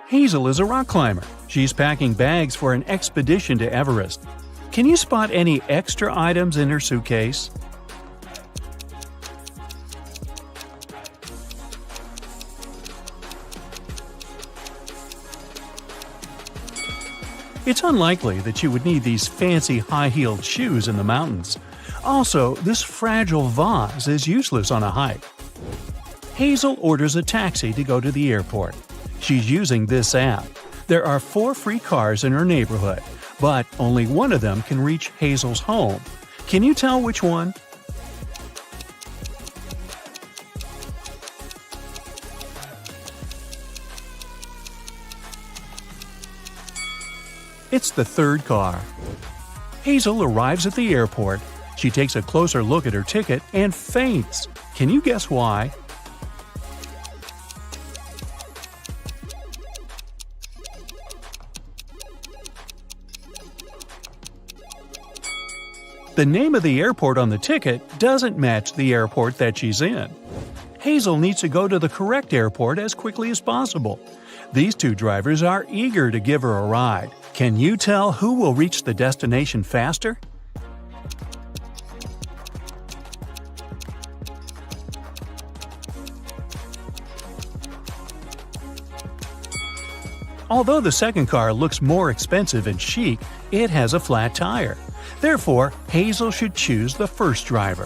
Hazel is a rock climber. She's packing bags for an expedition to Everest. Can you spot any extra items in her suitcase? It's unlikely that you would need these fancy high-heeled shoes in the mountains. Also, this fragile vase is useless on a hike. Hazel orders a taxi to go to the airport. She's using this app. There are 4 free cars in her neighborhood, but only one of them can reach Hazel's home. Can you tell which one? It's the 3rd car. Hazel arrives at the airport. She takes a closer look at her ticket and faints. Can you guess why? The name of the airport on the ticket doesn't match the airport that she's in. Hazel needs to go to the correct airport as quickly as possible. These 2 drivers are eager to give her a ride. Can you tell who will reach the destination faster? Although the second car looks more expensive and chic, it has a flat tire. Therefore, Hazel should choose the first driver.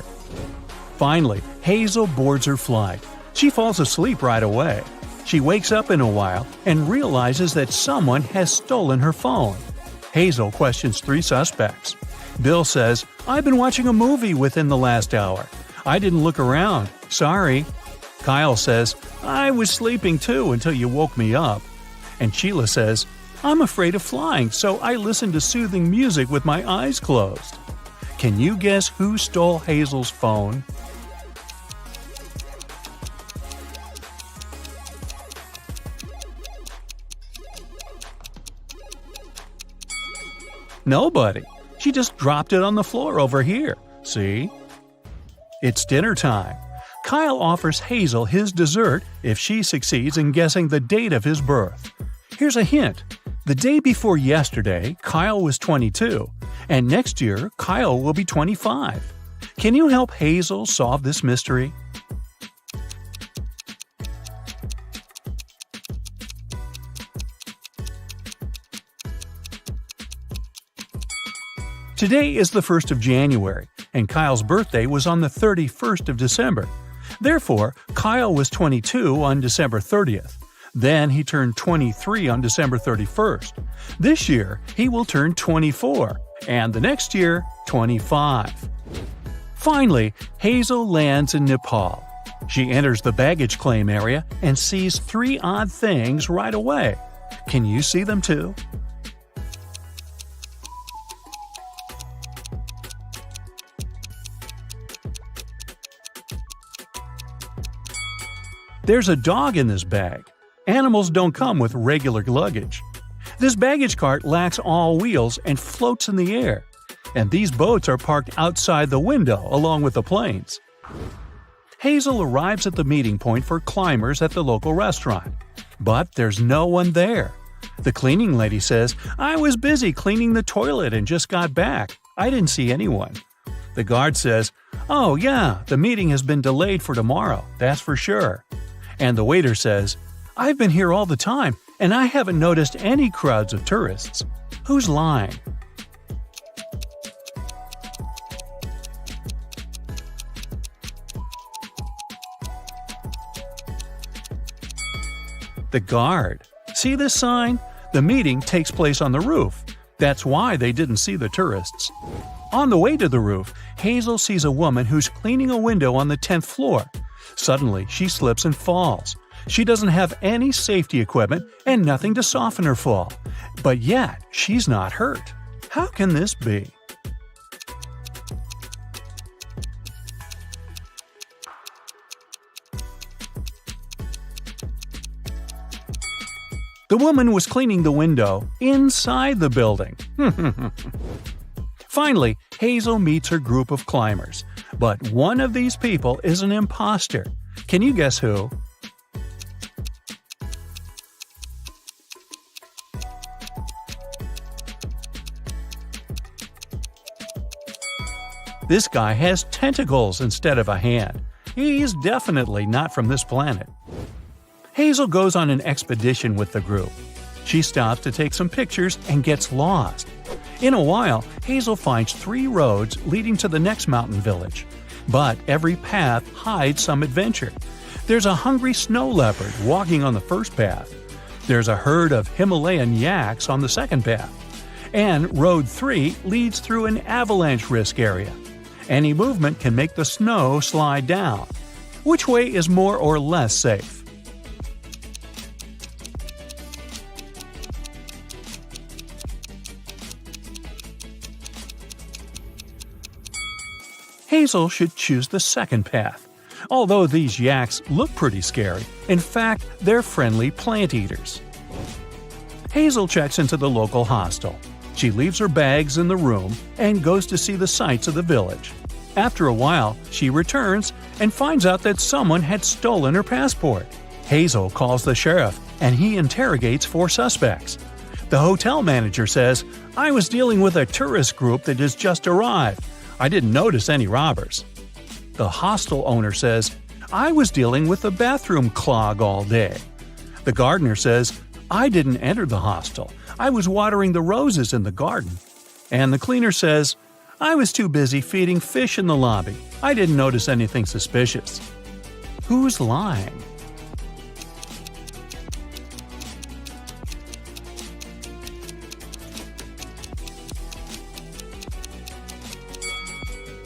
Finally, Hazel boards her flight. She falls asleep right away. She wakes up in a while and realizes that someone has stolen her phone. Hazel questions 3 suspects. Bill says, "I've been watching a movie within the last hour. I didn't look around. Sorry." Kyle says, "I was sleeping too until you woke me up." And Sheila says, "I'm afraid of flying, so I listened to soothing music with my eyes closed." Can you guess who stole Hazel's phone? Nobody. She just dropped it on the floor over here. See? It's dinner time. Kyle offers Hazel his dessert if she succeeds in guessing the date of his birth. Here's a hint. The day before yesterday, Kyle was 22, and next year, Kyle will be 25. Can you help Hazel solve this mystery? Today is the 1st of January, and Kyle's birthday was on the 31st of December. Therefore, Kyle was 22 on December 30th. Then he turned 23 on December 31st. This year, he will turn 24, and the next year, 25. Finally, Hazel lands in Nepal. She enters the baggage claim area and sees 3 odd things right away. Can you see them too? There's a dog in this bag. Animals don't come with regular luggage. This baggage cart lacks all wheels and floats in the air. And these boats are parked outside the window along with the planes. Hazel arrives at the meeting point for climbers at the local restaurant. But there's no one there. The cleaning lady says, "I was busy cleaning the toilet and just got back. I didn't see anyone." The guard says, "Oh yeah, the meeting has been delayed for tomorrow, that's for sure." And the waiter says, "I've been here all the time, and I haven't noticed any crowds of tourists." Who's lying? The guard. See this sign? The meeting takes place on the roof. That's why they didn't see the tourists. On the way to the roof, Hazel sees a woman who's cleaning a window on the 10th floor. Suddenly, she slips and falls. She doesn't have any safety equipment and nothing to soften her fall. But yet, she's not hurt. How can this be? The woman was cleaning the window inside the building. Finally, Hazel meets her group of climbers. But one of these people is an imposter. Can you guess who? This guy has tentacles instead of a hand. He's definitely not from this planet. Hazel goes on an expedition with the group. She stops to take some pictures and gets lost. In a while, Hazel finds 3 roads leading to the next mountain village. But every path hides some adventure. There's a hungry snow leopard walking on the first path. There's a herd of Himalayan yaks on the second path. And Road 3 leads through an avalanche risk area. Any movement can make the snow slide down. Which way is more or less safe? Hazel should choose the second path. Although these yaks look pretty scary, in fact, they're friendly plant eaters. Hazel checks into the local hostel. She leaves her bags in the room and goes to see the sights of the village. After a while, she returns and finds out that someone had stolen her passport. Hazel calls the sheriff and he interrogates 4 suspects. The hotel manager says, "I was dealing with a tourist group that has just arrived. I didn't notice any robbers." The hostel owner says, "I was dealing with a bathroom clog all day." The gardener says, "I didn't enter the hostel. I was watering the roses in the garden." And the cleaner says, "I was too busy feeding fish in the lobby. I didn't notice anything suspicious." Who's lying?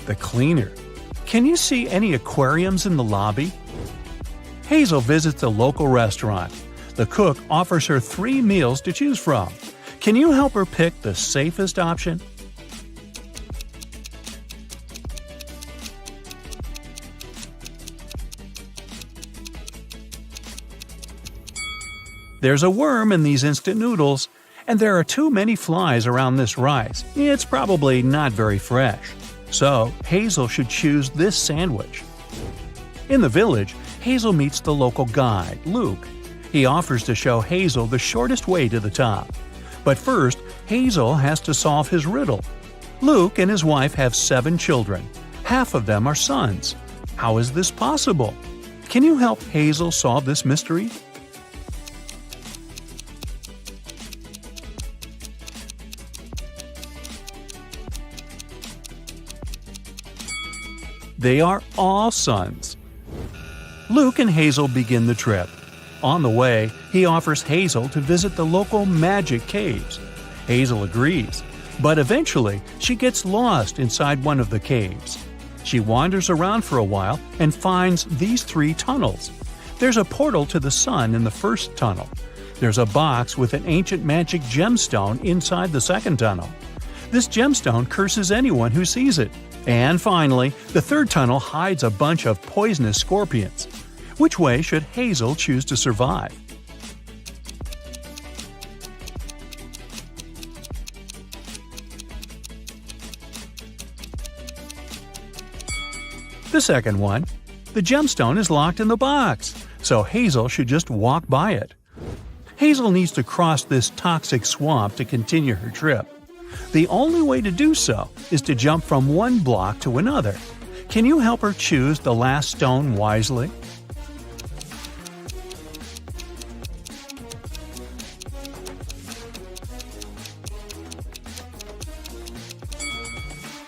The cleaner. Can you see any aquariums in the lobby? Hazel visits a local restaurant. The cook offers her 3 meals to choose from. Can you help her pick the safest option? There's a worm in these instant noodles, and there are too many flies around this rice. It's probably not very fresh. So, Hazel should choose this sandwich. In the village, Hazel meets the local guide, Luke. He offers to show Hazel the shortest way to the top. But first, Hazel has to solve his riddle. Luke and his wife have 7 children. Half of them are sons. How is this possible? Can you help Hazel solve this mystery? They are all sons. Luke and Hazel begin the trip. On the way, he offers Hazel to visit the local magic caves. Hazel agrees, but eventually she gets lost inside one of the caves. She wanders around for a while and finds these 3 tunnels. There's a portal to the sun in the first tunnel. There's a box with an ancient magic gemstone inside the second tunnel. This gemstone curses anyone who sees it. And finally, the third tunnel hides a bunch of poisonous scorpions. Which way should Hazel choose to survive? The second one. The gemstone is locked in the box, so Hazel should just walk by it. Hazel needs to cross this toxic swamp to continue her trip. The only way to do so is to jump from one block to another. Can you help her choose the last stone wisely?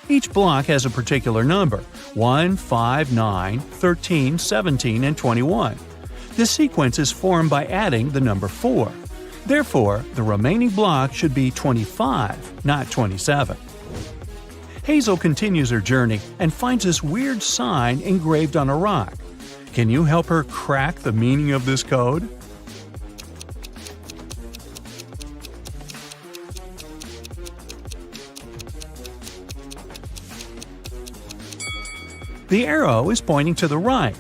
Each block has a particular number: 1, 5, 9, 13, 17, and 21. This sequence is formed by adding the number 4. Therefore, the remaining block should be 25, not 27. Hazel continues her journey and finds this weird sign engraved on a rock. Can you help her crack the meaning of this code? The arrow is pointing to the right.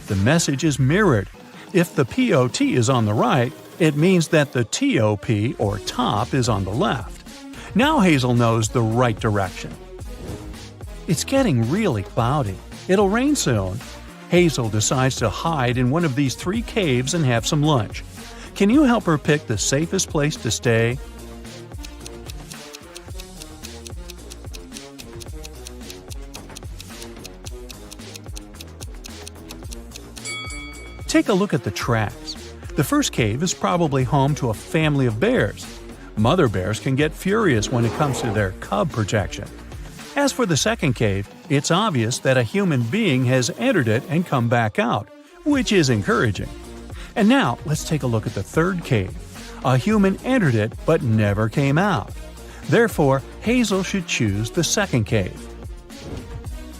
The message is mirrored. If the POT is on the right, it means that the TOP, or top, is on the left. Now Hazel knows the right direction. It's getting really cloudy. It'll rain soon. Hazel decides to hide in one of these 3 caves and have some lunch. Can you help her pick the safest place to stay? Take a look at the tracks. The first cave is probably home to a family of bears. Mother bears can get furious when it comes to their cub protection. As for the second cave, it's obvious that a human being has entered it and come back out, which is encouraging. And now, let's take a look at the third cave. A human entered it but never came out. Therefore, Hazel should choose the second cave.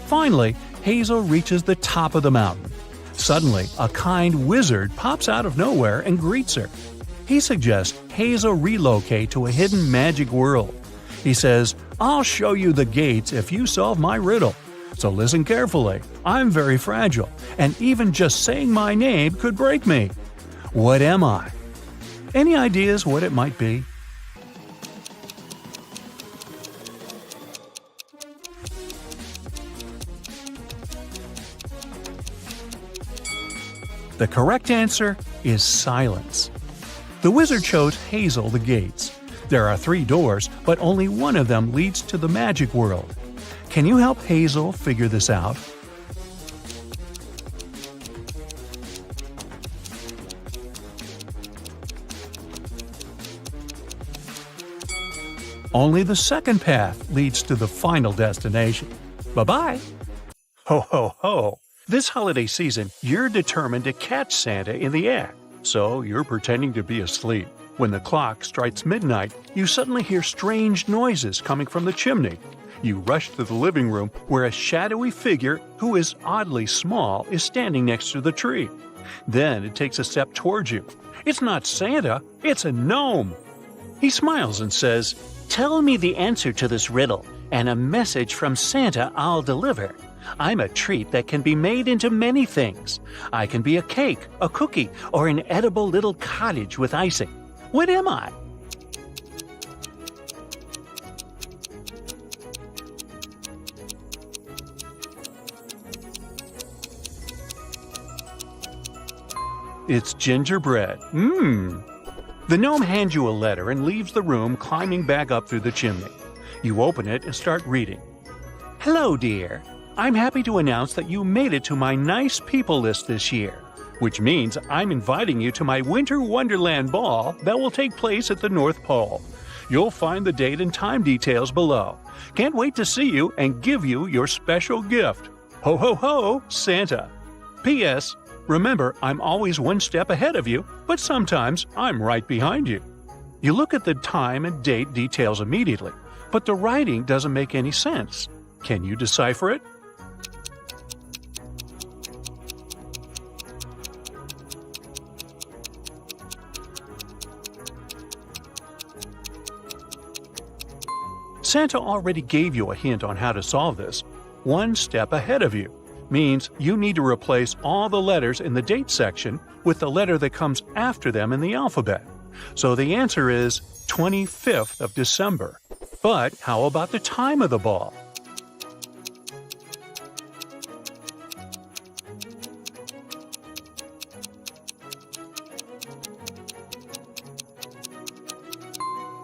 Finally, Hazel reaches the top of the mountain. Suddenly, a kind wizard pops out of nowhere and greets her. He suggests Hazel relocate to a hidden magic world. He says, "I'll show you the gates if you solve my riddle. So listen carefully. I'm very fragile, and even just saying my name could break me. What am I?" Any ideas what it might be? The correct answer is silence. The wizard shows Hazel the gates. There are 3 doors, but only one of them leads to the magic world. Can you help Hazel figure this out? Only the second path leads to the final destination. Bye-bye! Ho ho ho! This holiday season, you're determined to catch Santa in the act, so you're pretending to be asleep. When the clock strikes midnight, you suddenly hear strange noises coming from the chimney. You rush to the living room where a shadowy figure, who is oddly small, is standing next to the tree. Then it takes a step towards you. It's not Santa, it's a gnome. He smiles and says, "Tell me the answer to this riddle, and a message from Santa I'll deliver. I'm a treat that can be made into many things. I can be a cake, a cookie, or an edible little cottage with icing. What am I?" It's gingerbread. The gnome hands you a letter and leaves the room, climbing back up through the chimney. You open it and start reading. "Hello, dear. I'm happy to announce that you made it to my nice people list this year, which means I'm inviting you to my Winter Wonderland Ball that will take place at the North Pole. You'll find the date and time details below. Can't wait to see you and give you your special gift. Ho ho ho, Santa. P.S. Remember, I'm always one step ahead of you, but sometimes I'm right behind you." You look at the time and date details immediately, but the writing doesn't make any sense. Can you decipher it? Santa already gave you a hint on how to solve this. One step ahead of you means you need to replace all the letters in the date section with the letter that comes after them in the alphabet. So the answer is 25th of December. But how about the time of the ball?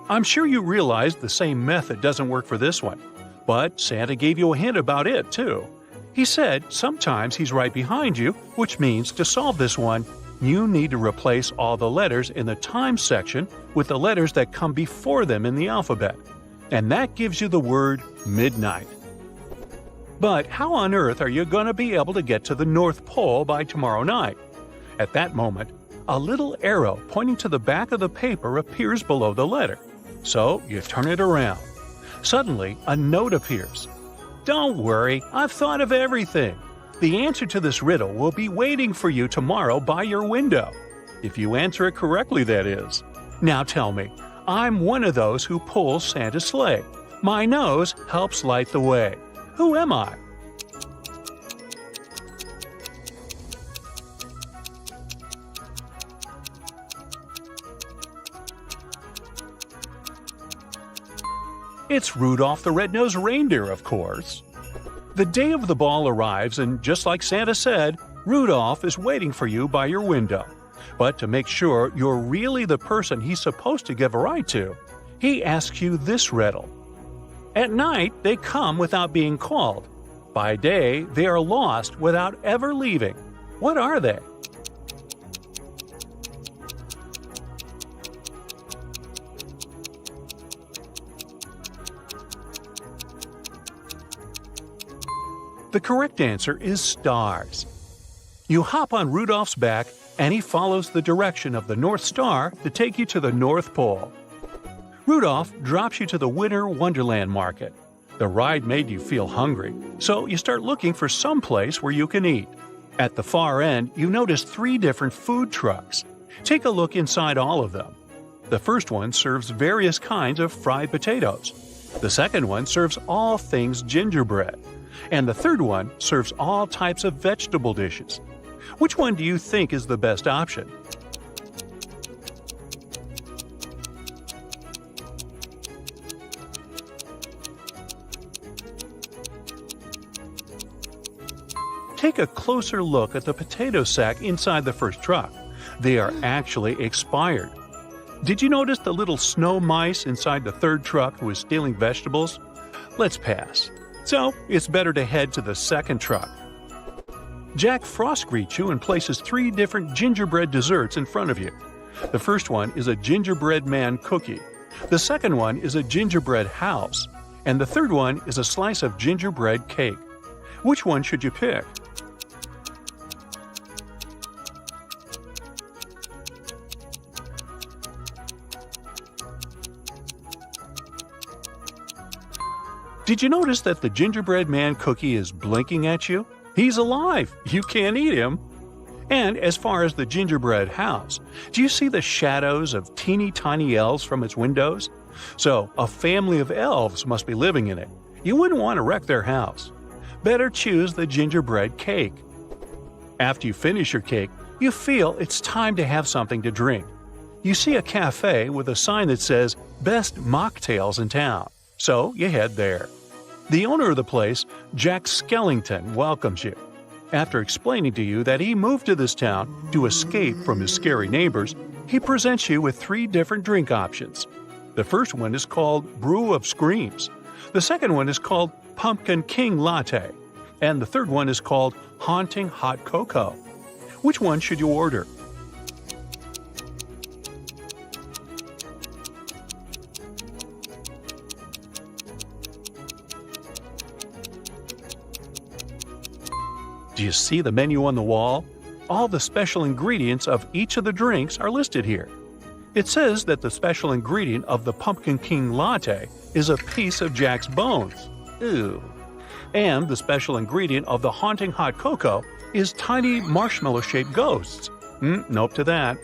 I'm sure you realize the same method doesn't work for this one, but Santa gave you a hint about it too. He said sometimes he's right behind you, which means to solve this one, you need to replace all the letters in the time section with the letters that come before them in the alphabet. And that gives you the word midnight. But how on earth are you going to be able to get to the North Pole by tomorrow night? At that moment, a little arrow pointing to the back of the paper appears below the letter. So you turn it around. Suddenly, a note appears. "Don't worry, I've thought of everything. The answer to this riddle will be waiting for you tomorrow by your window. If you answer it correctly, that is. Now tell me, I'm one of those who pulls Santa's sleigh. My nose helps light the way. Who am I?" It's Rudolph the Red-Nosed Reindeer, of course. The day of the ball arrives, and just like Santa said, Rudolph is waiting for you by your window. But to make sure you're really the person he's supposed to give a ride to, he asks you this riddle. At night, they come without being called. By day, they are lost without ever leaving. What are they? The correct answer is stars. You hop on Rudolph's back and he follows the direction of the North Star to take you to the North Pole. Rudolph drops you to the Winter Wonderland Market. The ride made you feel hungry, so you start looking for some place where you can eat. At the far end, you notice 3 different food trucks. Take a look inside all of them. The first one serves various kinds of fried potatoes. The second one serves all things gingerbread. And the third one serves all types of vegetable dishes. Which one do you think is the best option? Take a closer look at the potato sack inside the first truck. They are actually expired. Did you notice the little snow mice inside the third truck who is stealing vegetables? Let's pass. So, it's better to head to the second truck. Jack Frost greets you and places 3 different gingerbread desserts in front of you. The first one is a gingerbread man cookie. The second one is a gingerbread house. And the third one is a slice of gingerbread cake. Which one should you pick? Did you notice that the gingerbread man cookie is blinking at you? He's alive! You can't eat him! And as far as the gingerbread house, do you see the shadows of teeny tiny elves from its windows? So, a family of elves must be living in it. You wouldn't want to wreck their house. Better choose the gingerbread cake. After you finish your cake, you feel it's time to have something to drink. You see a cafe with a sign that says, "Best Mocktails in Town." So you head there. The owner of the place, Jack Skellington, welcomes you. After explaining to you that he moved to this town to escape from his scary neighbors, he presents you with 3 different drink options. The first one is called Brew of Screams. The second one is called Pumpkin King Latte. And the third one is called Haunting Hot Cocoa. Which one should you order? Do you see the menu on the wall? All the special ingredients of each of the drinks are listed here. It says that the special ingredient of the Pumpkin King Latte is a piece of Jack's bones. Ew. And the special ingredient of the Haunting Hot Cocoa is tiny marshmallow-shaped ghosts. Nope to that.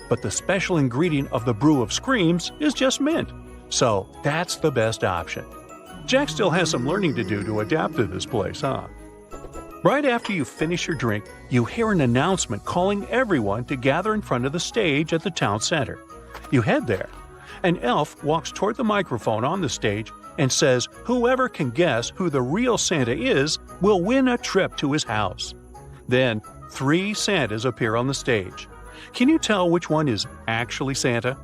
But the special ingredient of the Brew of Screams is just mint. So that's the best option. Jack still has some learning to do to adapt to this place, huh? Right after you finish your drink, you hear an announcement calling everyone to gather in front of the stage at the town center. You head there. An elf walks toward the microphone on the stage and says whoever can guess who the real Santa is will win a trip to his house. Then 3 Santas appear on the stage. Can you tell which one is actually Santa?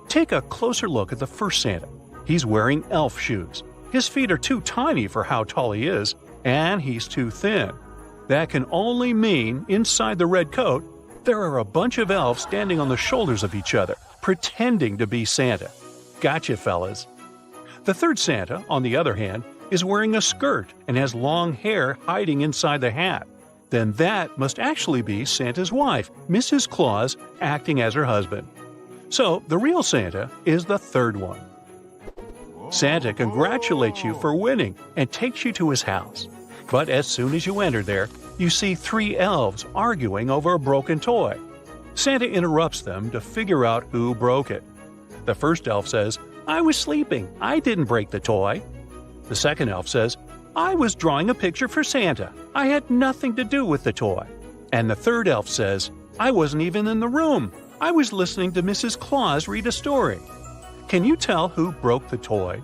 Take a closer look at the first Santa. He's wearing elf shoes. His feet are too tiny for how tall he is, and he's too thin. That can only mean, inside the red coat, there are a bunch of elves standing on the shoulders of each other, pretending to be Santa. Gotcha, fellas. The third Santa, on the other hand, is wearing a skirt and has long hair hiding inside the hat. Then that must actually be Santa's wife, Mrs. Claus, acting as her husband. So, the real Santa is the third one. Santa congratulates you for winning and takes you to his house. But as soon as you enter there, you see 3 elves arguing over a broken toy. Santa interrupts them to figure out who broke it. The first elf says, "I was sleeping. I didn't break the toy." The second elf says, "I was drawing a picture for Santa. I had nothing to do with the toy." And the third elf says, "I wasn't even in the room. I was listening to Mrs. Claus read a story." Can you tell who broke the toy?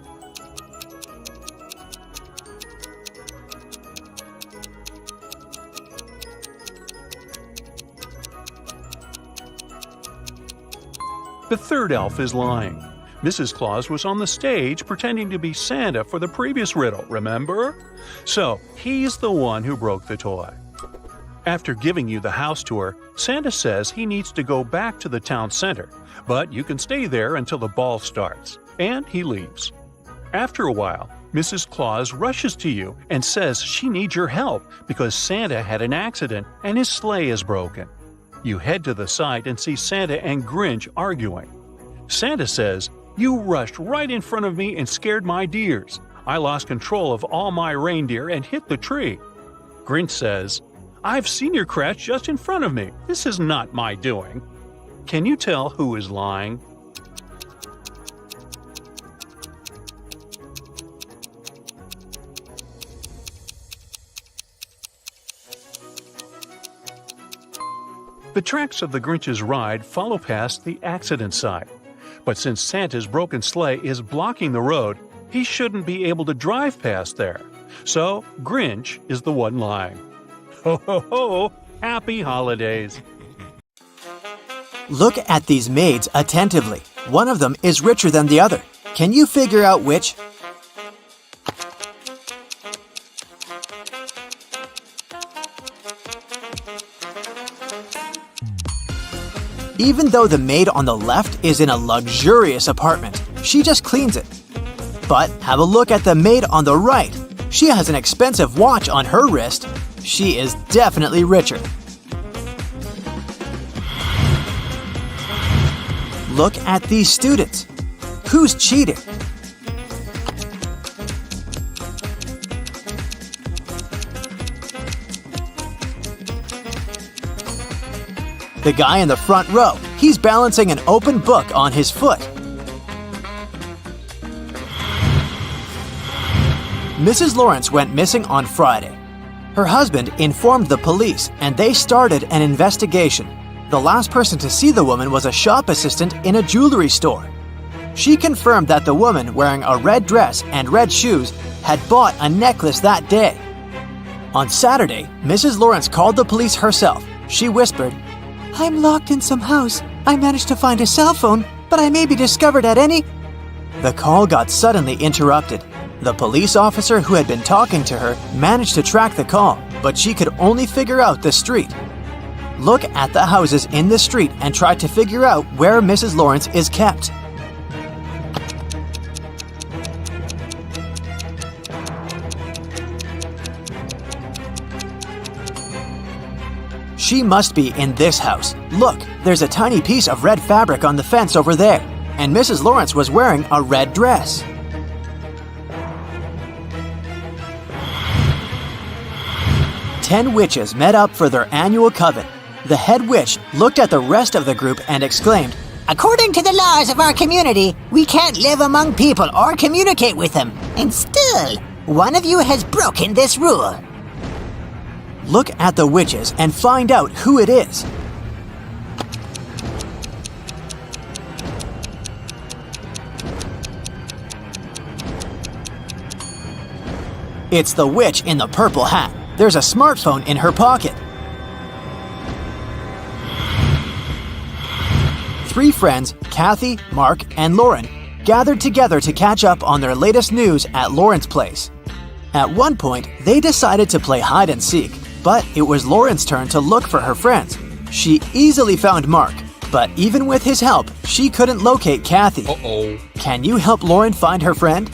The third elf is lying. Mrs. Claus was on the stage pretending to be Santa for the previous riddle, remember? So, he's the one who broke the toy. After giving you the house tour, Santa says he needs to go back to the town center, but you can stay there until the ball starts, and he leaves. After a while, Mrs. Claus rushes to you and says she needs your help because Santa had an accident and his sleigh is broken. You head to the side and see Santa and Grinch arguing. Santa says, "You rushed right in front of me and scared my deers. I lost control of all my reindeer and hit the tree." Grinch says, "I've seen your crash just in front of me. This is not my doing." Can you tell who is lying? The tracks of the Grinch's ride follow past the accident site. But since Santa's broken sleigh is blocking the road, he shouldn't be able to drive past there. So Grinch is the one lying. Ho ho ho! Happy holidays! Look at these maids attentively. One of them is richer than the other. Can you figure out which? Even though the maid on the left is in a luxurious apartment, she just cleans it. But have a look at the maid on the right. She has an expensive watch on her wrist. She is definitely richer. Look at these students. Who's cheating? The guy in the front row, he's balancing an open book on his foot. Mrs. Lawrence went missing on Friday. Her husband informed the police and they started an investigation. The last person to see the woman was a shop assistant in a jewelry store. She confirmed that the woman wearing a red dress and red shoes had bought a necklace that day. On Saturday, Mrs. Lawrence called the police herself. She whispered, "I'm locked in some house. I managed to find a cell phone, but I may be discovered at any..." The call got suddenly interrupted. The police officer who had been talking to her managed to track the call, but she could only figure out the street. Look at the houses in the street and try to figure out where Mrs. Lawrence is kept. She must be in this house. Look, there's a tiny piece of red fabric on the fence over there, and Mrs. Lawrence was wearing a red dress. Ten witches met up for their annual coven. The head witch looked at the rest of the group and exclaimed, "According to the laws of our community, we can't live among people or communicate with them. And still, one of you has broken this rule." Look at the witches and find out who it is. It's the witch in the purple hat. There's a smartphone in her pocket. Three friends, Kathy, Mark, and Lauren, gathered together to catch up on their latest news at Lauren's place. At one point, they decided to play hide and seek, but it was Lauren's turn to look for her friends. She easily found Mark, but even with his help, she couldn't locate Kathy. Uh-oh. Can you help Lauren find her friend?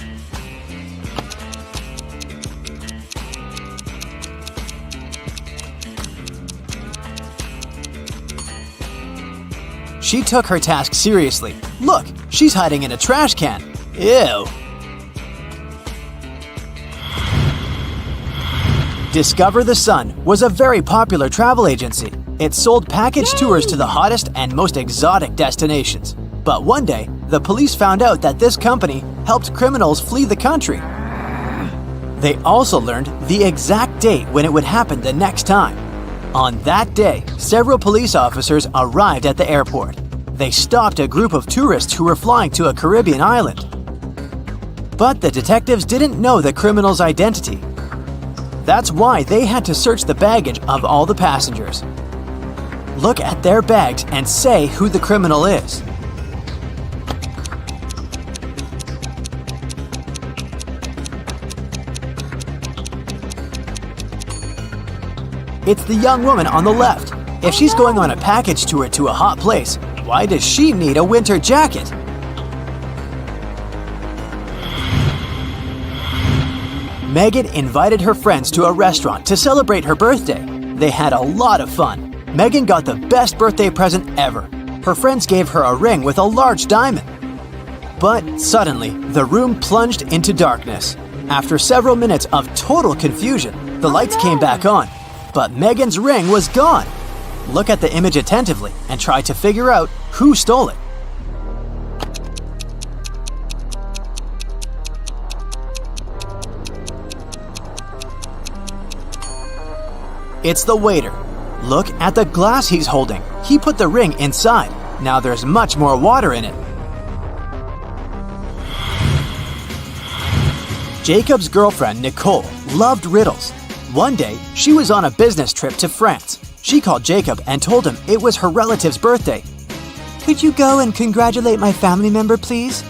She took her task seriously. Look, she's hiding in a trash can. Ew. Discover the Sun was a very popular travel agency. It sold package tours to the hottest and most exotic destinations. But one day, the police found out that this company helped criminals flee the country. They also learned the exact date when it would happen the next time. On that day, several police officers arrived at the airport. They stopped a group of tourists who were flying to a Caribbean island. But the detectives didn't know the criminal's identity. That's why they had to search the baggage of all the passengers. Look at their bags and say who the criminal is. It's the young woman on the left. If she's going on a package tour to a hot place, why does she need a winter jacket? Megan invited her friends to a restaurant to celebrate her birthday. They had a lot of fun. Megan got the best birthday present ever. Her friends gave her a ring with a large diamond. But suddenly, the room plunged into darkness. After several minutes of total confusion, the lights came back on, but Megan's ring was gone. Look at the image attentively and try to figure out who stole it. It's the waiter. Look at the glass he's holding. He put the ring inside. Now there's much more water in it. Jacob's girlfriend, Nicole, loved riddles. One day, she was on a business trip to France. She called Jacob and told him it was her relative's birthday. "Could you go and congratulate my family member, please?"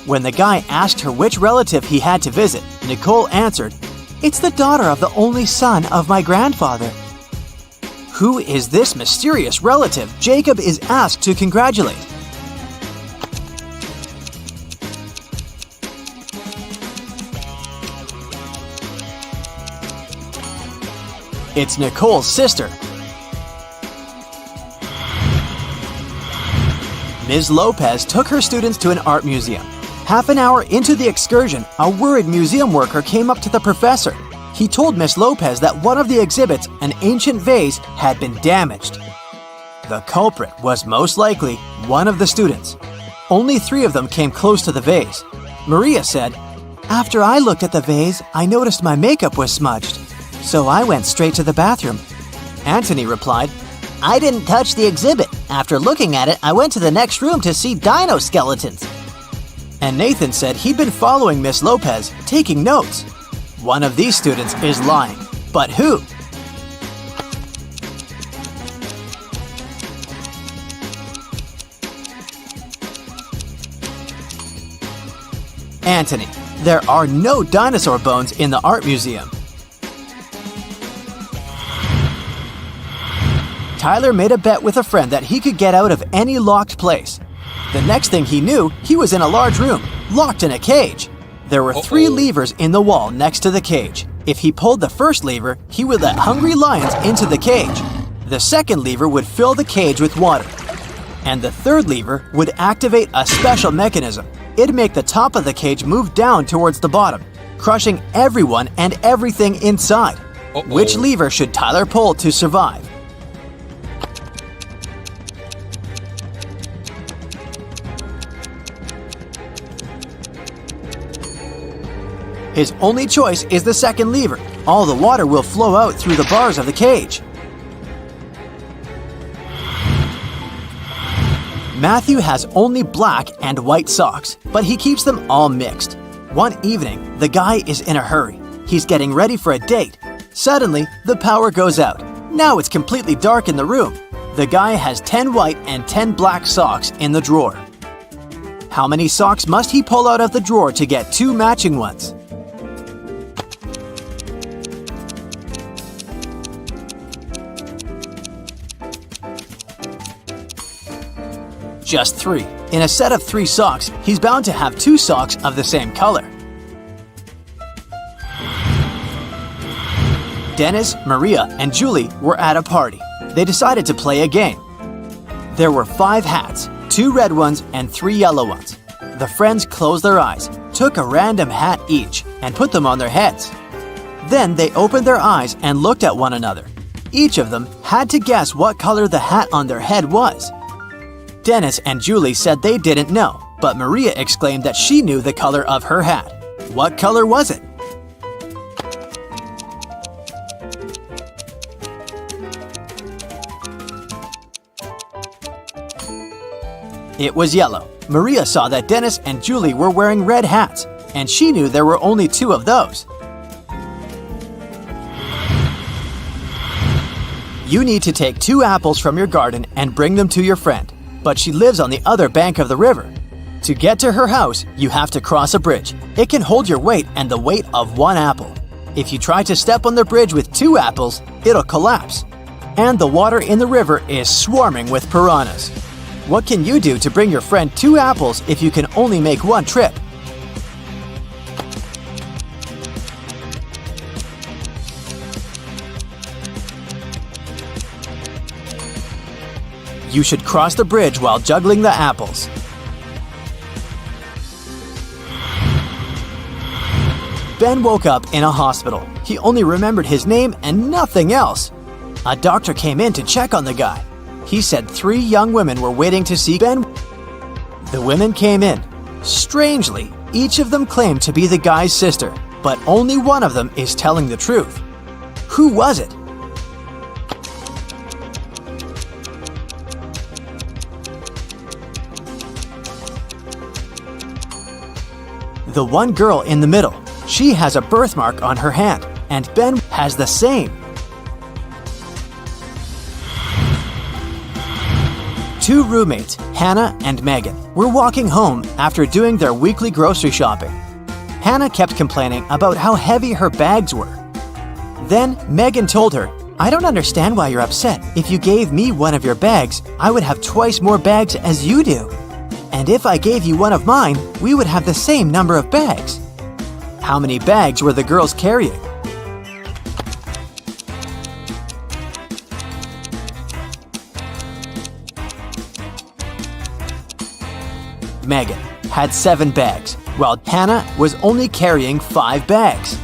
When the guy asked her which relative he had to visit, Nicole answered, "It's the daughter of the only son of my grandfather." Who is this mysterious relative Jacob is asked to congratulate? It's Nicole's sister. Ms. Lopez took her students to an art museum. Half an hour into the excursion, a worried museum worker came up to the professor. He told Ms. Lopez that one of the exhibits, an ancient vase, had been damaged. The culprit was most likely one of the students. Only 3 of them came close to the vase. Maria said, "After I looked at the vase, I noticed my makeup was smudged. So I went straight to the bathroom." Anthony replied, I didn't touch the exhibit. After looking at it, I went to the next room to see dino skeletons. And Nathan said he'd been following Miss Lopez, taking notes. One of these students is lying. But who? Anthony. There are no dinosaur bones in the art museum. Tyler made a bet with a friend that he could get out of any locked place. The next thing he knew, he was in a large room, locked in a cage. There were 3 levers in the wall next to the cage. If he pulled the first lever, he would let hungry lions into the cage. The second lever would fill the cage with water. And the third lever would activate a special mechanism. It'd make the top of the cage move down towards the bottom, crushing everyone and everything inside. Which lever should Tyler pull to survive? His only choice is the second lever. All the water will flow out through the bars of the cage. Matthew has only black and white socks, but he keeps them all mixed. One evening, the guy is in a hurry. He's getting ready for a date. Suddenly, the power goes out. Now it's completely dark in the room. The guy has 10 white and 10 black socks in the drawer. How many socks must he pull out of the drawer to get 2 matching ones? Just 3. In a set of 3 socks, he's bound to have 2 socks of the same color. Dennis, Maria, and Julie were at a party. They decided to play a game. There were 5 hats, 2 red ones and 3 yellow ones. The friends closed their eyes, took a random hat each, and put them on their heads. Then they opened their eyes and looked at one another. Each of them had to guess what color the hat on their head was. Dennis and Julie said they didn't know, but Maria exclaimed that she knew the color of her hat. What color was it? It was yellow. Maria saw that Dennis and Julie were wearing red hats, and she knew there were only 2 of those. You need to take 2 apples from your garden and bring them to your friend. But she lives on the other bank of the river. To get to her house, you have to cross a bridge. It can hold your weight and the weight of 1 apple. If you try to step on the bridge with 2 apples, it'll collapse. And the water in the river is swarming with piranhas. What can you do to bring your friend 2 apples if you can only make 1 trip? You should cross the bridge while juggling the apples. Ben woke up in a hospital. He only remembered his name and nothing else. A doctor came in to check on the guy. He said 3 young women were waiting to see Ben. The women came in. Strangely, each of them claimed to be the guy's sister, but only one of them is telling the truth. Who was it? The one girl in the middle. She has a birthmark on her hand, and Ben has the same. 2 roommates, Hannah and Megan, were walking home after doing their weekly grocery shopping. Hannah kept complaining about how heavy her bags were. Then Megan told her, "I don't understand why you're upset. If you gave me one of your bags, I would have twice more bags as you do. And if I gave you one of mine, we would have the same number of bags." How many bags were the girls carrying? Megan had 7 bags, while Hannah was only carrying 5 bags.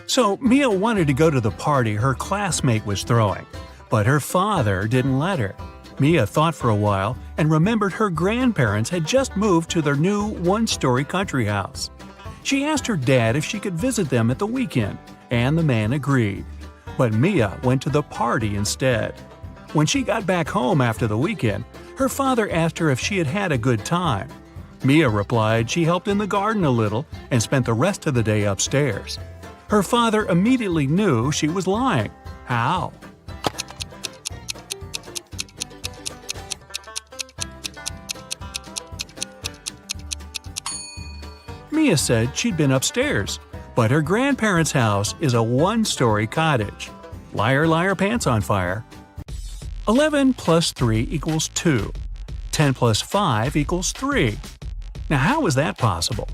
So Mia wanted to go to the party her classmate was throwing, but her father didn't let her. Mia thought for a while and remembered her grandparents had just moved to their new 1-story country house. She asked her dad if she could visit them at the weekend, and the man agreed. But Mia went to the party instead. When she got back home after the weekend, her father asked her if she had had a good time. Mia replied she helped in the garden a little and spent the rest of the day upstairs. Her father immediately knew she was lying. How? Mia said she'd been upstairs, but her grandparents' house is a 1-story cottage. Liar, liar, pants on fire. 11 plus 3 equals 2. 10 plus 5 equals 3. Now how is that possible?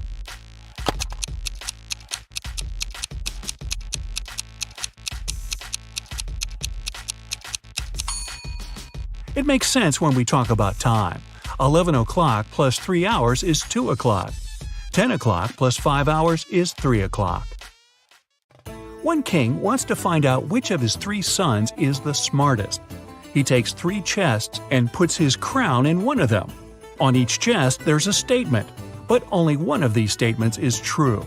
It makes sense when we talk about time. 11 o'clock plus 3 hours is 2 o'clock. 10 o'clock plus 5 hours is 3 o'clock. One king wants to find out which of his 3 sons is the smartest. He takes 3 chests and puts his crown in one of them. On each chest there's a statement, but only one of these statements is true.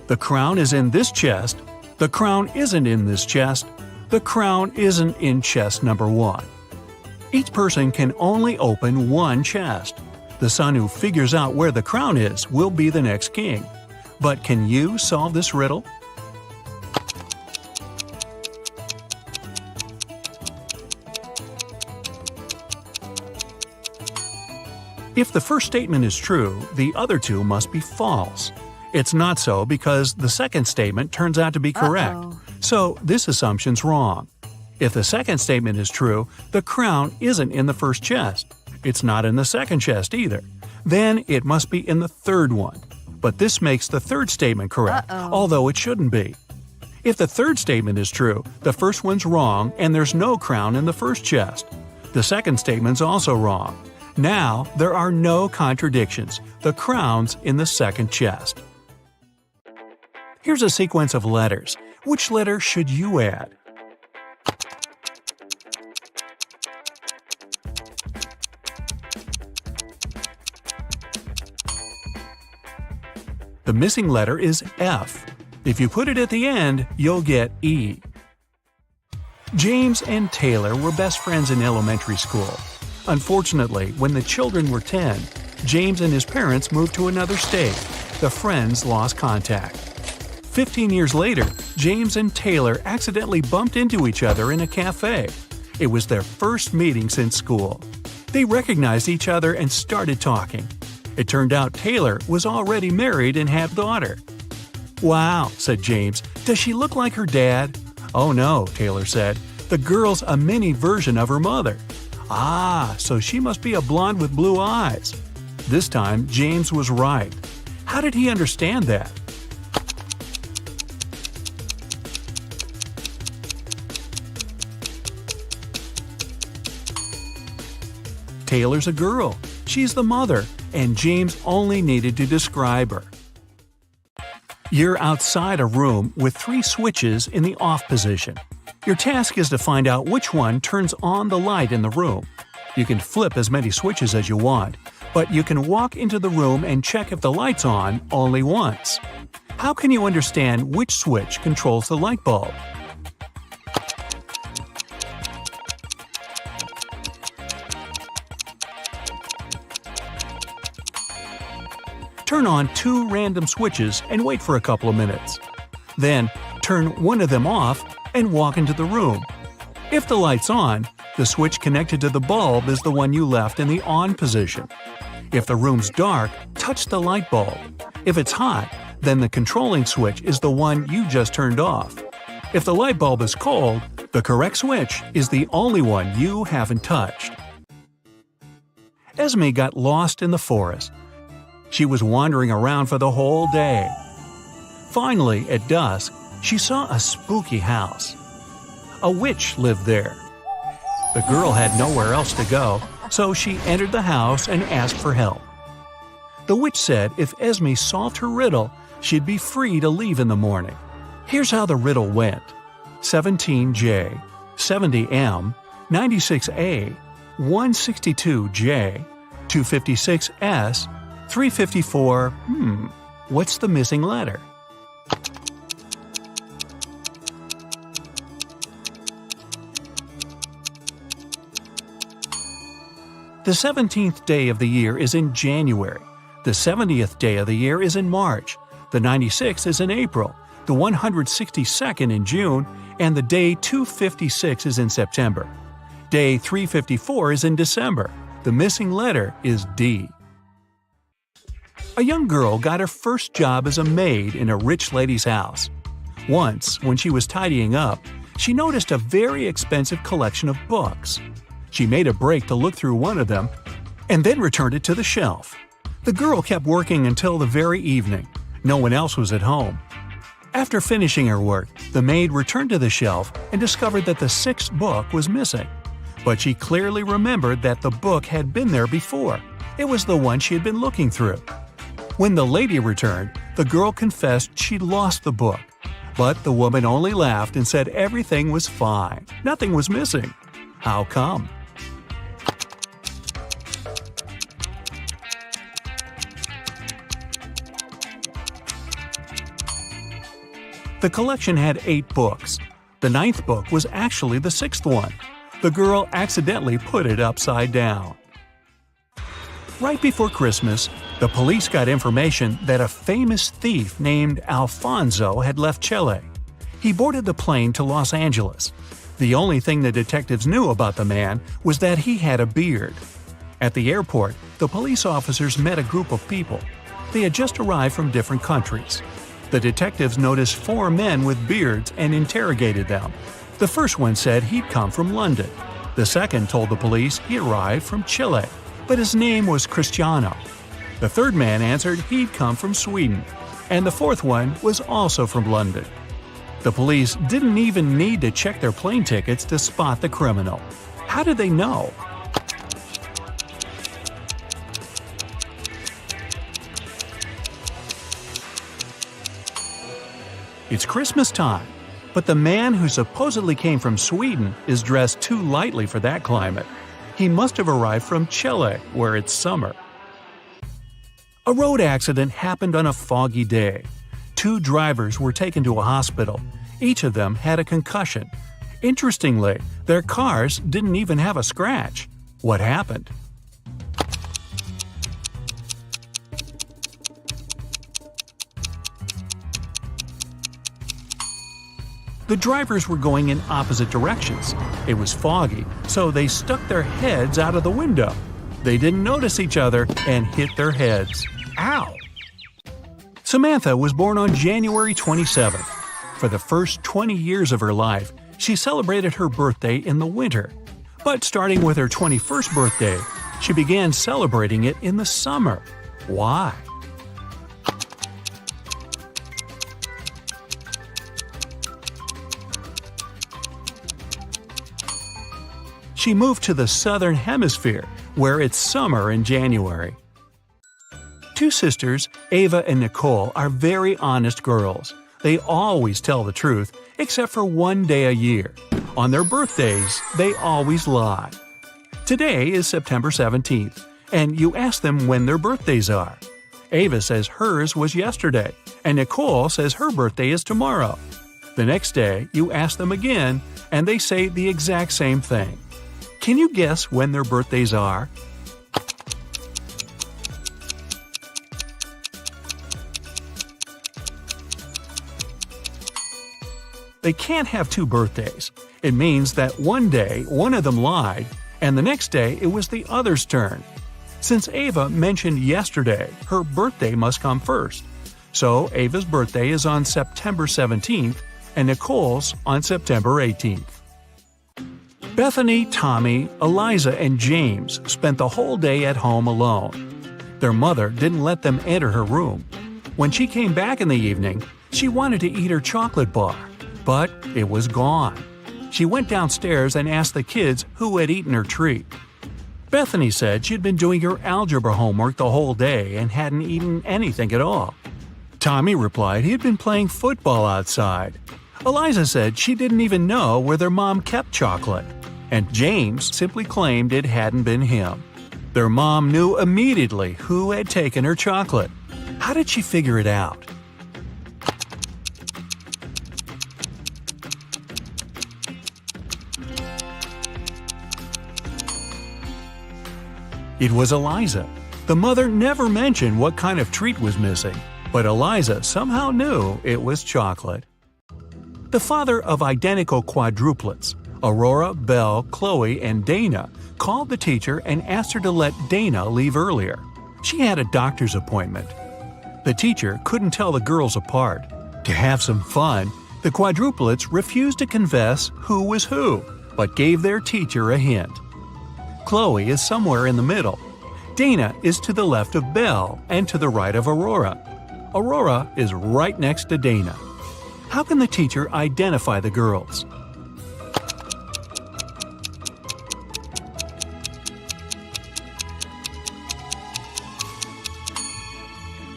The crown is in this chest. The crown isn't in this chest. The crown isn't in chest number 1. Each person can only open 1 chest. The son who figures out where the crown is will be the next king. But can you solve this riddle? If the first statement is true, the other 2 must be false. It's not so because the second statement turns out to be correct. So this assumption's wrong. If the second statement is true, the crown isn't in the first chest. It's not in the second chest either. Then it must be in the third one. But this makes the third statement correct, although it shouldn't be. If the third statement is true, the first one's wrong and there's no crown in the first chest. The second statement's also wrong. Now there are no contradictions. The crown's in the second chest. Here's a sequence of letters. Which letter should you add? The missing letter is F. If you put it at the end, you'll get E. James and Taylor were best friends in elementary school. Unfortunately, when the children were 10, James and his parents moved to another state. The friends lost contact. 15 years later, James and Taylor accidentally bumped into each other in a cafe. It was their first meeting since school. They recognized each other and started talking. It turned out Taylor was already married and had a daughter. "Wow," said James, "does she look like her dad?" "Oh no," Taylor said, "the girl's a mini version of her mother." "Ah, so she must be a blonde with blue eyes." This time, James was right. How did he understand that? Taylor's a girl. She's the mother, and James only needed to describe her. You're outside a room with 3 switches in the off position. Your task is to find out which one turns on the light in the room. You can flip as many switches as you want, but you can walk into the room and check if the light's on only once. How can you understand which switch controls the light bulb? Turn on 2 random switches and wait for a couple of minutes. Then, turn one of them off and walk into the room. If the light's on, the switch connected to the bulb is the one you left in the on position. If the room's dark, touch the light bulb. If it's hot, then the controlling switch is the one you just turned off. If the light bulb is cold, the correct switch is the only one you haven't touched. Esme got lost in the forest. She was wandering around for the whole day. Finally, at dusk, she saw a spooky house. A witch lived there. The girl had nowhere else to go, so she entered the house and asked for help. The witch said if Esme solved her riddle, she'd be free to leave in the morning. Here's how the riddle went. 17J, 70M, 96A, 162J, 256S, 354, what's the missing letter? The 17th day of the year is in January. The 70th day of the year is in March. The 96th is in April. The 162nd in June. And the day 256 is in September. Day 354 is in December. The missing letter is D. A young girl got her first job as a maid in a rich lady's house. Once, when she was tidying up, she noticed a very expensive collection of books. She made a break to look through one of them and then returned it to the shelf. The girl kept working until the very evening. No one else was at home. After finishing her work, the maid returned to the shelf and discovered that the 6th book was missing. But she clearly remembered that the book had been there before. It was the one she had been looking through. When the lady returned, the girl confessed she'd lost the book. But the woman only laughed and said everything was fine. Nothing was missing. How come? The collection had 8 books. The 9th book was actually the 6th one. The girl accidentally put it upside down. Right before Christmas, the police got information that a famous thief named Alfonso had left Chile. He boarded the plane to Los Angeles. The only thing the detectives knew about the man was that he had a beard. At the airport, the police officers met a group of people. They had just arrived from different countries. The detectives noticed 4 men with beards and interrogated them. The first one said he'd come from London. The second told the police he arrived from Chile, but his name was Cristiano. The third man answered he'd come from Sweden, and the fourth one was also from London. The police didn't even need to check their plane tickets to spot the criminal. How did they know? It's Christmas time, but the man who supposedly came from Sweden is dressed too lightly for that climate. He must have arrived from Chile, where it's summer. A road accident happened on a foggy day. 2 drivers were taken to a hospital. Each of them had a concussion. Interestingly, their cars didn't even have a scratch. What happened? The drivers were going in opposite directions. It was foggy, so they stuck their heads out of the window. They didn't notice each other and hit their heads. Ow! Samantha was born on January 27th. For the first 20 years of her life, she celebrated her birthday in the winter. But starting with her 21st birthday, she began celebrating it in the summer. Why? She moved to the southern hemisphere, where it's summer in January. Two sisters, Ava and Nicole, are very honest girls. They always tell the truth, except for one day a year. On their birthdays, they always lie. Today is September 17th, and you ask them when their birthdays are. Ava says hers was yesterday, and Nicole says her birthday is tomorrow. The next day, you ask them again, and they say the exact same thing. Can you guess when their birthdays are? They can't have two birthdays. It means that one day one of them lied, and the next day it was the other's turn. Since Ava mentioned yesterday, her birthday must come first. So Ava's birthday is on September 17th, and Nicole's on September 18th. Bethany, Tommy, Eliza, and James spent the whole day at home alone. Their mother didn't let them enter her room. When she came back in the evening, she wanted to eat her chocolate bar, but it was gone. She went downstairs and asked the kids who had eaten her treat. Bethany said she'd been doing her algebra homework the whole day and hadn't eaten anything at all. Tommy replied he had been playing football outside. Eliza said she didn't even know where their mom kept chocolate. And James simply claimed it hadn't been him. Their mom knew immediately who had taken her chocolate. How did she figure it out? It was Eliza. The mother never mentioned what kind of treat was missing, but Eliza somehow knew it was chocolate. The father of identical quadruplets, Aurora, Belle, Chloe, and Dana, called the teacher and asked her to let Dana leave earlier. She had a doctor's appointment. The teacher couldn't tell the girls apart. To have some fun, the quadruplets refused to confess who was who, but gave their teacher a hint. Chloe is somewhere in the middle. Dana is to the left of Belle and to the right of Aurora. Aurora is right next to Dana. How can the teacher identify the girls?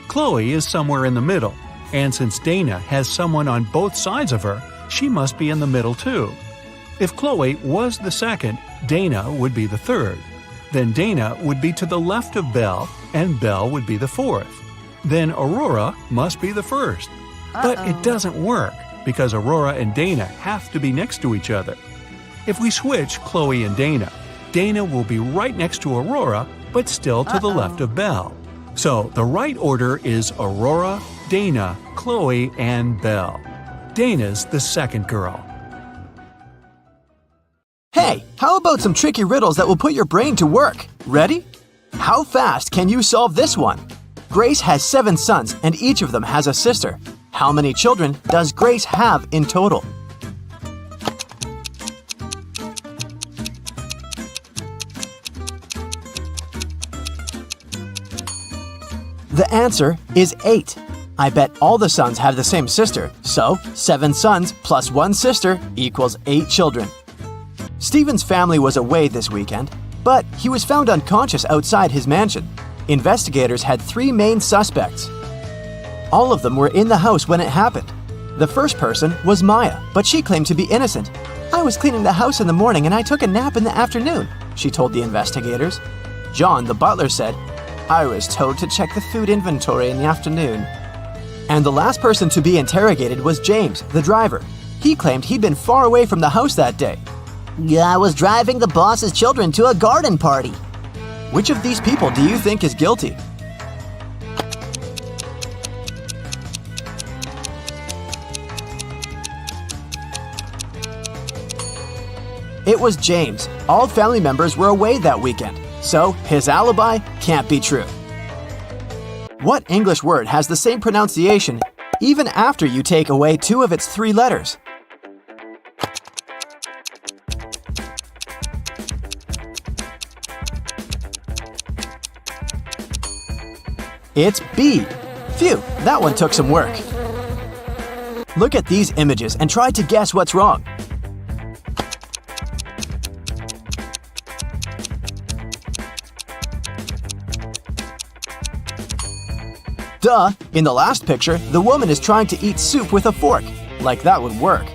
Chloe is somewhere in the middle, and since Dana has someone on both sides of her, she must be in the middle too. If Chloe was the second, Dana would be the third. Then Dana would be to the left of Belle, and Belle would be the fourth. Then Aurora must be the first. But it doesn't work, because Aurora and Dana have to be next to each other. If we switch Chloe and Dana, Dana will be right next to Aurora, but still to the left of Belle. So the right order is Aurora, Dana, Chloe, and Belle. Dana's the second girl. Hey, how about some tricky riddles that will put your brain to work? Ready? How fast can you solve this one? Grace has 7 sons and each of them has a sister. How many children does Grace have in total? The answer is 8. I bet all the sons have the same sister, so 7 sons plus 1 sister equals 8 children. Stephen's family was away this weekend, but he was found unconscious outside his mansion. Investigators had 3 main suspects. All of them were in the house when it happened. The first person was Maya, but she claimed to be innocent. "I was cleaning the house in the morning and I took a nap in the afternoon," she told the investigators. John, the butler, said, "I was told to check the food inventory in the afternoon." And the last person to be interrogated was James, the driver. He claimed he'd been far away from the house that day. "I was driving the boss's children to a garden party." Which of these people do you think is guilty? It was James. All family members were away that weekend, so his alibi can't be true. What English word has the same pronunciation even after you take away 2 of its 3 letters? It's B. Phew, that one took some work. Look at these images and try to guess what's wrong. Duh! In the last picture, the woman is trying to eat soup with a fork. Like that would work.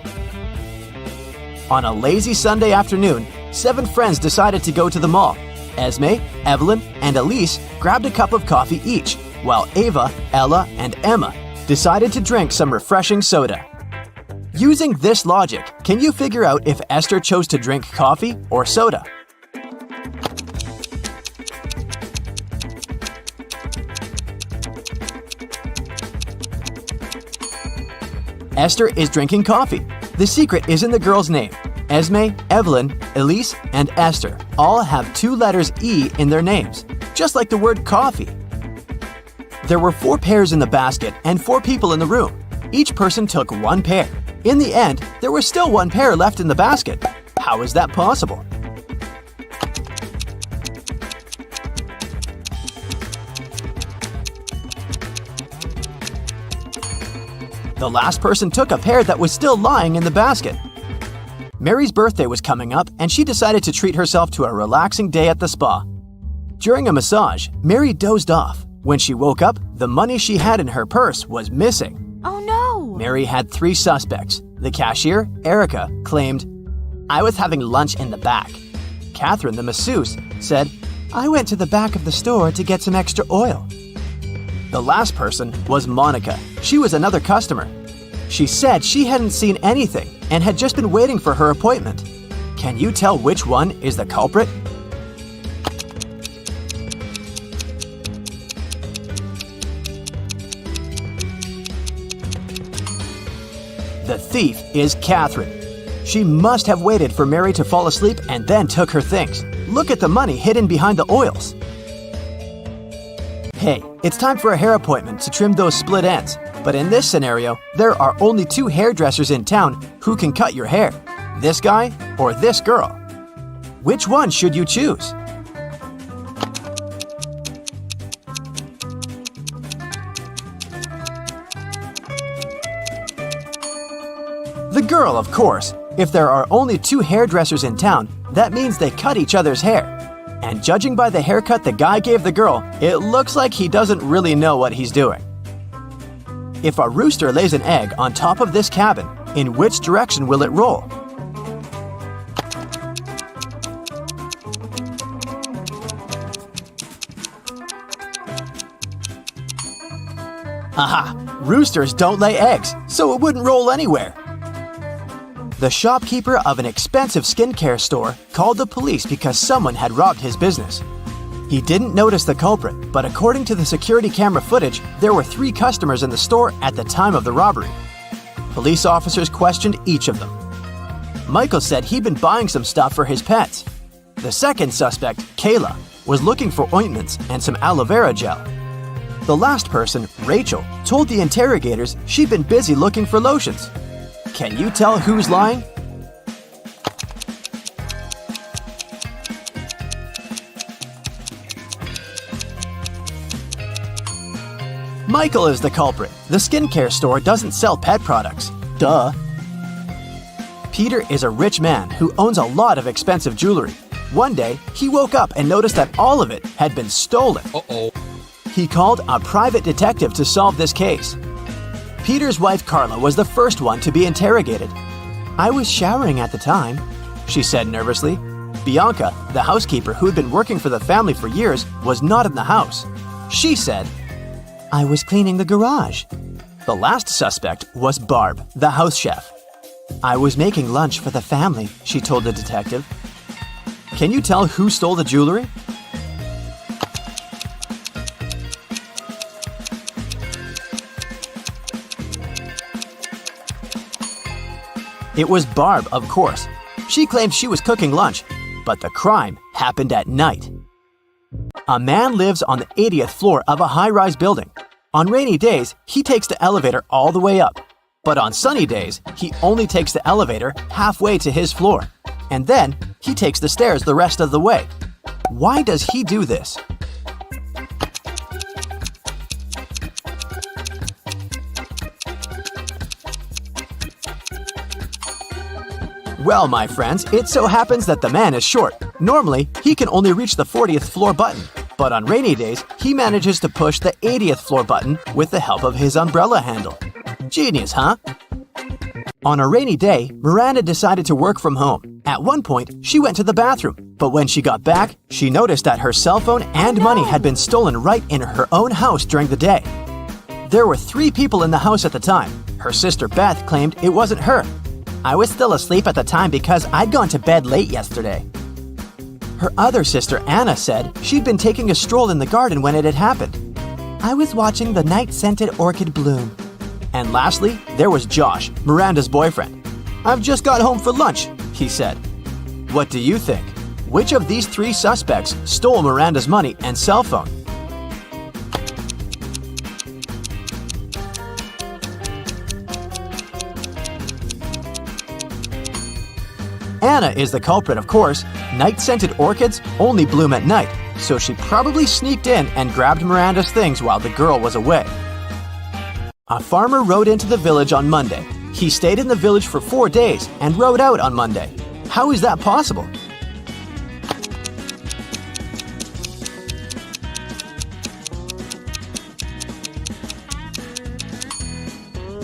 On a lazy Sunday afternoon, 7 friends decided to go to the mall. Esme, Evelyn, and Elise grabbed a cup of coffee each, while Ava, Ella, and Emma decided to drink some refreshing soda. Using this logic, can you figure out if Esther chose to drink coffee or soda? Esther is drinking coffee. The secret is in the girl's name. Esme, Evelyn, Elise, and Esther all have 2 letters E in their names, just like the word coffee. There were 4 pairs in the basket and 4 people in the room. Each person took 1 pair. In the end, there was still 1 pair left in the basket. How is that possible? The last person took a pair that was still lying in the basket. Mary's birthday was coming up, and she decided to treat herself to a relaxing day at the spa. During a massage, Mary dozed off. When she woke up, the money she had in her purse was missing. Oh no! Mary had 3 suspects. The cashier, Erica, claimed, "I was having lunch in the back." Catherine, the masseuse, said, "I went to the back of the store to get some extra oil." The last person was Monica. She was another customer. She said she hadn't seen anything and had just been waiting for her appointment. Can you tell which one is the culprit? The thief is Catherine. She must have waited for Mary to fall asleep and then took her things. Look at the money hidden behind the oils. Hey, it's time for a hair appointment to trim those split ends. But in this scenario, there are only 2 hairdressers in town who can cut your hair. This guy or this girl. Which one should you choose? The girl, of course. If there are only 2 hairdressers in town, that means they cut each other's hair. And judging by the haircut the guy gave the girl, it looks like he doesn't really know what he's doing. If a rooster lays an egg on top of this cabin, in which direction will it roll? Aha! Roosters don't lay eggs, so it wouldn't roll anywhere. The shopkeeper of an expensive skincare store called the police because someone had robbed his business. He didn't notice the culprit, but according to the security camera footage, there were 3 customers in the store at the time of the robbery. Police officers questioned each of them. Michael said he'd been buying some stuff for his pets. The second suspect, Kayla, was looking for ointments and some aloe vera gel. The last person, Rachel, told the interrogators she'd been busy looking for lotions. Can you tell who's lying? Michael is the culprit. The skincare store doesn't sell pet products. Duh. Peter is a rich man who owns a lot of expensive jewelry. One day, he woke up and noticed that all of it had been stolen. Uh-oh. He called a private detective to solve this case. Peter's wife Carla was the first one to be interrogated. "I was showering at the time," she said nervously. Bianca, the housekeeper who had been working for the family for years, was not in the house. She said, "I was cleaning the garage." The last suspect was Barb, the house chef. "I was making lunch for the family," she told the detective. Can you tell who stole the jewelry? It was Barb, of course. She claimed she was cooking lunch, but the crime happened at night. A man lives on the 80th floor of a high-rise building. On rainy days, he takes the elevator all the way up. But on sunny days, he only takes the elevator halfway to his floor. And then, he takes the stairs the rest of the way. Why does he do this? Well, my friends, it so happens that the man is short. Normally, he can only reach the 40th floor button. But on rainy days, he manages to push the 80th floor button with the help of his umbrella handle. Genius, huh? On a rainy day, Miranda decided to work from home. At one point, she went to the bathroom. But when she got back, she noticed that her cell phone and money had been stolen right in her own house during the day. There were 3 people in the house at the time. Her sister Beth claimed it wasn't her. I was still asleep at the time because I'd gone to bed late yesterday. Her other sister Anna said she'd been taking a stroll in the garden when it had happened. I was watching the night-scented orchid bloom. And lastly, there was Josh, Miranda's boyfriend. I've just got home for lunch, he said. What do you think? Which of these 3 suspects stole Miranda's money and cell phone? Anna is the culprit, of course. Night-scented orchids only bloom at night, so she probably sneaked in and grabbed Miranda's things while the girl was away. A farmer rode into the village on Monday. He stayed in the village for 4 days and rode out on Monday. How is that possible?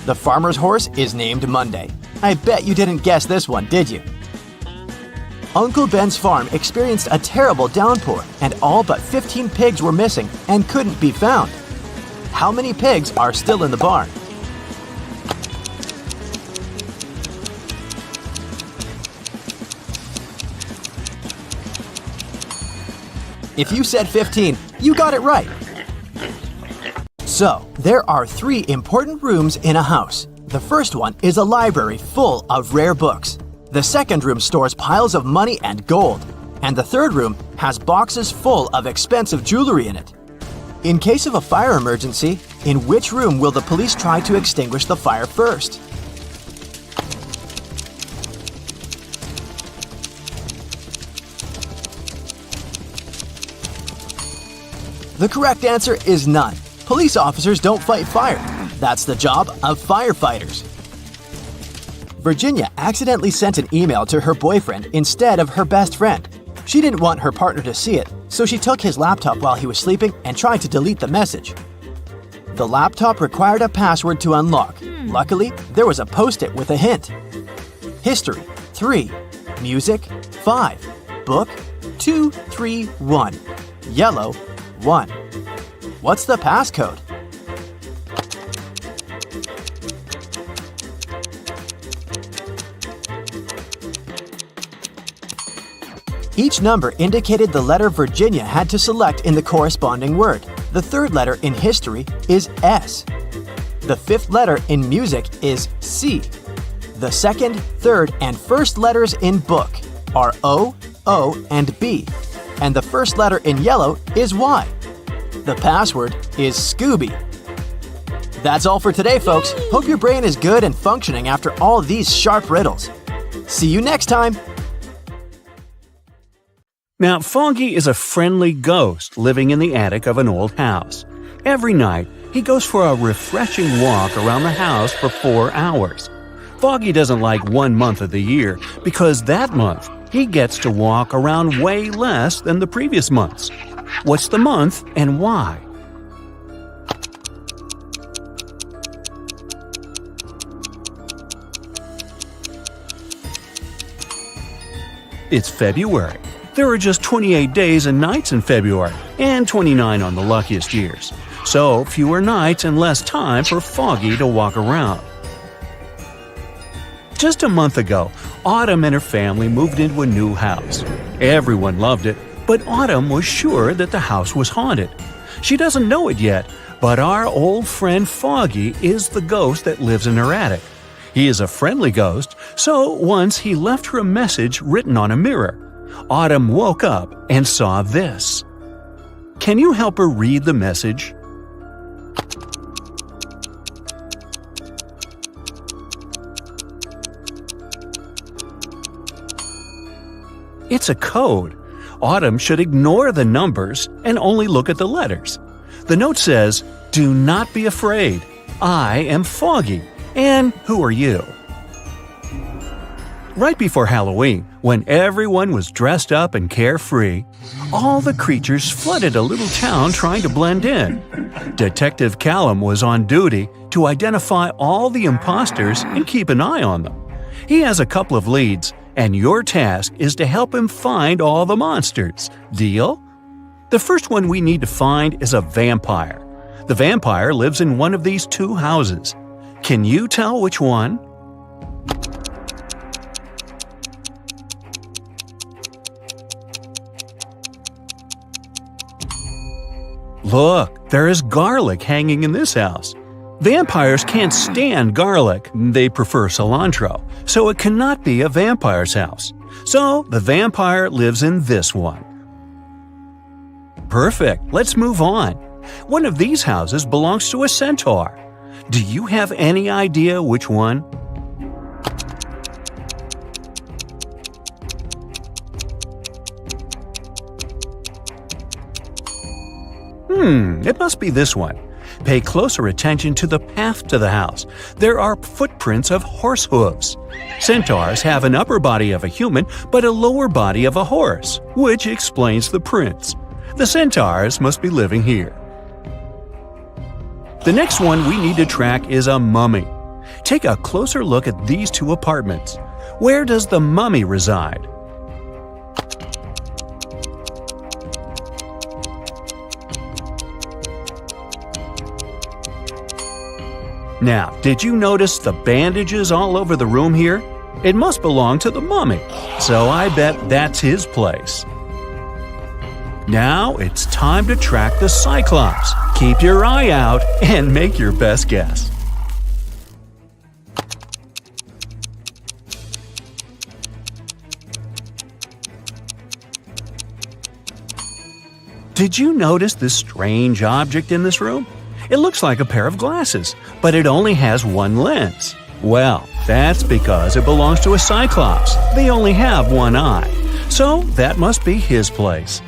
The farmer's horse is named Monday. I bet you didn't guess this one, did you? Uncle Ben's farm experienced a terrible downpour, and all but 15 pigs were missing and couldn't be found. How many pigs are still in the barn? If you said 15, you got it right. So, there are 3 important rooms in a house. The first one is a library full of rare books. The second room stores piles of money and gold. And the third room has boxes full of expensive jewelry in it. In case of a fire emergency, in which room will the police try to extinguish the fire first? The correct answer is none. Police officers don't fight fire. That's the job of firefighters. Virginia accidentally sent an email to her boyfriend instead of her best friend. She didn't want her partner to see it, so she took his laptop while he was sleeping and tried to delete the message. The laptop required a password to unlock. Luckily, there was a post-it with a hint. History, 3. Music, 5. Book, 2, 3, 1. Yellow, 1. What's the passcode? Each number indicated the letter Virginia had to select in the corresponding word. The third letter in history is S. The fifth letter in music is C. The second, third, and first letters in book are O, O, and B. And the first letter in yellow is Y. The password is Scooby. That's all for today, folks. Hope your brain is good and functioning after all these sharp riddles. See you next time! Now, Foggy is a friendly ghost living in the attic of an old house. Every night, he goes for a refreshing walk around the house for 4 hours. Foggy doesn't like 1 month of the year because that month he gets to walk around way less than the previous months. What's the month and why? It's February. There are just 28 days and nights in February, and 29 on the luckiest years. So, fewer nights and less time for Foggy to walk around. Just a month ago, Autumn and her family moved into a new house. Everyone loved it, but Autumn was sure that the house was haunted. She doesn't know it yet, but our old friend Foggy is the ghost that lives in her attic. He is a friendly ghost, so once he left her a message written on a mirror. Autumn woke up and saw this. Can you help her read the message? It's a code. Autumn should ignore the numbers and only look at the letters. The note says, "Do not be afraid. I am Foggy. And who are you?" Right before Halloween, when everyone was dressed up and carefree, all the creatures flooded a little town trying to blend in. Detective Callum was on duty to identify all the imposters and keep an eye on them. He has a couple of leads, and your task is to help him find all the monsters. Deal? The first one we need to find is a vampire. The vampire lives in one of these two houses. Can you tell which one? Look, there is garlic hanging in this house. Vampires can't stand garlic, they prefer cilantro, so it cannot be a vampire's house. So the vampire lives in this one. Perfect, let's move on. One of these houses belongs to a centaur. Do you have any idea which one? It must be this one. Pay closer attention to the path to the house. There are footprints of horse hooves. Centaurs have an upper body of a human, but a lower body of a horse, which explains the prints. The centaurs must be living here. The next one we need to track is a mummy. Take a closer look at these two apartments. Where does the mummy reside? Now, did you notice the bandages all over the room here? It must belong to the mummy, so I bet that's his place. Now it's time to track the Cyclops. Keep your eye out and make your best guess. Did you notice this strange object in this room? It looks like a pair of glasses, but it only has one lens. Well, that's because it belongs to a Cyclops. They only have one eye, so that must be his place.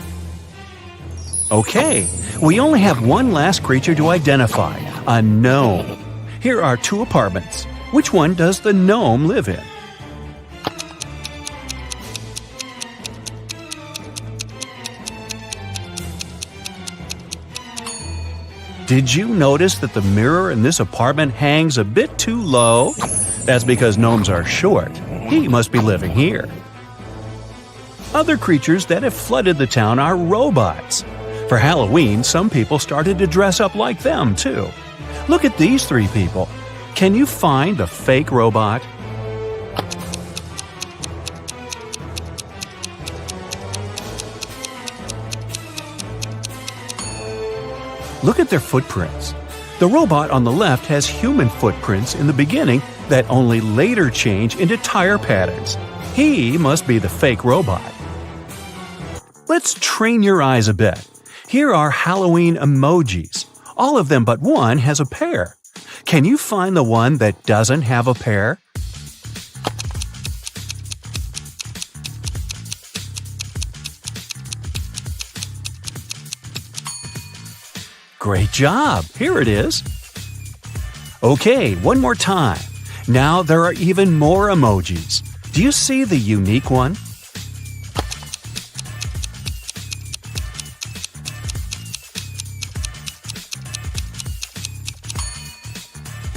Okay, we only have one last creature to identify, a gnome. Here are two apartments. Which one does the gnome live in? Did you notice that the mirror in this apartment hangs a bit too low? That's because gnomes are short. He must be living here. Other creatures that have flooded the town are robots. For Halloween, some people started to dress up like them, too. Look at these three people. Can you find the fake robot? Look at their footprints. The robot on the left has human footprints in the beginning that only later change into tire patterns. He must be the fake robot. Let's train your eyes a bit. Here are Halloween emojis. All of them but one has a pair. Can you find the one that doesn't have a pair? Great job! Here it is. Okay, one more time. Now there are even more emojis. Do you see the unique one?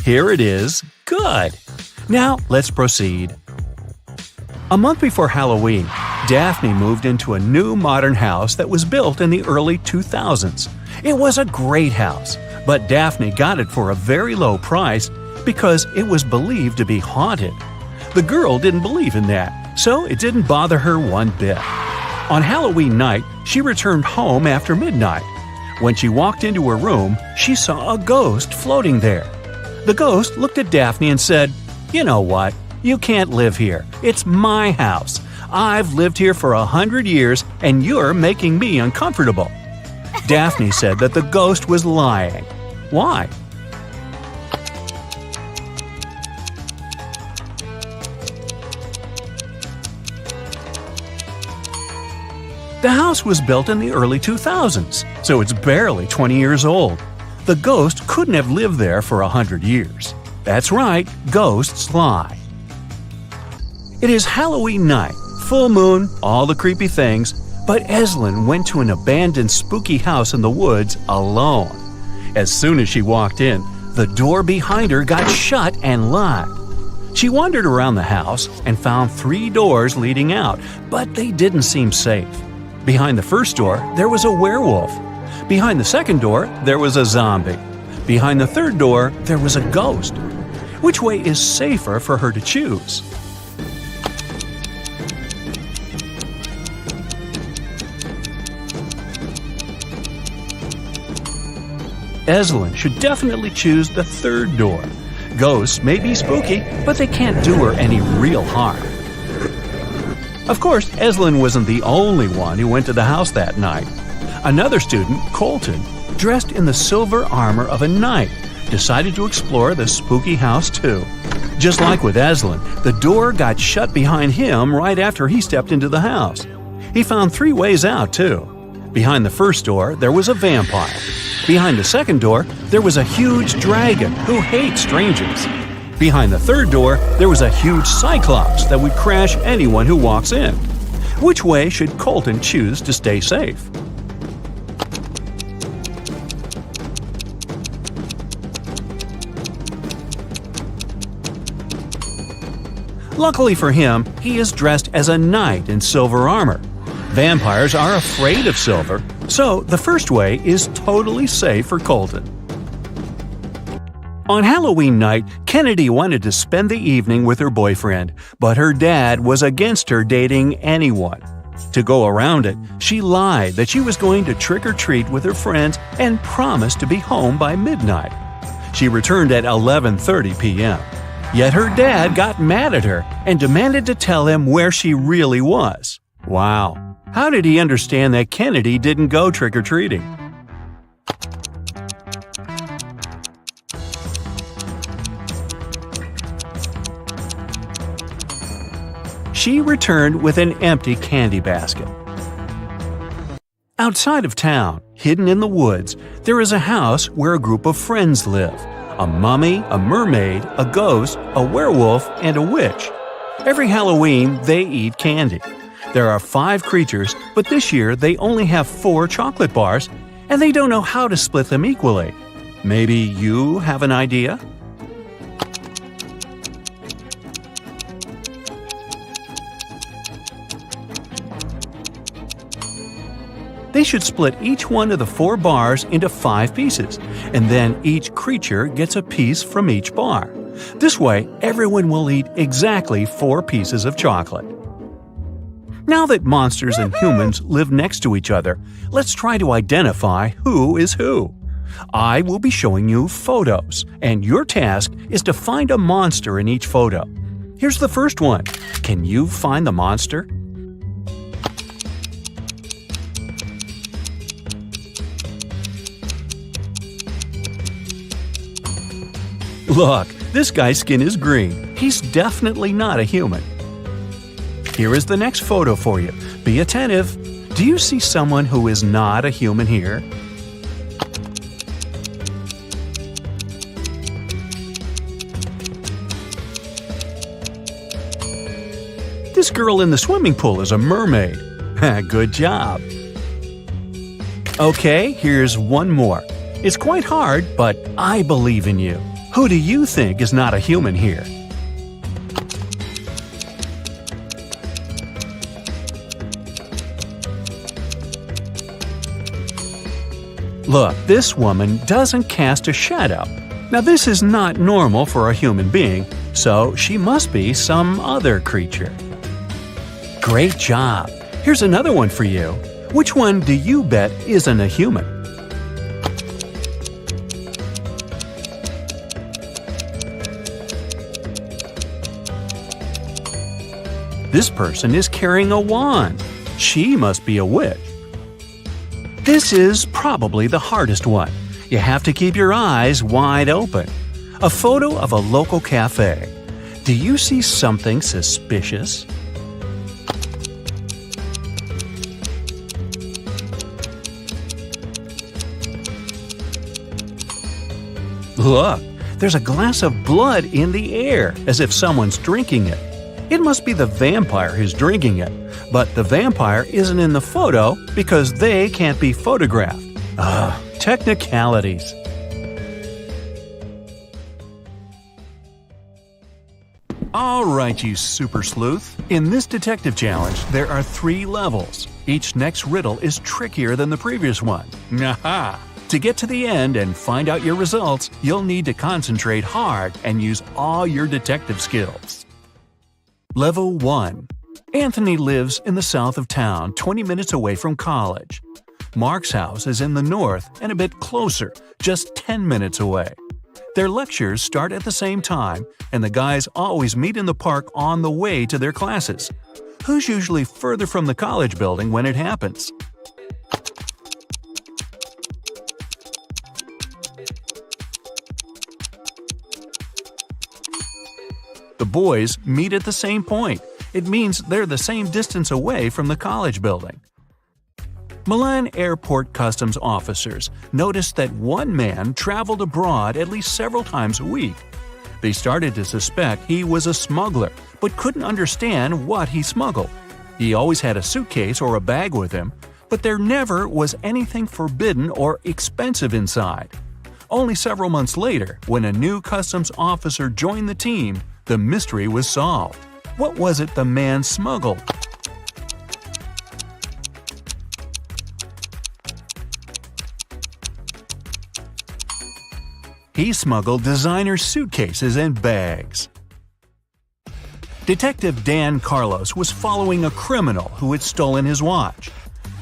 Here it is. Good! Now let's proceed. A month before Halloween, Daphne moved into a new modern house that was built in the early 2000s. It was a great house, but Daphne got it for a very low price because it was believed to be haunted. The girl didn't believe in that, so it didn't bother her one bit. On Halloween night, she returned home after midnight. When she walked into her room, she saw a ghost floating there. The ghost looked at Daphne and said, You know what? You can't live here. It's my house. I've lived here for 100 years, and you're making me uncomfortable." Daphne said that the ghost was lying. Why? The house was built in the early 2000s, so it's barely 20 years old. The ghost couldn't have lived there for 100 years. That's right, ghosts lie. It is Halloween night, full moon, all the creepy things, but Eslyn went to an abandoned spooky house in the woods alone. As soon as she walked in, the door behind her got shut and locked. She wandered around the house and found 3 doors leading out, but they didn't seem safe. Behind the first door, there was a werewolf. Behind the second door, there was a zombie. Behind the third door, there was a ghost. Which way is safer for her to choose? Eslyn should definitely choose the third door. Ghosts may be spooky, but they can't do her any real harm. Of course, Eslyn wasn't the only one who went to the house that night. Another student, Colton, dressed in the silver armor of a knight, decided to explore the spooky house too. Just like with Eslyn, the door got shut behind him right after he stepped into the house. He found 3 ways out too. Behind the first door, there was a vampire. Behind the second door, there was a huge dragon who hates strangers. Behind the third door, there was a huge cyclops that would crash anyone who walks in. Which way should Colton choose to stay safe? Luckily for him, he is dressed as a knight in silver armor. Vampires are afraid of silver, so the first way is totally safe for Colton. On Halloween night, Kennedy wanted to spend the evening with her boyfriend, but her dad was against her dating anyone. To go around it, she lied that she was going to trick-or-treat with her friends and promised to be home by midnight. She returned at 11:30 p.m. Yet her dad got mad at her and demanded to tell him where she really was. Wow! How did he understand that Kennedy didn't go trick-or-treating? She returned with an empty candy basket. Outside of town, hidden in the woods, there is a house where a group of friends live. A mummy, a mermaid, a ghost, a werewolf, and a witch. Every Halloween, they eat candy. There are 5 creatures, but this year they only have 4 chocolate bars, and they don't know how to split them equally. Maybe you have an idea? They should split each one of the 4 bars into 5 pieces, and then each creature gets a piece from each bar. This way, everyone will eat exactly 4 pieces of chocolate. Now that monsters and humans live next to each other, let's try to identify who is who. I will be showing you photos, and your task is to find a monster in each photo. Here's the first one. Can you find the monster? Look, this guy's skin is green. He's definitely not a human. Here is the next photo for you. Be attentive. Do you see someone who is not a human here? This girl in the swimming pool is a mermaid. Good job. Okay, here's one more. It's quite hard, but I believe in you. Who do you think is not a human here? Look, this woman doesn't cast a shadow. Now this is not normal for a human being, so she must be some other creature. Great job! Here's another one for you. Which one do you bet isn't a human? This person is carrying a wand. She must be a witch. This is probably the hardest one. You have to keep your eyes wide open. A photo of a local cafe. Do you see something suspicious? Look, there's a glass of blood in the air, as if someone's drinking it. It must be the vampire who's drinking it, but the vampire isn't in the photo because they can't be photographed. Technicalities. Alright, you super sleuth. In this detective challenge, there are 3 levels. Each next riddle is trickier than the previous one. Aha! To get to the end and find out your results, you'll need to concentrate hard and use all your detective skills. Level 1. Anthony lives in the south of town, 20 minutes away from college. Mark's house is in the north and a bit closer, just 10 minutes away. Their lectures start at the same time, and the guys always meet in the park on the way to their classes. Who's usually further from the college building when it happens? The boys meet at the same point. It means they're the same distance away from the college building. Milan airport customs officers noticed that one man traveled abroad at least several times a week. They started to suspect he was a smuggler, but couldn't understand what he smuggled. He always had a suitcase or a bag with him, but there never was anything forbidden or expensive inside. Only several months later, when a new customs officer joined the team, the mystery was solved. What was it the man smuggled? He smuggled designer suitcases and bags. Detective Dan Carlos was following a criminal who had stolen his watch.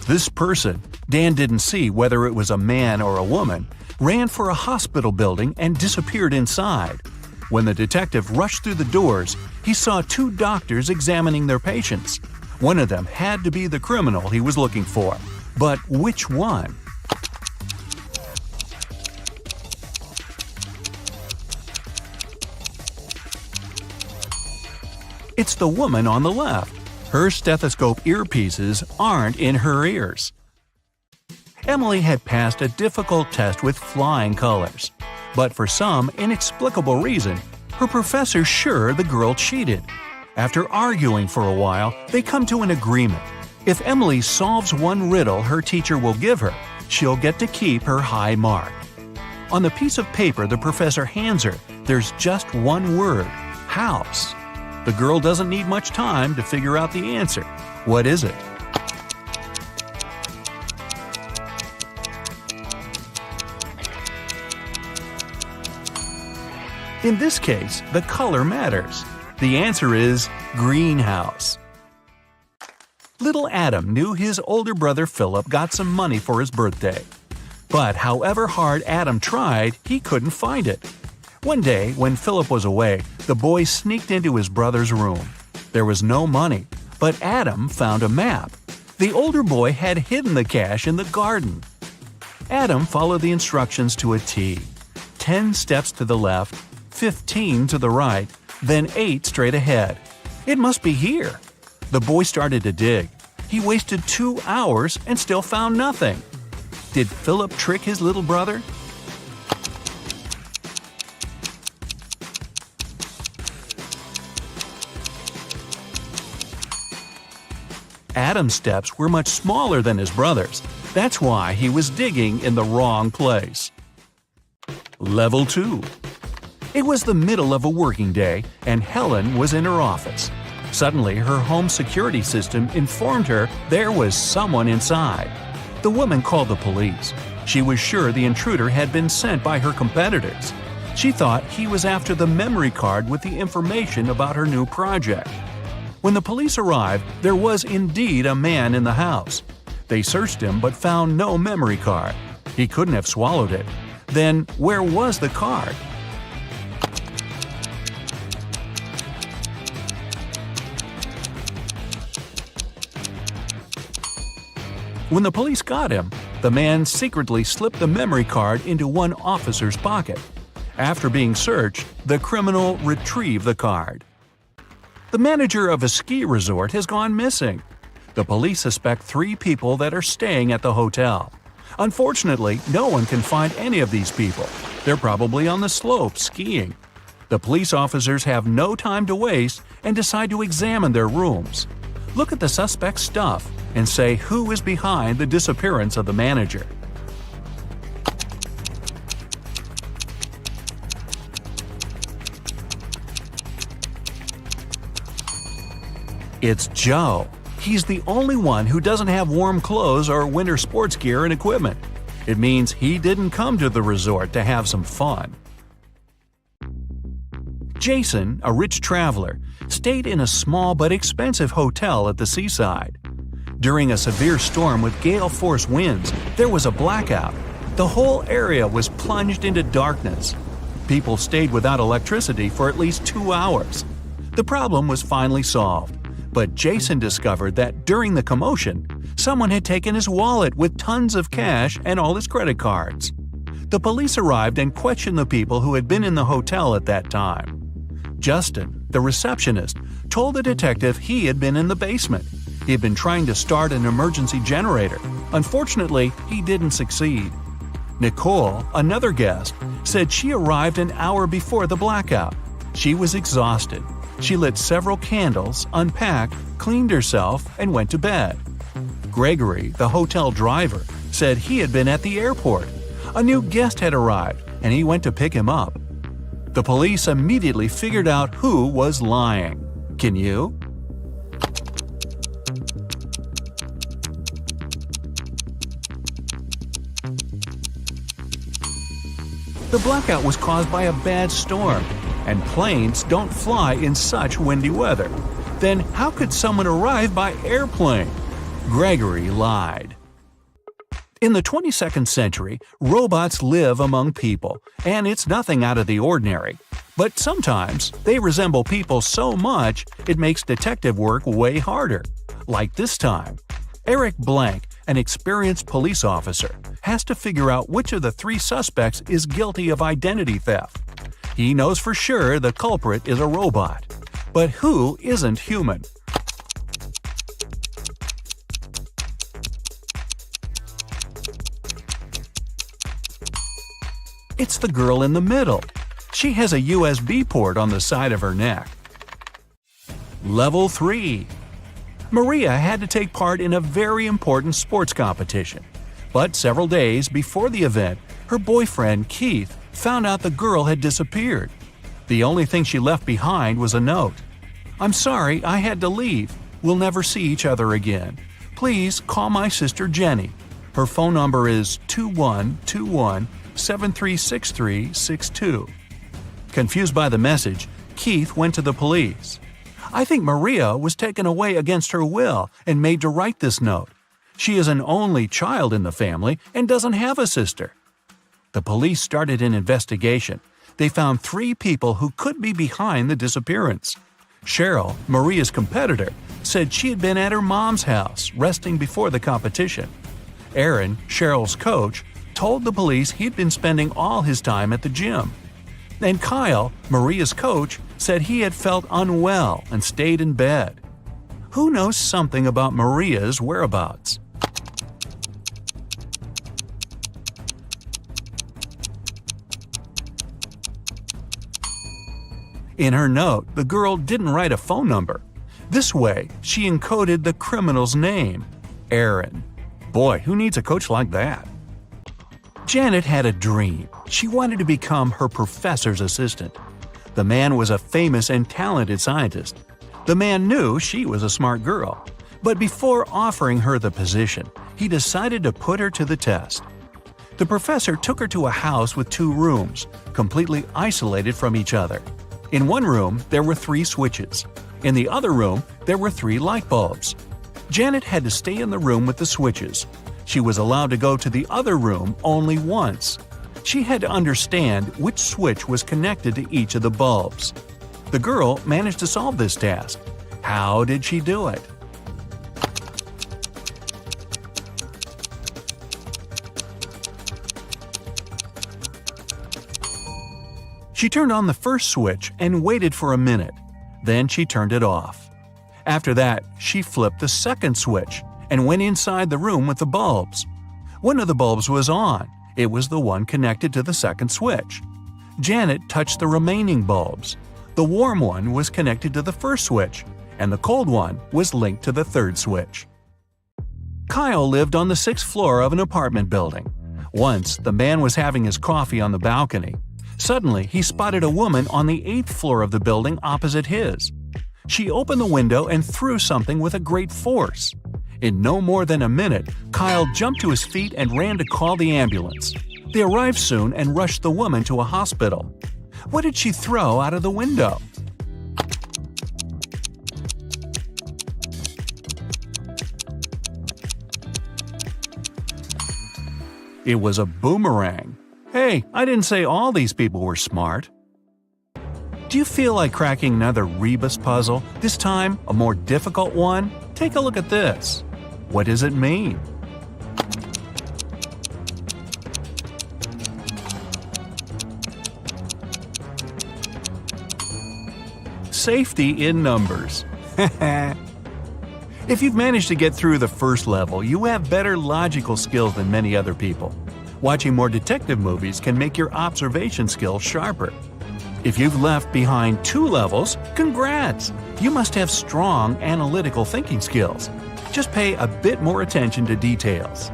This person, Dan didn't see whether it was a man or a woman, ran for a hospital building and disappeared inside. When the detective rushed through the doors, he saw 2 doctors examining their patients. One of them had to be the criminal he was looking for. But which one? It's the woman on the left. Her stethoscope earpieces aren't in her ears. Emily had passed a difficult test with flying colors. But for some inexplicable reason, her professor's sure the girl cheated. After arguing for a while, they come to an agreement. If Emily solves one riddle her teacher will give her, she'll get to keep her high mark. On the piece of paper the professor hands her, there's just one word: house. The girl doesn't need much time to figure out the answer. What is it? In this case, the color matters. The answer is greenhouse. Little Adam knew his older brother Philip got some money for his birthday. But however hard Adam tried, he couldn't find it. One day, when Philip was away, the boy sneaked into his brother's room. There was no money, but Adam found a map. The older boy had hidden the cash in the garden. Adam followed the instructions to a T. 10 steps to the left, 15 to the right, then 8 straight ahead. It must be here. The boy started to dig. He wasted 2 hours and still found nothing. Did Philip trick his little brother? Adam's steps were much smaller than his brother's. That's why he was digging in the wrong place. Level 2. It was the middle of a working day, and Helen was in her office. Suddenly, her home security system informed her there was someone inside. The woman called the police. She was sure the intruder had been sent by her competitors. She thought he was after the memory card with the information about her new project. When the police arrived, there was indeed a man in the house. They searched him but found no memory card. He couldn't have swallowed it. Then, where was the card? When the police got him, the man secretly slipped the memory card into one officer's pocket. After being searched, the criminal retrieved the card. The manager of a ski resort has gone missing. The police suspect 3 people that are staying at the hotel. Unfortunately, no one can find any of these people. They're probably on the slopes skiing. The police officers have no time to waste and decide to examine their rooms. Look at the suspect's stuff and say who is behind the disappearance of the manager. It's Joe. He's the only one who doesn't have warm clothes or winter sports gear and equipment. It means he didn't come to the resort to have some fun. Jason, a rich traveler, stayed in a small but expensive hotel at the seaside. During a severe storm with gale-force winds, there was a blackout. The whole area was plunged into darkness. People stayed without electricity for at least 2 hours. The problem was finally solved. But Jason discovered that during the commotion, someone had taken his wallet with tons of cash and all his credit cards. The police arrived and questioned the people who had been in the hotel at that time. Justin, the receptionist, told the detective he had been in the basement. He had been trying to start an emergency generator. Unfortunately, he didn't succeed. Nicole, another guest, said she arrived an hour before the blackout. She was exhausted. She lit several candles, unpacked, cleaned herself, and went to bed. Gregory, the hotel driver, said he had been at the airport. A new guest had arrived, and he went to pick him up. The police immediately figured out who was lying. Can you? The blackout was caused by a bad storm, and planes don't fly in such windy weather. Then how could someone arrive by airplane? Gregory lied. In the 22nd century, robots live among people, and it's nothing out of the ordinary. But sometimes they resemble people so much it makes detective work way harder. Like this time. Eric Blank, an experienced police officer, has to figure out which of the 3 suspects is guilty of identity theft. He knows for sure the culprit is a robot. But who isn't human? It's the girl in the middle. She has a USB port on the side of her neck. Level 3. Maria had to take part in a very important sports competition. But several days before the event, her boyfriend, Keith, found out the girl had disappeared. The only thing she left behind was a note. "I'm sorry, I had to leave. We'll never see each other again. Please call my sister Jenny. Her phone number is 2121-736362. Confused by the message, Keith went to the police. "I think Maria was taken away against her will and made to write this note. She is an only child in the family and doesn't have a sister." The police started an investigation. They found 3 people who could be behind the disappearance. Cheryl, Maria's competitor, said she had been at her mom's house resting before the competition. Aaron, Cheryl's coach, told the police he'd been spending all his time at the gym. And Kyle, Maria's coach, said he had felt unwell and stayed in bed. Who knows something about Maria's whereabouts? In her note, the girl didn't write a phone number. This way, she encoded the criminal's name, Aaron. Boy, who needs a coach like that? Janet had a dream. She wanted to become her professor's assistant. The man was a famous and talented scientist. The man knew she was a smart girl. But before offering her the position, he decided to put her to the test. The professor took her to a house with 2 rooms, completely isolated from each other. In one room, there were 3 switches. In the other room, there were 3 light bulbs. Janet had to stay in the room with the switches. She was allowed to go to the other room only once. She had to understand which switch was connected to each of the bulbs. The girl managed to solve this task. How did she do it? She turned on the first switch and waited for a minute. Then she turned it off. After that, she flipped the second switch and went inside the room with the bulbs. One of the bulbs was on. It was the one connected to the second switch. Janet touched the remaining bulbs. The warm one was connected to the first switch, and the cold one was linked to the third switch. Kyle lived on the 6th floor of an apartment building. Once, the man was having his coffee on the balcony. Suddenly, he spotted a woman on the 8th floor of the building opposite his. She opened the window and threw something with a great force. In no more than a minute, Kyle jumped to his feet and ran to call the ambulance. They arrived soon and rushed the woman to a hospital. What did she throw out of the window? It was a boomerang. Hey, I didn't say all these people were smart. Do you feel like cracking another rebus puzzle, this time a more difficult one? Take a look at this. What does it mean? Safety in numbers. If you've managed to get through the first level, you have better logical skills than many other people. Watching more detective movies can make your observation skills sharper. If you've left behind 2 levels, congrats! You must have strong analytical thinking skills. Just pay a bit more attention to details.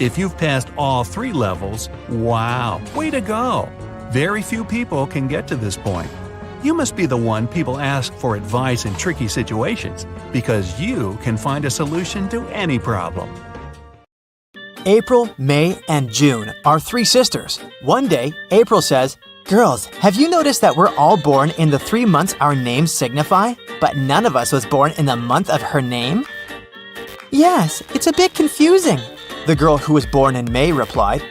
If you've passed all 3 levels, wow, way to go! Very few people can get to this point. You must be the one people ask for advice in tricky situations, because you can find a solution to any problem. April, May, and June are 3 sisters. One day, April says, "Girls, have you noticed that we're all born in the 3 months our names signify, but none of us was born in the month of her name?" "Yes, it's a bit confusing," the girl who was born in May replied.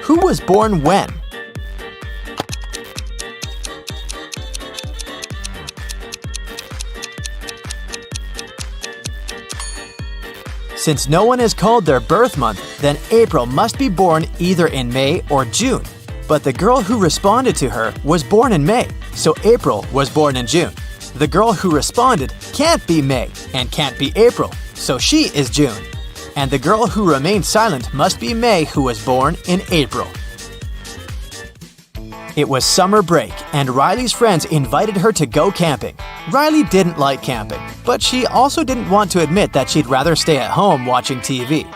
"Who was born when?" Since no one has called their birth month, then April must be born either in May or June. But the girl who responded to her was born in May, so April was born in June. The girl who responded can't be May and can't be April, so she is June. And the girl who remained silent must be May, who was born in April. It was summer break, and Riley's friends invited her to go camping. Riley didn't like camping, but she also didn't want to admit that she'd rather stay at home watching TV.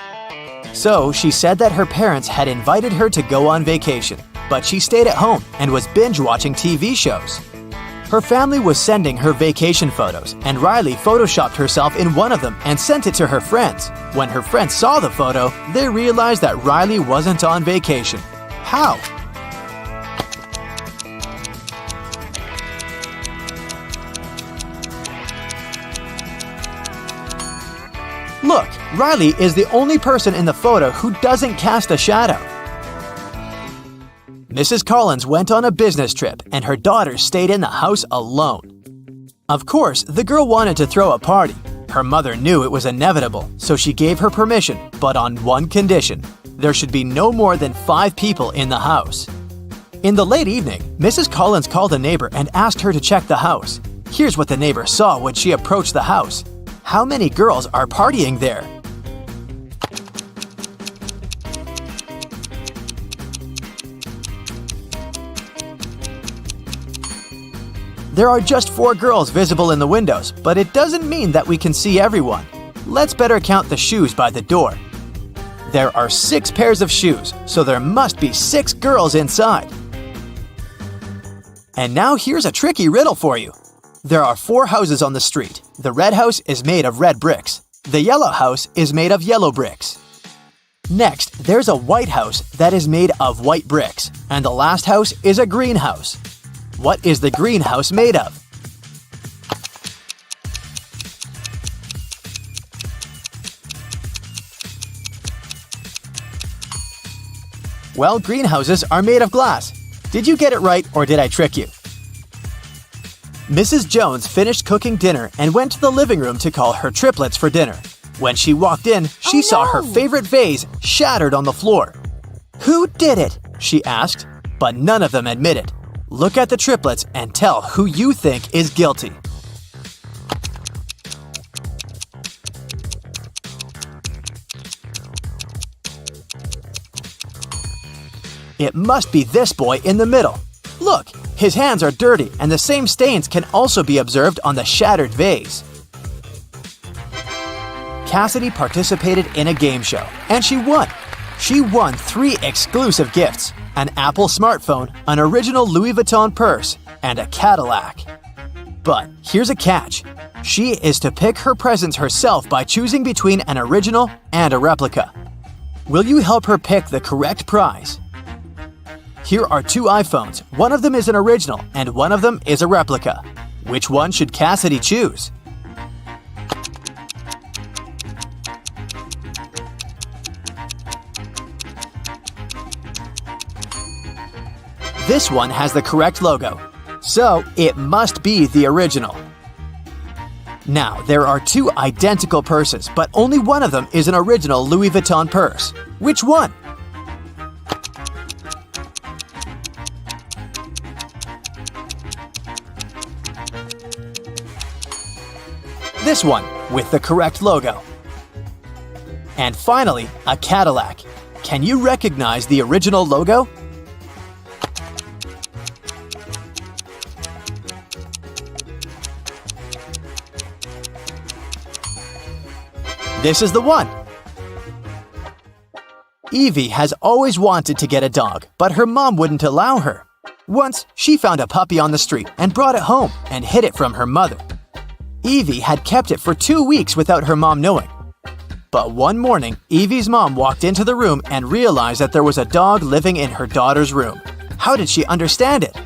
So she said that her parents had invited her to go on vacation, but she stayed at home and was binge-watching TV shows. Her family was sending her vacation photos, and Riley photoshopped herself in one of them and sent it to her friends. When her friends saw the photo, they realized that Riley wasn't on vacation. How? Look, Riley is the only person in the photo who doesn't cast a shadow. Mrs. Collins went on a business trip, and her daughter stayed in the house alone. Of course, the girl wanted to throw a party. Her mother knew it was inevitable, so she gave her permission, but on one condition. There should be no more than 5 people in the house. In the late evening, Mrs. Collins called a neighbor and asked her to check the house. Here's what the neighbor saw when she approached the house. How many girls are partying there? There are just 4 girls visible in the windows, but it doesn't mean that we can see everyone. Let's better count the shoes by the door. There are 6 pairs of shoes, so there must be 6 girls inside. And now here's a tricky riddle for you. There are 4 houses on the street. The red house is made of red bricks. The yellow house is made of yellow bricks. Next, there's a white house that is made of white bricks. And the last house is a green house. What is the green house made of? Well, greenhouses are made of glass. Did you get it right, or did I trick you? Mrs. Jones finished cooking dinner and went to the living room to call her triplets for dinner. When she walked in, she saw her favorite vase shattered on the floor. "Who did it?" she asked, but none of them admitted. Look at the triplets and tell who you think is guilty. It must be this boy in the middle. Look, his hands are dirty and the same stains can also be observed on the shattered vase. Cassidy participated in a game show and she won. She won 3 exclusive gifts: an Apple smartphone, an original Louis Vuitton purse, and a Cadillac. But here's a catch. She is to pick her presents herself by choosing between an original and a replica. Will you help her pick the correct prize? Here are 2 iPhones. One of them is an original and one of them is a replica. Which one should Cassidy choose? This one has the correct logo, so it must be the original. Now, there are 2 identical purses, but only one of them is an original Louis Vuitton purse. Which one? This one, with the correct logo. And finally, a Cadillac. Can you recognize the original logo? This is the one! Evie has always wanted to get a dog, but her mom wouldn't allow her. Once, she found a puppy on the street and brought it home and hid it from her mother. Evie had kept it for 2 weeks without her mom knowing. But one morning, Evie's mom walked into the room and realized that there was a dog living in her daughter's room. How did she understand it?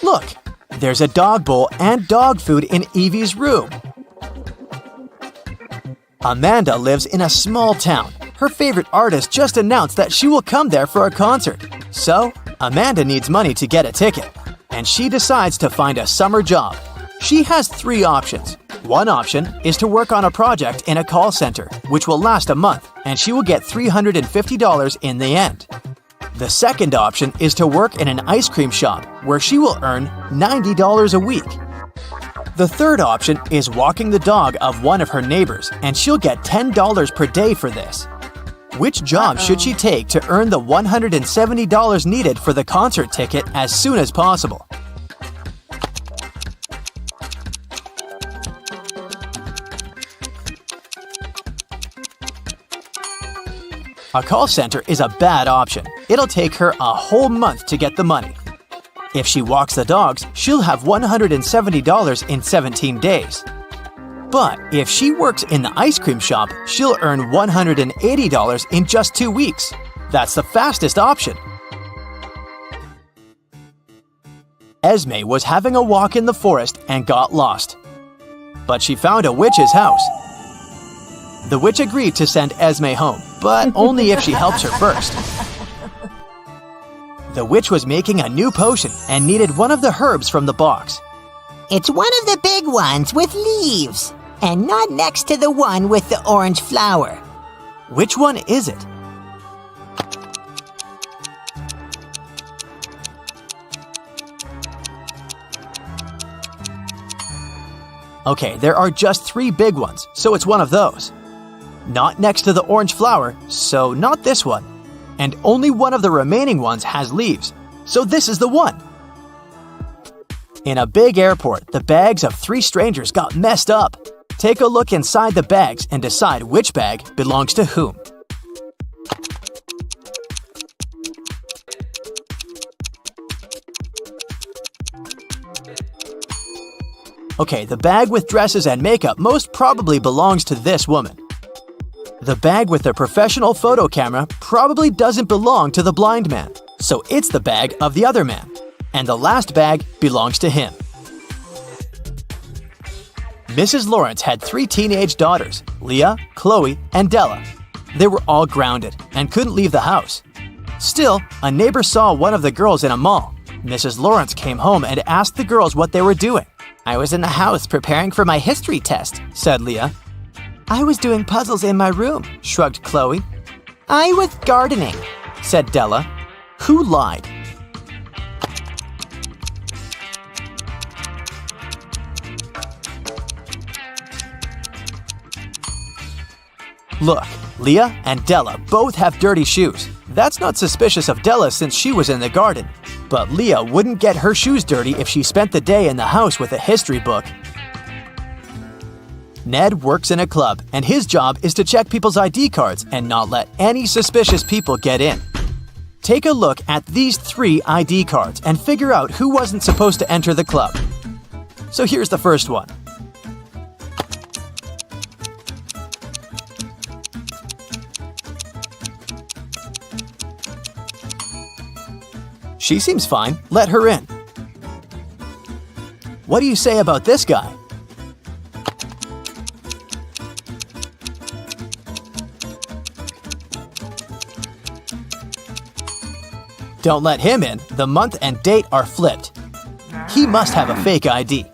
Look, there's a dog bowl and dog food in Evie's room. Amanda lives in a small town. Her favorite artist just announced that she will come there for a concert. So, Amanda needs money to get a ticket, and she decides to find a summer job. She has 3 options. One option is to work on a project in a call center, which will last a month, and she will get $350 in the end. The second option is to work in an ice cream shop, where she will earn $90 a week. The third option is walking the dog of one of her neighbors, and she'll get $10 per day for this. Which job should she take to earn the $170 needed for the concert ticket as soon as possible? A call center is a bad option. It'll take her a whole month to get the money. If she walks the dogs, she'll have $170 in 17 days. But if she works in the ice cream shop, she'll earn $180 in just 2 weeks. That's the fastest option. Esme was having a walk in the forest and got lost. But she found a witch's house. The witch agreed to send Esme home, but only if she helps her first. The witch was making a new potion and needed one of the herbs from the box. It's one of the big ones with leaves, and not next to the one with the orange flower. Which one is it? Okay, there are just 3 big ones, so it's one of those. Not next to the orange flower, so not this one. And only one of the remaining ones has leaves, so this is the one. In a big airport, the bags of 3 strangers got messed up. Take a look inside the bags and decide which bag belongs to whom. Okay, the bag with dresses and makeup most probably belongs to this woman. The bag with the professional photo camera probably doesn't belong to the blind man, so it's the bag of the other man. And the last bag belongs to him. Mrs. Lawrence had 3 teenage daughters, Leah, Chloe, and Della. They were all grounded and couldn't leave the house. Still, a neighbor saw one of the girls in a mall. Mrs. Lawrence came home and asked the girls what they were doing. "I was in the house preparing for my history test," said Leah. I was doing puzzles in my room, shrugged Chloe. I was gardening, said Della. Who lied? Look, Leah and Della both have dirty shoes. That's not suspicious of Della since she was in the garden. But Leah wouldn't get her shoes dirty if she spent the day in the house with a history book. Ned works in a club, and his job is to check people's ID cards and not let any suspicious people get in. Take a look at these 3 ID cards and figure out who wasn't supposed to enter the club. So here's the first one. She seems fine. Let her in. What do you say about this guy? Don't let him in. The month and date are flipped. He must have a fake ID.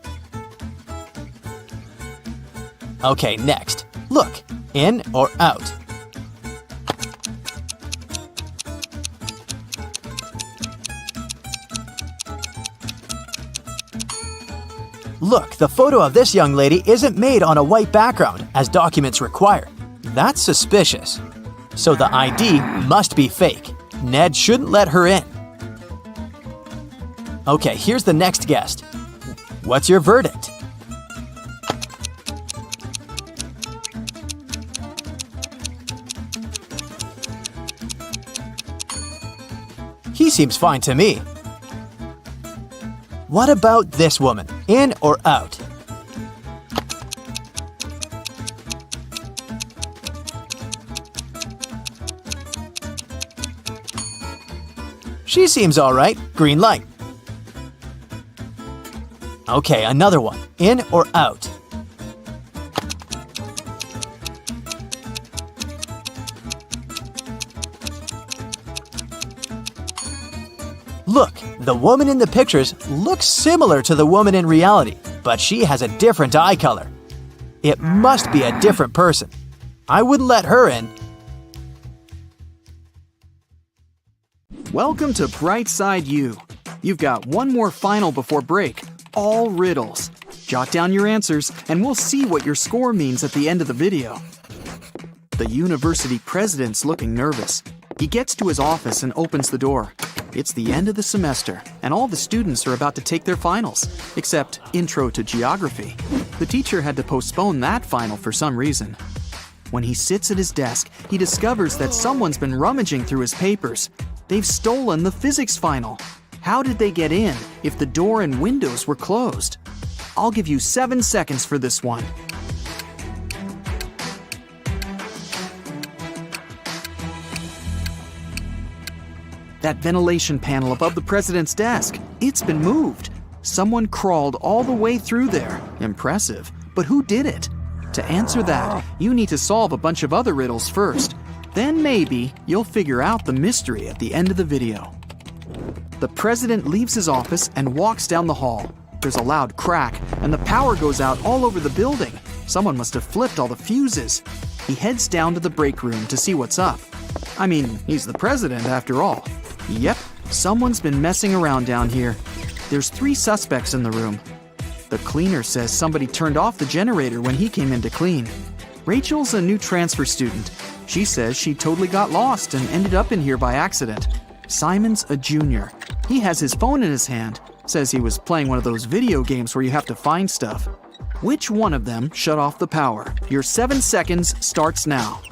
Okay, next. Look, in or out? Look, the photo of this young lady isn't made on a white background, as documents require. That's suspicious. So the ID must be fake. Ned shouldn't let her in. Okay, here's the next guest. What's your verdict? He seems fine to me. What about this woman? In or out? She seems all right. Green light. Okay, another one. In or out? Look, the woman in the pictures looks similar to the woman in reality, but she has a different eye color. It must be a different person. I wouldn't let her in. Welcome to Brightside U. You've got one more final before break, all riddles. Jot down your answers and we'll see what your score means at the end of the video. The university president's looking nervous. He gets to his office and opens the door. It's the end of the semester, and all the students are about to take their finals, except Intro to Geography. The teacher had to postpone that final for some reason. When he sits at his desk, he discovers that someone's been rummaging through his papers. They've stolen the physics final. How did they get in if the door and windows were closed? I'll give you 7 seconds for this one. That ventilation panel above the president's desk, it's been moved. Someone crawled all the way through there. Impressive. But who did it? To answer that, you need to solve a bunch of other riddles first. Then maybe you'll figure out the mystery at the end of the video. The president leaves his office and walks down the hall. There's a loud crack, and the power goes out all over the building. Someone must have flipped all the fuses. He heads down to the break room to see what's up. I mean, he's the president after all. Yep, someone's been messing around down here. There's 3 suspects in the room. The cleaner says somebody turned off the generator when he came in to clean. Rachel's a new transfer student. She says she totally got lost and ended up in here by accident. Simon's a junior. He has his phone in his hand. Says he was playing one of those video games where you have to find stuff. Which one of them shut off the power? Your 7 seconds starts now.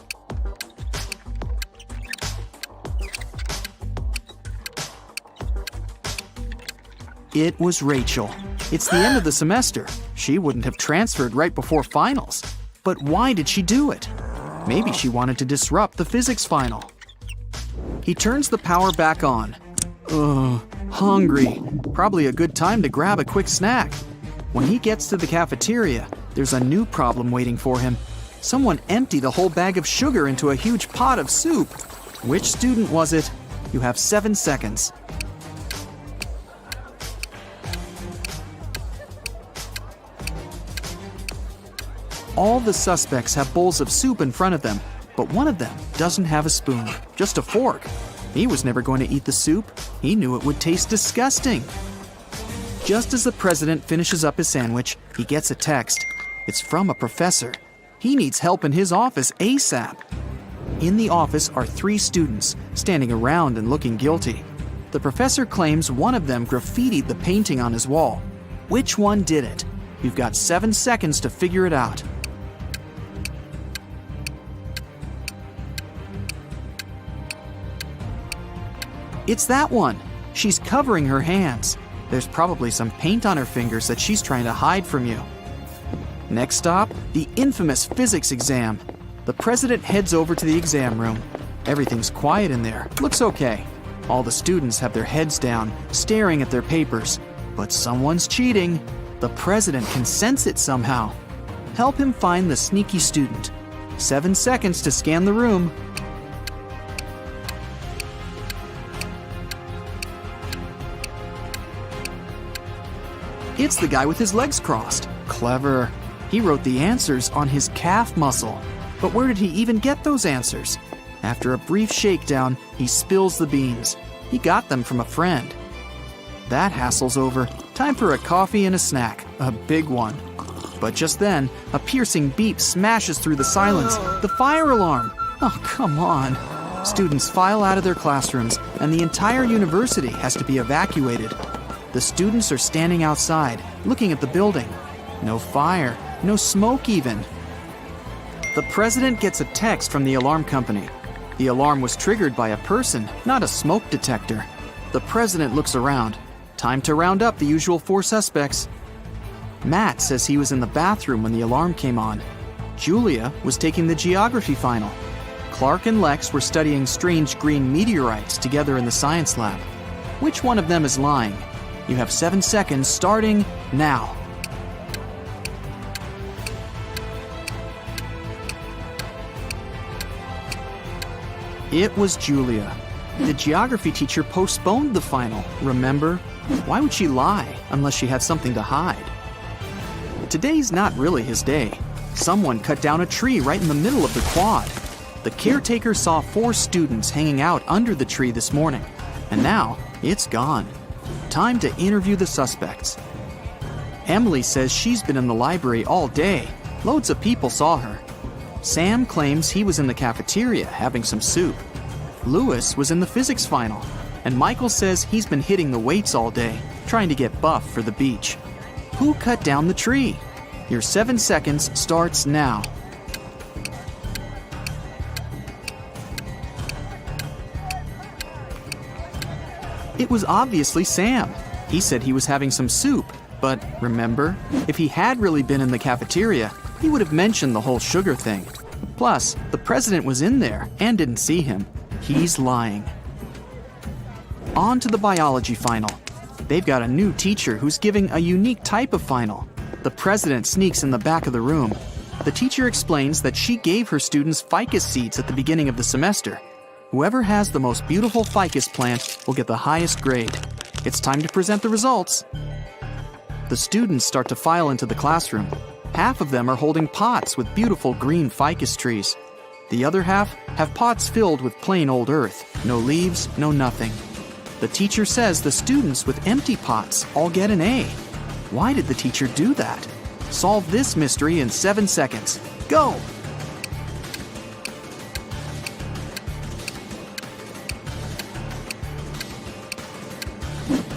It was Rachel. It's the end of the semester. She wouldn't have transferred right before finals. But why did she do it? Maybe she wanted to disrupt the physics final. He turns the power back on. Ugh, hungry. Probably a good time to grab a quick snack. When he gets to the cafeteria, there's a new problem waiting for him. Someone emptied a whole bag of sugar into a huge pot of soup. Which student was it? You have 7 seconds. All the suspects have bowls of soup in front of them, but one of them doesn't have a spoon, just a fork. He was never going to eat the soup. He knew it would taste disgusting. Just as the president finishes up his sandwich, he gets a text. It's from a professor. He needs help in his office ASAP. In the office are 3 students, standing around and looking guilty. The professor claims one of them graffitied the painting on his wall. Which one did it? You've got 7 seconds to figure it out. It's that one. She's covering her hands. There's probably some paint on her fingers that she's trying to hide from you. Next stop, the infamous physics exam. The president heads over to the exam room. Everything's quiet in there. Looks okay. All the students have their heads down, staring at their papers. But someone's cheating. The president can sense it somehow. Help him find the sneaky student. 7 seconds to scan the room. It's the guy with his legs crossed. Clever. He wrote the answers on his calf muscle. But where did he even get those answers? After a brief shakedown, he spills the beans. He got them from a friend. That hassle's over. Time for a coffee and a snack. A big one. But just then, a piercing beep smashes through the silence. The fire alarm! Oh, come on. Students file out of their classrooms, and the entire university has to be evacuated. The students are standing outside, looking at the building. No fire, no smoke even. The president gets a text from the alarm company. The alarm was triggered by a person, not a smoke detector. The president looks around. Time to round up the usual 4 suspects. Matt says he was in the bathroom when the alarm came on. Julia was taking the geography final. Clark and Lex were studying strange green meteorites together in the science lab. Which one of them is lying? You have 7 seconds starting now. It was Julia. The geography teacher postponed the final, remember? Why would she lie unless she had something to hide? Today's not really his day. Someone cut down a tree right in the middle of the quad. The caretaker saw 4 students hanging out under the tree this morning, and now it's gone. Time to interview the suspects. Emily says she's been in the library all day. Loads of people saw her. Sam claims he was in the cafeteria having some soup. Lewis was in the physics final. And Michael says he's been hitting the weights all day, trying to get buff for the beach. Who cut down the tree? Your 7 seconds starts now. It was obviously Sam. He said he was having some soup, but remember, if he had really been in the cafeteria, he would have mentioned the whole sugar thing. Plus, the president was in there and didn't see him. He's lying. On to the biology final. They've got a new teacher who's giving a unique type of final. The president sneaks in the back of the room. The teacher explains that she gave her students ficus seeds at the beginning of the semester. Whoever has the most beautiful ficus plant will get the highest grade. It's time to present the results. The students start to file into the classroom. Half of them are holding pots with beautiful green ficus trees. The other half have pots filled with plain old earth. No leaves, no nothing. The teacher says the students with empty pots all get an A. Why did the teacher do that? Solve this mystery in 7 seconds. Go!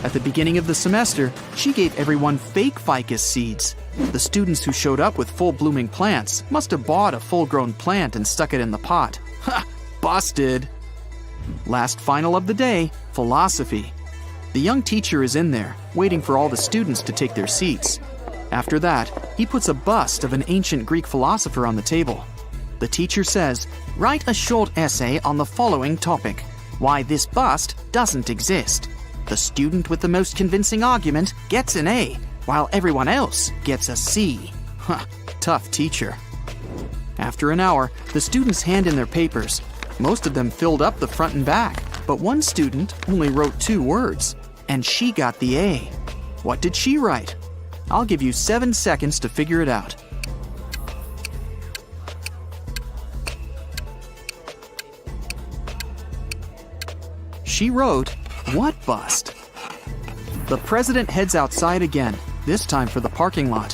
At the beginning of the semester, she gave everyone fake ficus seeds. The students who showed up with full-blooming plants must have bought a full-grown plant and stuck it in the pot. Ha! Busted! Last final of the day, philosophy. The young teacher is in there, waiting for all the students to take their seats. After that, he puts a bust of an ancient Greek philosopher on the table. The teacher says, "Write a short essay on the following topic: why this bust doesn't exist." The student with the most convincing argument gets an A, while everyone else gets a C. Huh, tough teacher. After an hour, the students hand in their papers. Most of them filled up the front and back, but one student only wrote 2 words, and she got the A. What did she write? I'll give you 7 seconds to figure it out. she wrote, "What bust?" The president heads outside again, this time for the parking lot.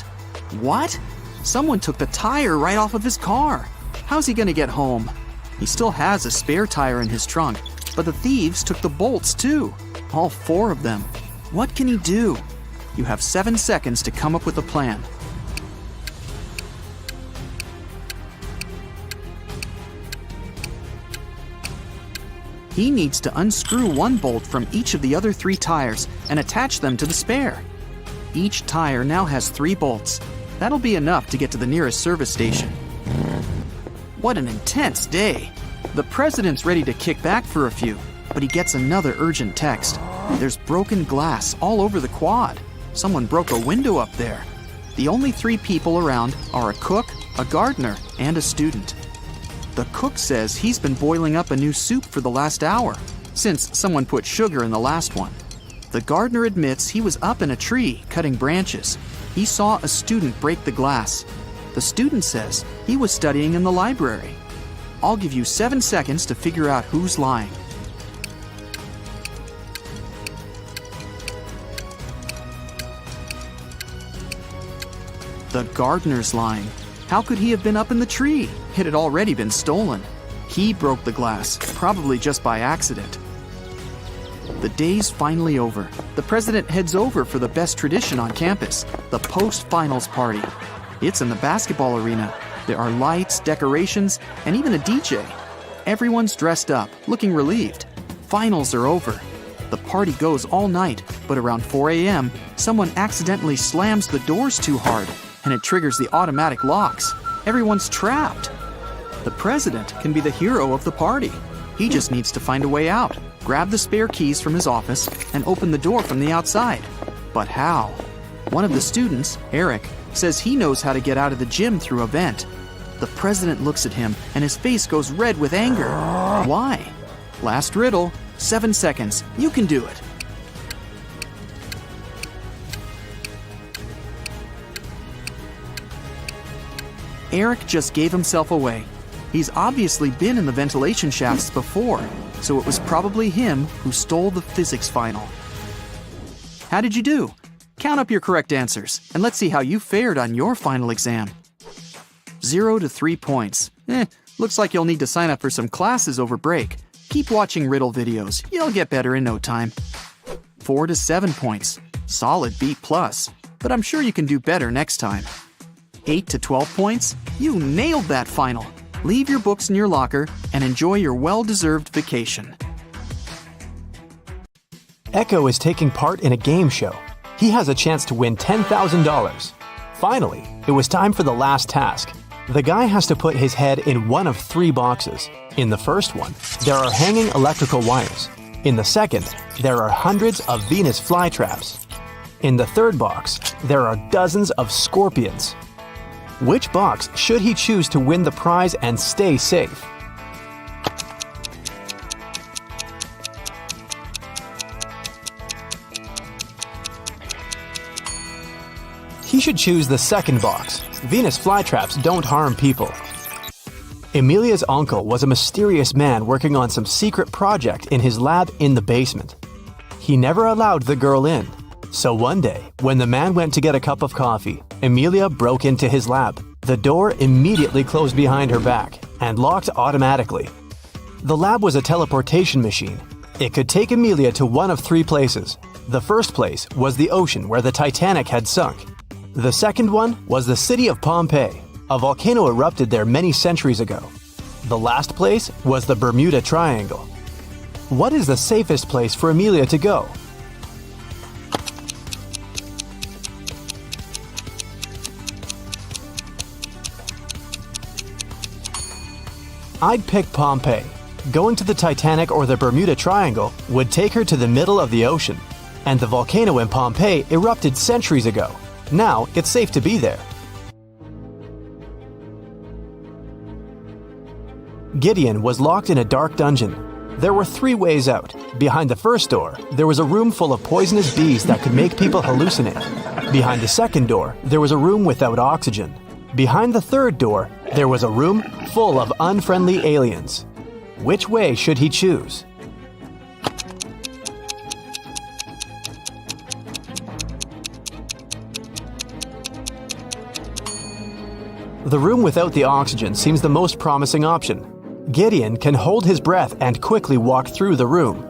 What? Someone took the tire right off of his car. How's he gonna get home? He still has a spare tire in his trunk, but the thieves took the bolts too. All 4 of them. What can he do? You have 7 seconds to come up with a plan. He needs to unscrew 1 bolt from each of the other 3 tires and attach them to the spare. Each tire now has 3 bolts. That'll be enough to get to the nearest service station. What an intense day. The president's ready to kick back for a few, but he gets another urgent text. There's broken glass all over the quad. Someone broke a window up there. The only 3 people around are a cook, a gardener, and a student. The cook says he's been boiling up a new soup for the last hour, since someone put sugar in the last one. The gardener admits he was up in a tree cutting branches. He saw a student break the glass. The student says he was studying in the library. I'll give you 7 seconds to figure out who's lying. The gardener's lying. How could he have been up in the tree? It had already been stolen. He broke the glass, probably just by accident. The day's finally over. The president heads over for the best tradition on campus, the post-finals party. It's in the basketball arena. There are lights, decorations, and even a DJ. Everyone's dressed up, looking relieved. Finals are over. The party goes all night, but around 4 a.m., someone accidentally slams the doors too hard, and it triggers the automatic locks. Everyone's trapped. The president can be the hero of the party. He just needs to find a way out, grab the spare keys from his office, and open the door from the outside. But how? One of the students, Eric, says he knows how to get out of the gym through a vent. The president looks at him, and his face goes red with anger. Why? Last riddle, 7 seconds. You can do it. Eric just gave himself away. He's obviously been in the ventilation shafts before, so it was probably him who stole the physics final. How did you do? Count up your correct answers, and let's see how you fared on your final exam. 0 to 3 points. Looks like you'll need to sign up for some classes over break. Keep watching Riddle videos. You'll get better in no time. 4 to 7 points. Solid B+, but I'm sure you can do better next time. 8 to 12 points? You nailed that final. Leave your books in your locker and enjoy your well-deserved vacation. Echo is taking part in a game show. He has a chance to win $10,000. Finally, it was time for the last task. The guy has to put his head in one of 3 boxes. In the first one, there are hanging electrical wires. In the second, there are hundreds of Venus flytraps. In the third box, there are dozens of scorpions. Which box should he choose to win the prize and stay safe? He should choose the second box. Venus flytraps don't harm people. Emilia's uncle was a mysterious man working on some secret project in his lab in the basement. He never allowed the girl in. So one day, when the man went to get a cup of coffee, Emilia broke into his lab. The door immediately closed behind her back and locked automatically. The lab was a teleportation machine. It could take Emilia to one of 3 places. The first place was the ocean where the Titanic had sunk. The second one was the city of Pompeii. A volcano erupted there many centuries ago. The last place was the Bermuda Triangle. What is the safest place for Emilia to go? I'd pick Pompeii. Going to the Titanic or the Bermuda Triangle would take her to the middle of the ocean. And the volcano in Pompeii erupted centuries ago. Now it's safe to be there. Gideon was locked in a dark dungeon. There were 3 ways out. Behind the first door, there was a room full of poisonous bees that could make people hallucinate. Behind the second door, there was a room without oxygen. Behind the third door, there was a room full of unfriendly aliens. Which way should he choose? The room without the oxygen seems the most promising option. Gideon can hold his breath and quickly walk through the room.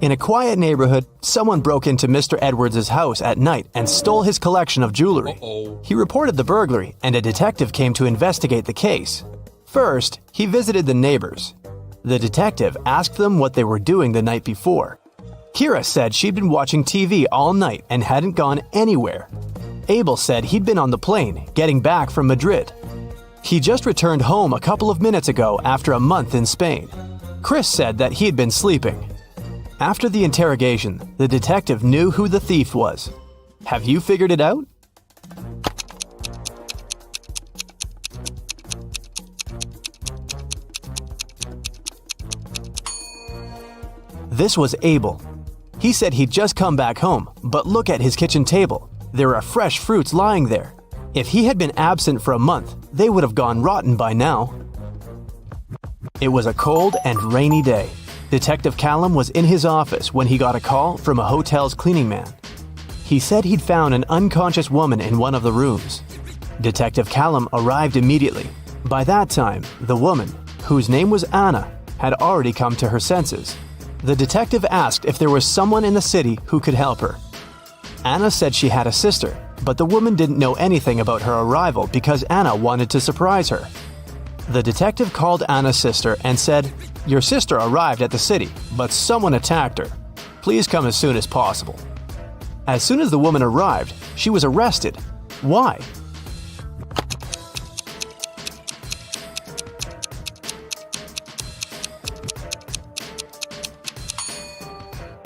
In a quiet neighborhood, someone broke into Mr. Edwards' house at night and stole his collection of jewelry. He reported the burglary, and a detective came to investigate the case. First, he visited the neighbors. The detective asked them what they were doing the night before. Kira said she'd been watching TV all night and hadn't gone anywhere. Abel said he'd been on the plane, getting back from Madrid. He just returned home a couple of minutes ago after a month in Spain. Chris said that he'd been sleeping. After the interrogation, the detective knew who the thief was. Have you figured it out? This was Abel. He said he'd just come back home, but look at his kitchen table. There are fresh fruits lying there. If he had been absent for a month, they would have gone rotten by now. It was a cold and rainy day. Detective Callum was in his office when he got a call from a hotel's cleaning man. He said he'd found an unconscious woman in one of the rooms. Detective Callum arrived immediately. By that time, the woman, whose name was Anna, had already come to her senses. The detective asked if there was someone in the city who could help her. Anna said she had a sister, but the woman didn't know anything about her arrival because Anna wanted to surprise her. The detective called Anna's sister and said, "Your sister arrived at the city, but someone attacked her. Please come as soon as possible." As soon as the woman arrived, she was arrested. Why?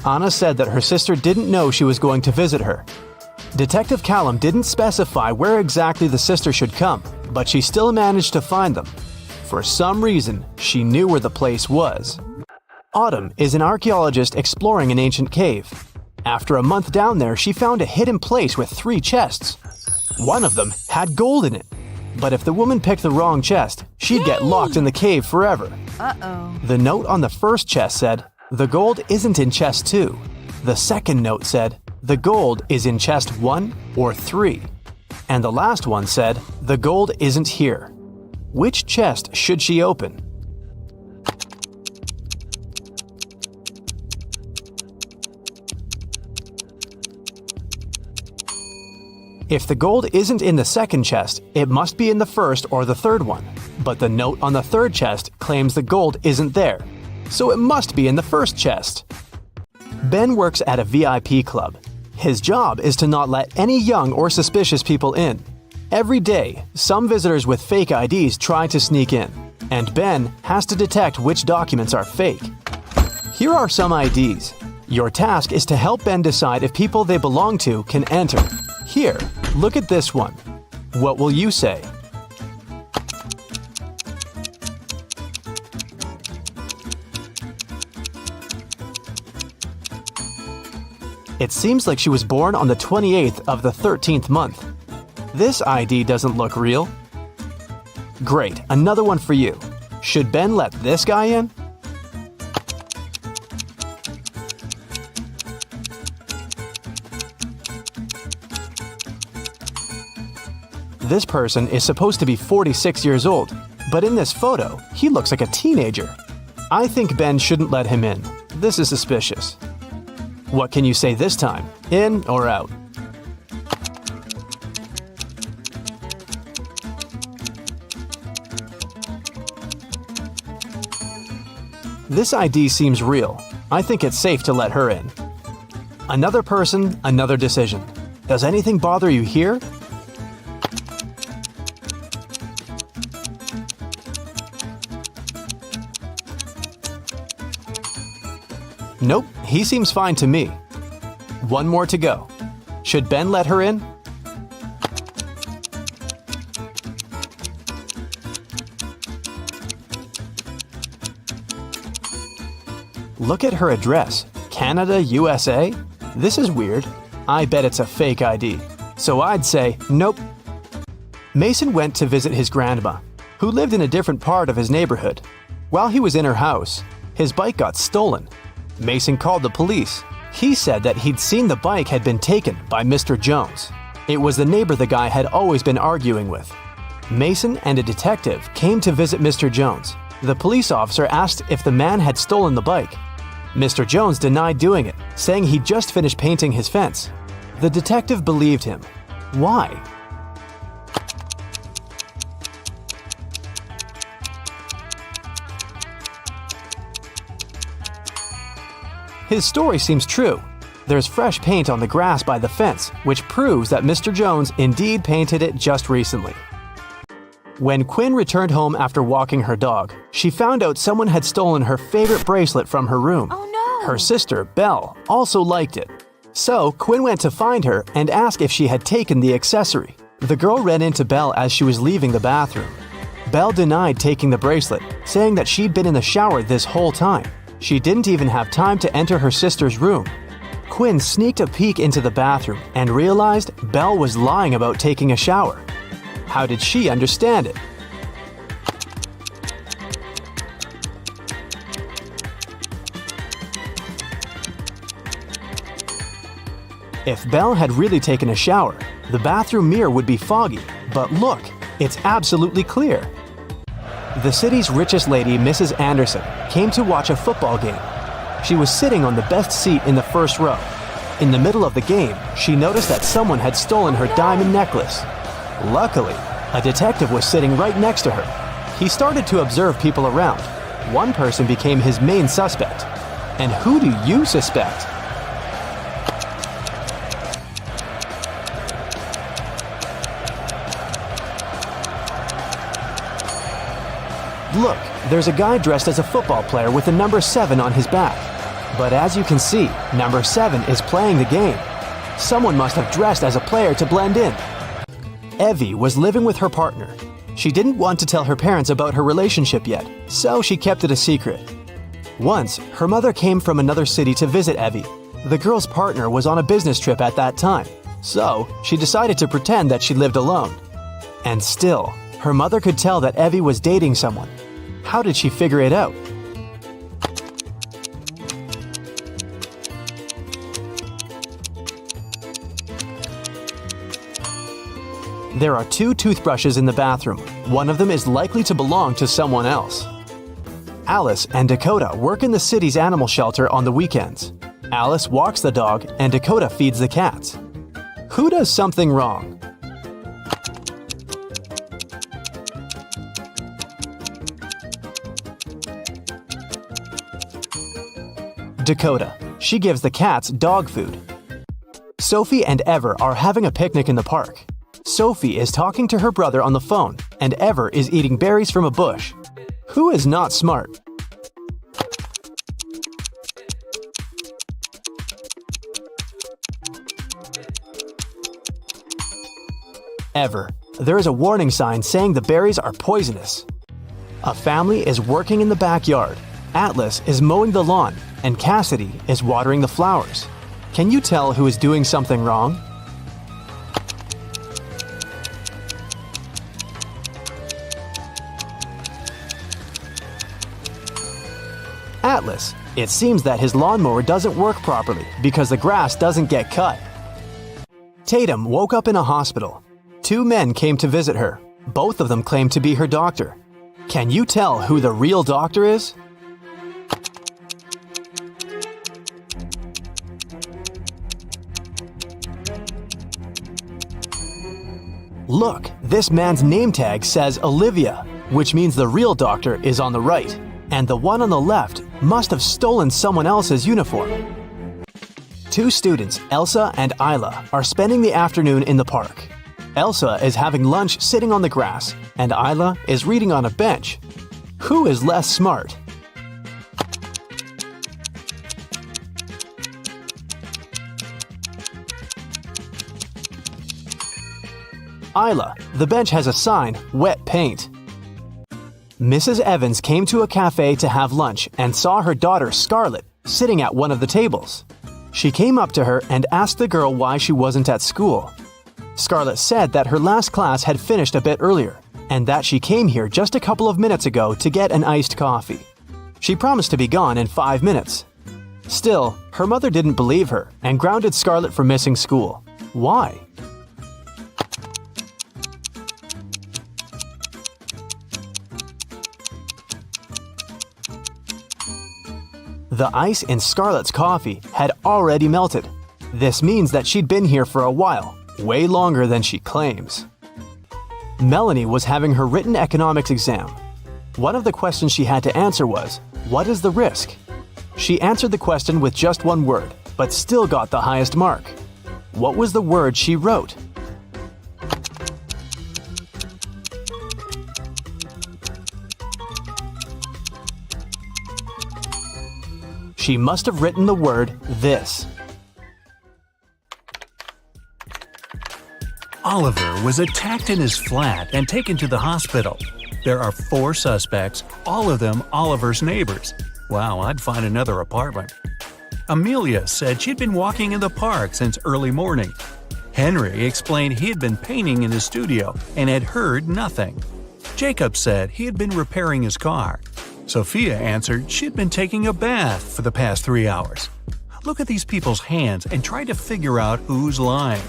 Anna said that her sister didn't know she was going to visit her. Detective Callum didn't specify where exactly the sister should come, but she still managed to find them. For some reason, she knew where the place was. Autumn is an archaeologist exploring an ancient cave. After a month down there, she found a hidden place with 3 chests. One of them had gold in it. But if the woman picked the wrong chest, she'd get locked in the cave forever. The note on the first chest said, "The gold isn't in chest 2. The second note said, "The gold is in chest 1 or 3. And the last one said, "The gold isn't here." Which chest should she open? If the gold isn't in the second chest, it must be in the first or the third one. But the note on the third chest claims the gold isn't there, so it must be in the first chest. Ben works at a VIP club. His job is to not let any young or suspicious people in. Every day, some visitors with fake IDs try to sneak in, and Ben has to detect which documents are fake. Here are some IDs. Your task is to help Ben decide if people they belong to can enter. Here, look at this one. What will you say? It seems like she was born on the 28th of the 13th month. This ID doesn't look real. Great, another one for you. Should Ben let this guy in? This person is supposed to be 46 years old, but in this photo, he looks like a teenager. I think Ben shouldn't let him in. This is suspicious. What can you say this time? In or out? This ID seems real. I think it's safe to let her in. Another person, another decision. Does anything bother you here? Nope, he seems fine to me. One more to go. Should Ben let her in? Look at her address. Canada, USA? This is weird. I bet it's a fake ID. So I'd say, nope. Mason went to visit his grandma, who lived in a different part of his neighborhood. While he was in her house, his bike got stolen. Mason called the police. He said that he'd seen the bike had been taken by Mr. Jones. It was the neighbor the guy had always been arguing with. Mason and a detective came to visit Mr. Jones. The police officer asked if the man had stolen the bike. Mr. Jones denied doing it, saying he'd just finished painting his fence. The detective believed him. Why? His story seems true. There's fresh paint on the grass by the fence, which proves that Mr. Jones indeed painted it just recently. When Quinn returned home after walking her dog, she found out someone had stolen her favorite bracelet from her room. Oh no! Her sister, Belle, also liked it. So Quinn went to find her and asked if she had taken the accessory. The girl ran into Belle as she was leaving the bathroom. Belle denied taking the bracelet, saying that she'd been in the shower this whole time. She didn't even have time to enter her sister's room. Quinn sneaked a peek into the bathroom and realized Belle was lying about taking a shower. How did she understand it? If Belle had really taken a shower, the bathroom mirror would be foggy, but look, it's absolutely clear. The city's richest lady, Mrs. Anderson, came to watch a football game. She was sitting on the best seat in the first row. In the middle of the game, she noticed that someone had stolen her diamond necklace. Luckily, a detective was sitting right next to her. He started to observe people around. One person became his main suspect. And who do you suspect? Look, there's a guy dressed as a football player with a number 7 on his back. But as you can see, number 7 is playing the game. Someone must have dressed as a player to blend in. Evie was living with her partner. She didn't want to tell her parents about her relationship yet, so she kept it a secret. Once, her mother came from another city to visit Evie. The girl's partner was on a business trip at that time, so she decided to pretend that she lived alone. And still, her mother could tell that Evie was dating someone. How did she figure it out? There are 2 toothbrushes in the bathroom. One of them is likely to belong to someone else. Alice and Dakota work in the city's animal shelter on the weekends. Alice walks the dog and Dakota feeds the cats. Who does something wrong? Dakota. She gives the cats dog food. Sophie and Ever are having a picnic in the park. Sophie is talking to her brother on the phone, and Ever is eating berries from a bush. Who is not smart? Ever. There is a warning sign saying the berries are poisonous. A family is working in the backyard. Atlas is mowing the lawn, and Cassidy is watering the flowers. Can you tell who is doing something wrong? Atlas. It seems that his lawnmower doesn't work properly because the grass doesn't get cut. Tatum woke up in a hospital. 2 men came to visit her. Both of them claim to be her doctor. Can you tell who the real doctor is? Look, this man's name tag says Olivia, which means the real doctor is on the right, and the one on the left must have stolen someone else's uniform. 2 students, Elsa and Isla, are spending the afternoon in the park. Elsa is having lunch sitting on the grass, and Isla is reading on a bench. Who is less smart? Isla. The bench has a sign, wet paint. Mrs. Evans came to a cafe to have lunch and saw her daughter Scarlett sitting at one of the tables. She came up to her and asked the girl why she wasn't at school. Scarlett said that her last class had finished a bit earlier and that she came here just a couple of minutes ago to get an iced coffee. She promised to be gone in 5 minutes. Still, her mother didn't believe her and grounded Scarlett for missing school. Why? The ice in Scarlett's coffee had already melted. This means that she'd been here for a while, way longer than she claims. Melanie was having her written economics exam. One of the questions she had to answer was, "What is the risk?" She answered the question with just one word, but still got the highest mark. What was the word she wrote? She must have written the word "this." Oliver was attacked in his flat and taken to the hospital. There are 4 suspects, all of them Oliver's neighbors. Wow, I'd find another apartment. Amelia said she'd been walking in the park since early morning. Henry explained he had been painting in his studio and had heard nothing. Jacob said he had been repairing his car. Sophia answered she'd been taking a bath for the past 3 hours. Look at these people's hands and try to figure out who's lying.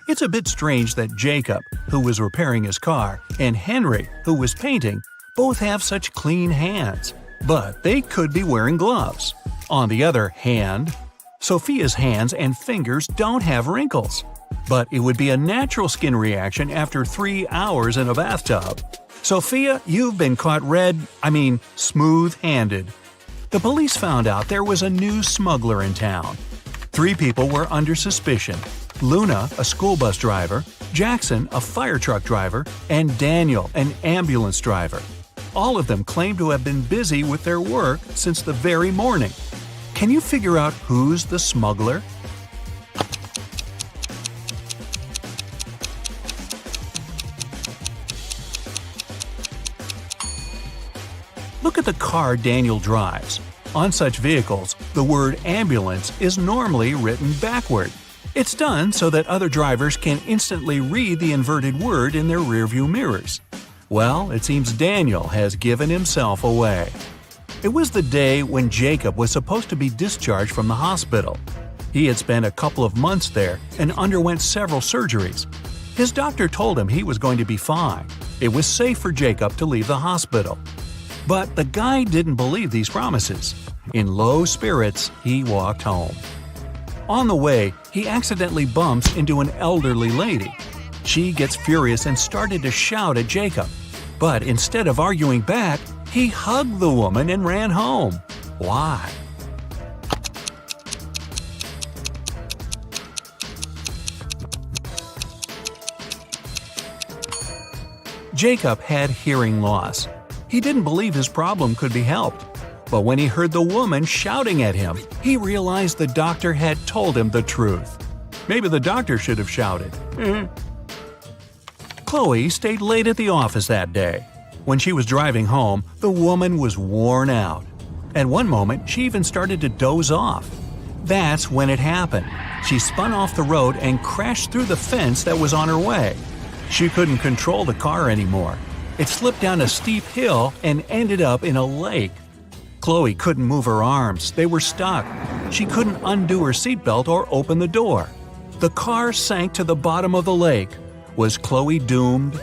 It's a bit strange that Jacob, who was repairing his car, and Henry, who was painting, both have such clean hands. But they could be wearing gloves. On the other hand, Sophia's hands and fingers don't have wrinkles. But it would be a natural skin reaction after 3 hours in a bathtub. Sophia, you've been caught smooth-handed. The police found out there was a new smuggler in town. 3 people were under suspicion. Luna, a school bus driver, Jackson, a fire truck driver, and Daniel, an ambulance driver. All of them claim to have been busy with their work since the very morning. Can you figure out who's the smuggler? Look at the car Daniel drives. On such vehicles, the word ambulance is normally written backward. It's done so that other drivers can instantly read the inverted word in their rearview mirrors. Well, it seems Daniel has given himself away. It was the day when Jacob was supposed to be discharged from the hospital. He had spent a couple of months there and underwent several surgeries. His doctor told him he was going to be fine. It was safe for Jacob to leave the hospital. But the guy didn't believe these promises. In low spirits, he walked home. On the way, he accidentally bumps into an elderly lady. She gets furious and started to shout at Jacob. But instead of arguing back, he hugged the woman and ran home. Why? Jacob had hearing loss. He didn't believe his problem could be helped. But when he heard the woman shouting at him, he realized the doctor had told him the truth. Maybe the doctor should have shouted. Chloe stayed late at the office that day. When she was driving home, the woman was worn out. At one moment, she even started to doze off. That's when it happened. She spun off the road and crashed through the fence that was on her way. She couldn't control the car anymore. It slipped down a steep hill and ended up in a lake. Chloe couldn't move her arms. They were stuck. She couldn't undo her seatbelt or open the door. The car sank to the bottom of the lake. Was Chloe doomed?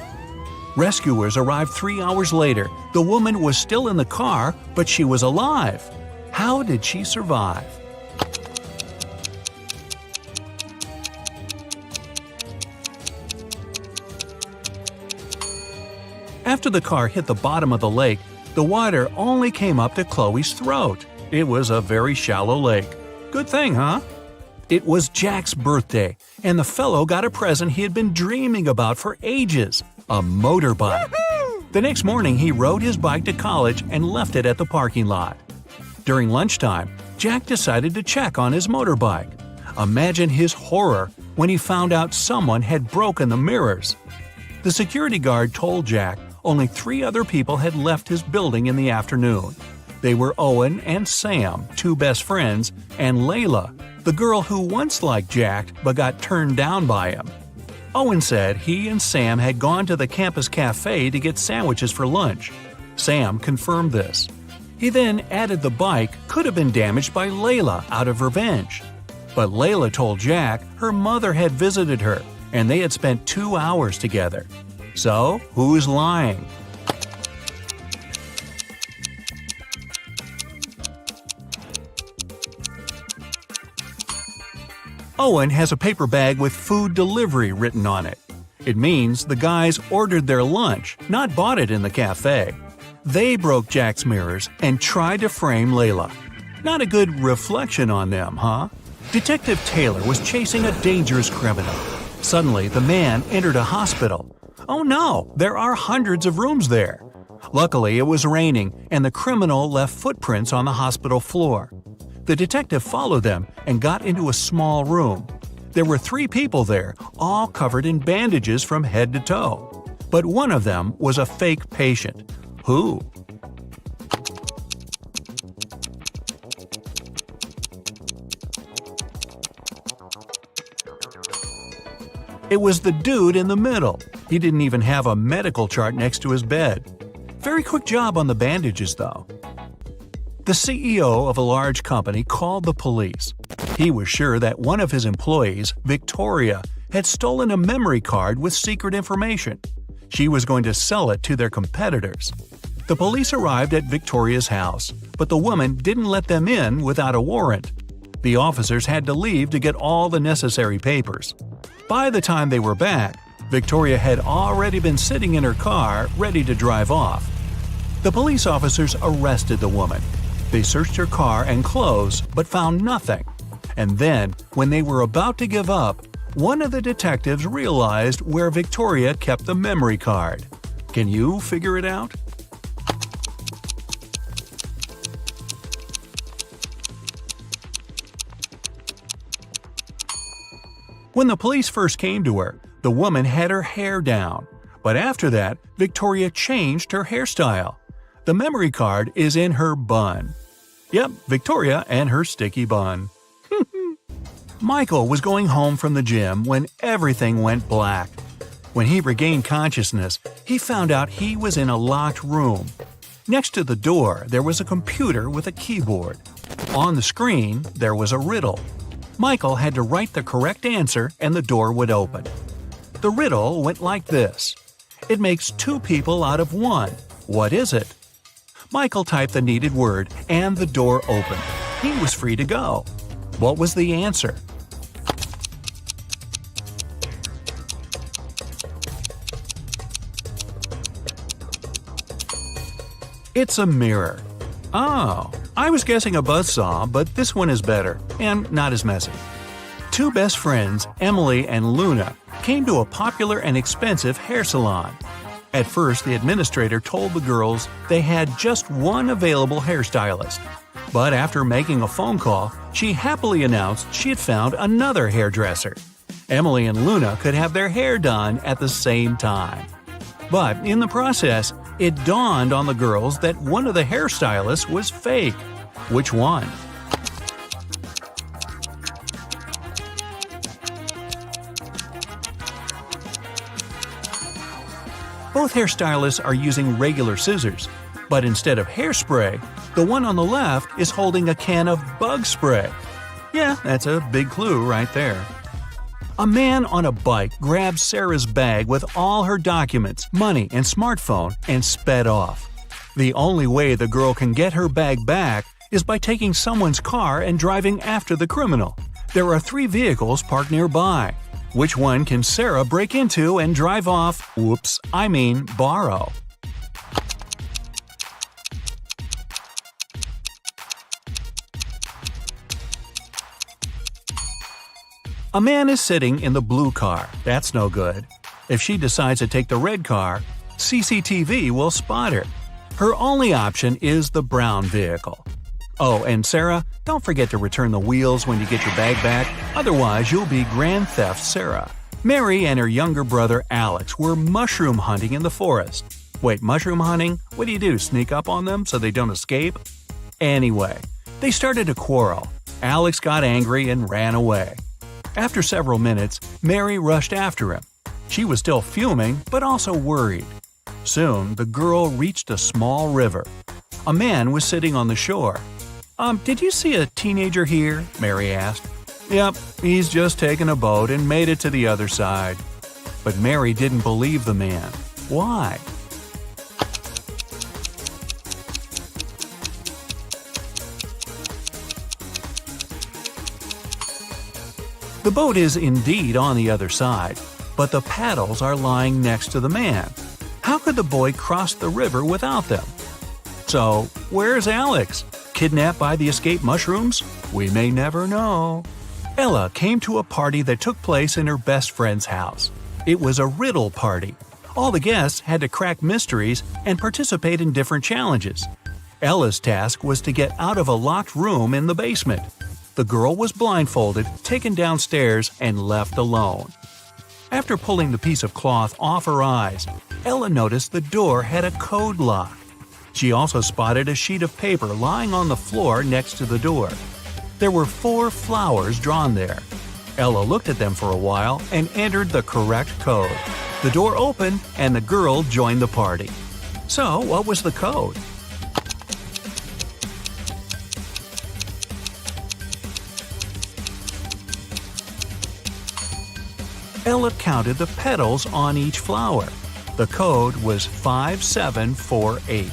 Rescuers arrived 3 hours later. The woman was still in the car, but she was alive. How did she survive? After the car hit the bottom of the lake, the water only came up to Chloe's throat. It was a very shallow lake. Good thing, huh? It was Jack's birthday, and the fellow got a present he had been dreaming about for ages – a motorbike. The next morning, he rode his bike to college and left it at the parking lot. During lunchtime, Jack decided to check on his motorbike. Imagine his horror when he found out someone had broken the mirrors. The security guard told Jack only 3 other people had left his building in the afternoon. They were Owen and Sam, 2 best friends, and Layla, the girl who once liked Jack but got turned down by him. Owen said he and Sam had gone to the campus cafe to get sandwiches for lunch. Sam confirmed this. He then added the bike could have been damaged by Layla out of revenge. But Layla told Jack her mother had visited her and they had spent 2 hours together. So, who's lying? Owen has a paper bag with food delivery written on it. It means the guys ordered their lunch, not bought it in the cafe. They broke Jack's mirrors and tried to frame Layla. Not a good reflection on them, huh? Detective Taylor was chasing a dangerous criminal. Suddenly, the man entered a hospital. Oh no, there are hundreds of rooms there. Luckily, it was raining and the criminal left footprints on the hospital floor. The detective followed them and got into a small room. There were 3 people there, all covered in bandages from head to toe. But one of them was a fake patient. Who? It was the dude in the middle. He didn't even have a medical chart next to his bed. Very quick job on the bandages, though. The CEO of a large company called the police. He was sure that one of his employees, Victoria, had stolen a memory card with secret information. She was going to sell it to their competitors. The police arrived at Victoria's house, but the woman didn't let them in without a warrant. The officers had to leave to get all the necessary papers. By the time they were back, Victoria had already been sitting in her car, ready to drive off. The police officers arrested the woman. They searched her car and clothes, but found nothing. And then, when they were about to give up, one of the detectives realized where Victoria kept the memory card. Can you figure it out? When the police first came to her, the woman had her hair down. But after that, Victoria changed her hairstyle. The memory card is in her bun. Yep, Victoria and her sticky bun. Michael was going home from the gym when everything went black. When he regained consciousness, he found out he was in a locked room. Next to the door, there was a computer with a keyboard. On the screen, there was a riddle. Michael had to write the correct answer and the door would open. The riddle went like this. It makes 2 people out of 1. What is it? Michael typed the needed word and the door opened. He was free to go. What was the answer? It's a mirror. Oh, I was guessing a buzzsaw, but this one is better and not as messy. 2 best friends, Emily and Luna, came to a popular and expensive hair salon. At first, the administrator told the girls they had just one available hairstylist. But after making a phone call, she happily announced she had found another hairdresser. Emily and Luna could have their hair done at the same time. But in the process, it dawned on the girls that one of the hairstylists was fake. Which one? Both hairstylists are using regular scissors, but instead of hairspray, the one on the left is holding a can of bug spray. Yeah, that's a big clue right there. A man on a bike grabbed Sarah's bag with all her documents, money, and smartphone and sped off. The only way the girl can get her bag back is by taking someone's car and driving after the criminal. There are 3 vehicles parked nearby. Which one can Sarah break into and drive off? Borrow. A man is sitting in the blue car. That's no good. If she decides to take the red car, CCTV will spot her. Her only option is the brown vehicle. Oh, and Sarah, don't forget to return the wheels when you get your bag back, otherwise you'll be Grand Theft Sarah. Mary and her younger brother Alex were mushroom hunting in the forest. Wait, mushroom hunting? What do? Sneak up on them so they don't escape? Anyway, they started a quarrel. Alex got angry and ran away. After several minutes, Mary rushed after him. She was still fuming, but also worried. Soon, the girl reached a small river. A man was sitting on the shore. Did you see a teenager here?" Mary asked. Yep, he's just taken a boat and made it to the other side. But Mary didn't believe the man. Why? The boat is indeed on the other side, but the paddles are lying next to the man. How could the boy cross the river without them? So, where's Alex? Kidnapped by the escape mushrooms? We may never know. Ella came to a party that took place in her best friend's house. It was a riddle party. All the guests had to crack mysteries and participate in different challenges. Ella's task was to get out of a locked room in the basement. The girl was blindfolded, taken downstairs, and left alone. After pulling the piece of cloth off her eyes, Ella noticed the door had a code lock. She also spotted a sheet of paper lying on the floor next to the door. There were 4 flowers drawn there. Ella looked at them for a while and entered the correct code. The door opened and the girl joined the party. So, what was the code? Ella counted the petals on each flower. The code was 5748.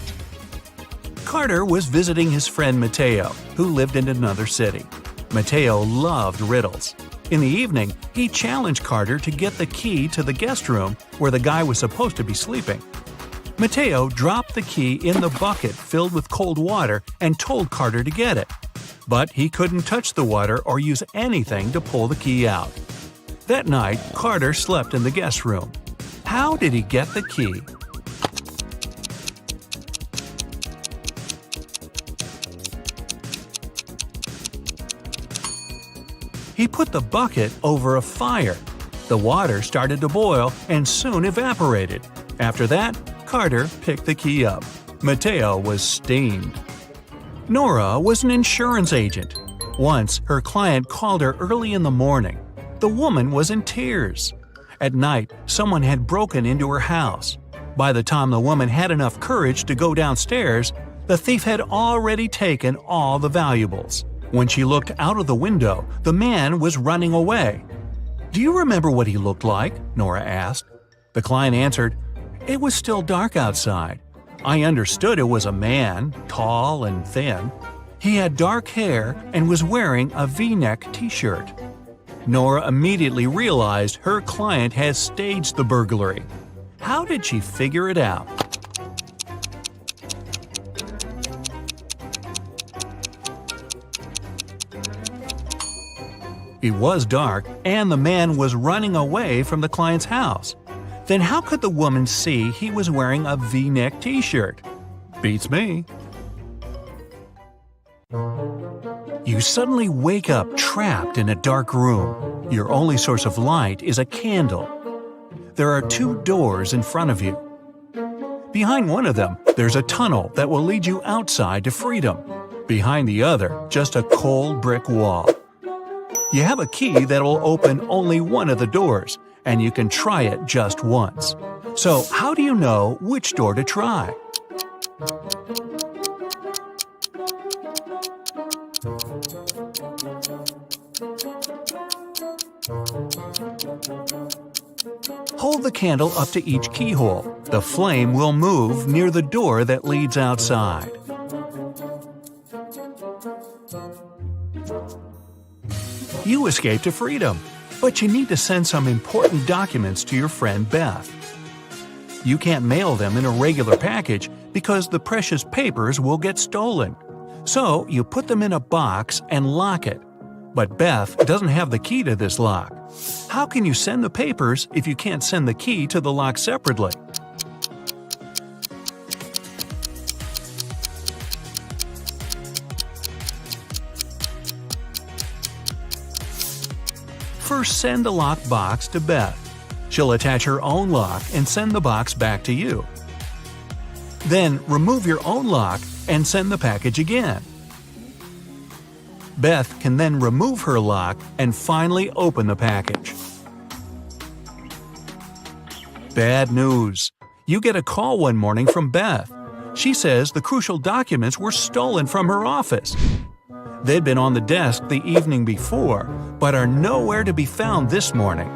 Carter was visiting his friend Mateo, who lived in another city. Mateo loved riddles. In the evening, he challenged Carter to get the key to the guest room where the guy was supposed to be sleeping. Mateo dropped the key in the bucket filled with cold water and told Carter to get it. But he couldn't touch the water or use anything to pull the key out. That night, Carter slept in the guest room. How did he get the key? He put the bucket over a fire. The water started to boil and soon evaporated. After that, Carter picked the key up. Mateo was steamed. Nora was an insurance agent. Once, her client called her early in the morning. The woman was in tears. At night, someone had broken into her house. By the time the woman had enough courage to go downstairs, the thief had already taken all the valuables. When she looked out of the window, the man was running away. "Do you remember what he looked like?" Nora asked. The client answered, "It was still dark outside. I understood it was a man, tall and thin. He had dark hair and was wearing a V-neck t-shirt." Nora immediately realized her client had staged the burglary. How did she figure it out? It was dark, and the man was running away from the client's house. Then how could the woman see he was wearing a V-neck t-shirt? Beats me. You suddenly wake up trapped in a dark room. Your only source of light is a candle. There are 2 doors in front of you. Behind one of them, there's a tunnel that will lead you outside to freedom. Behind the other, just a cold brick wall. You have a key that will open only one of the doors, and you can try it just once. So, how do you know which door to try? Hold the candle up to each keyhole. The flame will move near the door that leads outside. You escape to freedom, but you need to send some important documents to your friend Beth. You can't mail them in a regular package because the precious papers will get stolen. So you put them in a box and lock it. But Beth doesn't have the key to this lock. How can you send the papers if you can't send the key to the lock separately? First, send the lock box to Beth. She'll attach her own lock and send the box back to you. Then, remove your own lock and send the package again. Beth can then remove her lock and finally open the package. Bad news. You get a call one morning from Beth. She says the crucial documents were stolen from her office. They'd been on the desk the evening before, but are nowhere to be found this morning.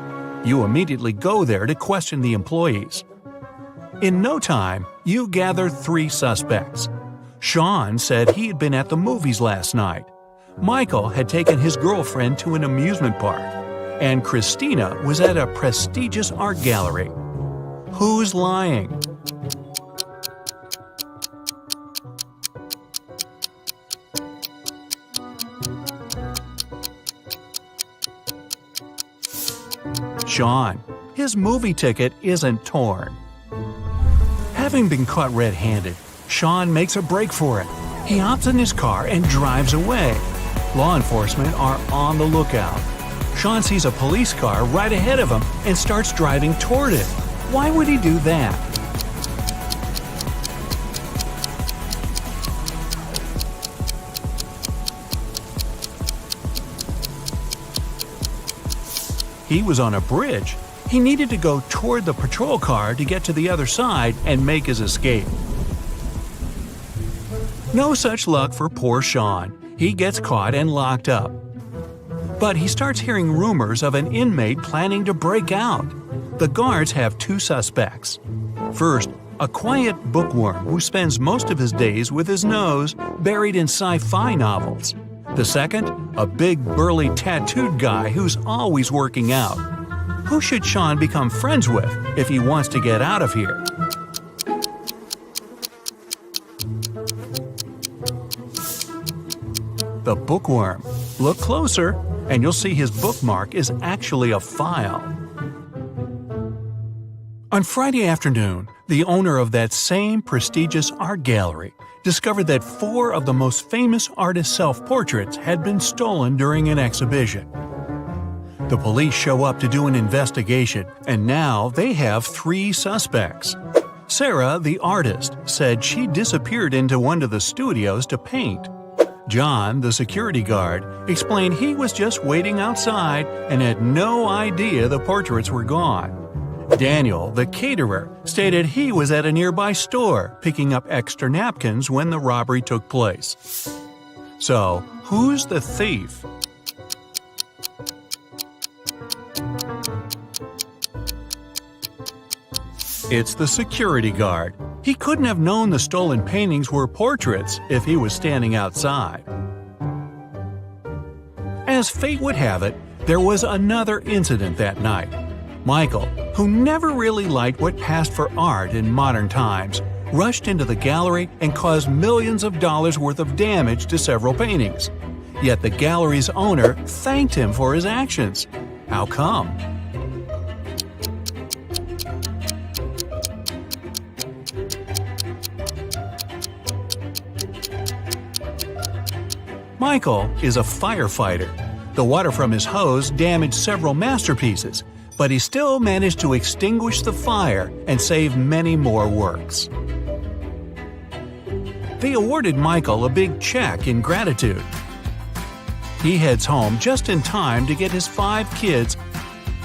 You immediately go there to question the employees. In no time, you gather 3 suspects. Sean said he had been at the movies last night. Michael had taken his girlfriend to an amusement park. And Christina was at a prestigious art gallery. Who's lying? Sean. His movie ticket isn't torn. Having been caught red-handed, Sean makes a break for it. He hops in his car and drives away. Law enforcement are on the lookout. Sean sees a police car right ahead of him and starts driving toward it. Why would he do that? He was on a bridge. He needed to go toward the patrol car to get to the other side and make his escape. No such luck for poor Sean. He gets caught and locked up. But he starts hearing rumors of an inmate planning to break out. The guards have 2 suspects. First, a quiet bookworm who spends most of his days with his nose buried in sci-fi novels. The second, a big burly tattooed guy who's always working out. Who should Sean become friends with if he wants to get out of here? The bookworm. Look closer, and you'll see his bookmark is actually a file. On Friday afternoon, the owner of that same prestigious art gallery discovered that 4 of the most famous artists' self-portraits had been stolen during an exhibition. The police show up to do an investigation, and now they have 3 suspects. Sarah, the artist, said she disappeared into one of the studios to paint. John, the security guard, explained he was just waiting outside and had no idea the portraits were gone. Daniel, the caterer, stated he was at a nearby store picking up extra napkins when the robbery took place. So, who's the thief? It's the security guard. He couldn't have known the stolen paintings were portraits if he was standing outside. As fate would have it, there was another incident that night. Michael, who never really liked what passed for art in modern times, rushed into the gallery and caused millions of dollars worth of damage to several paintings. Yet the gallery's owner thanked him for his actions. How come? Michael is a firefighter. The water from his hose damaged several masterpieces, but he still managed to extinguish the fire and save many more works. They awarded Michael a big check in gratitude. He heads home just in time to get his 5 kids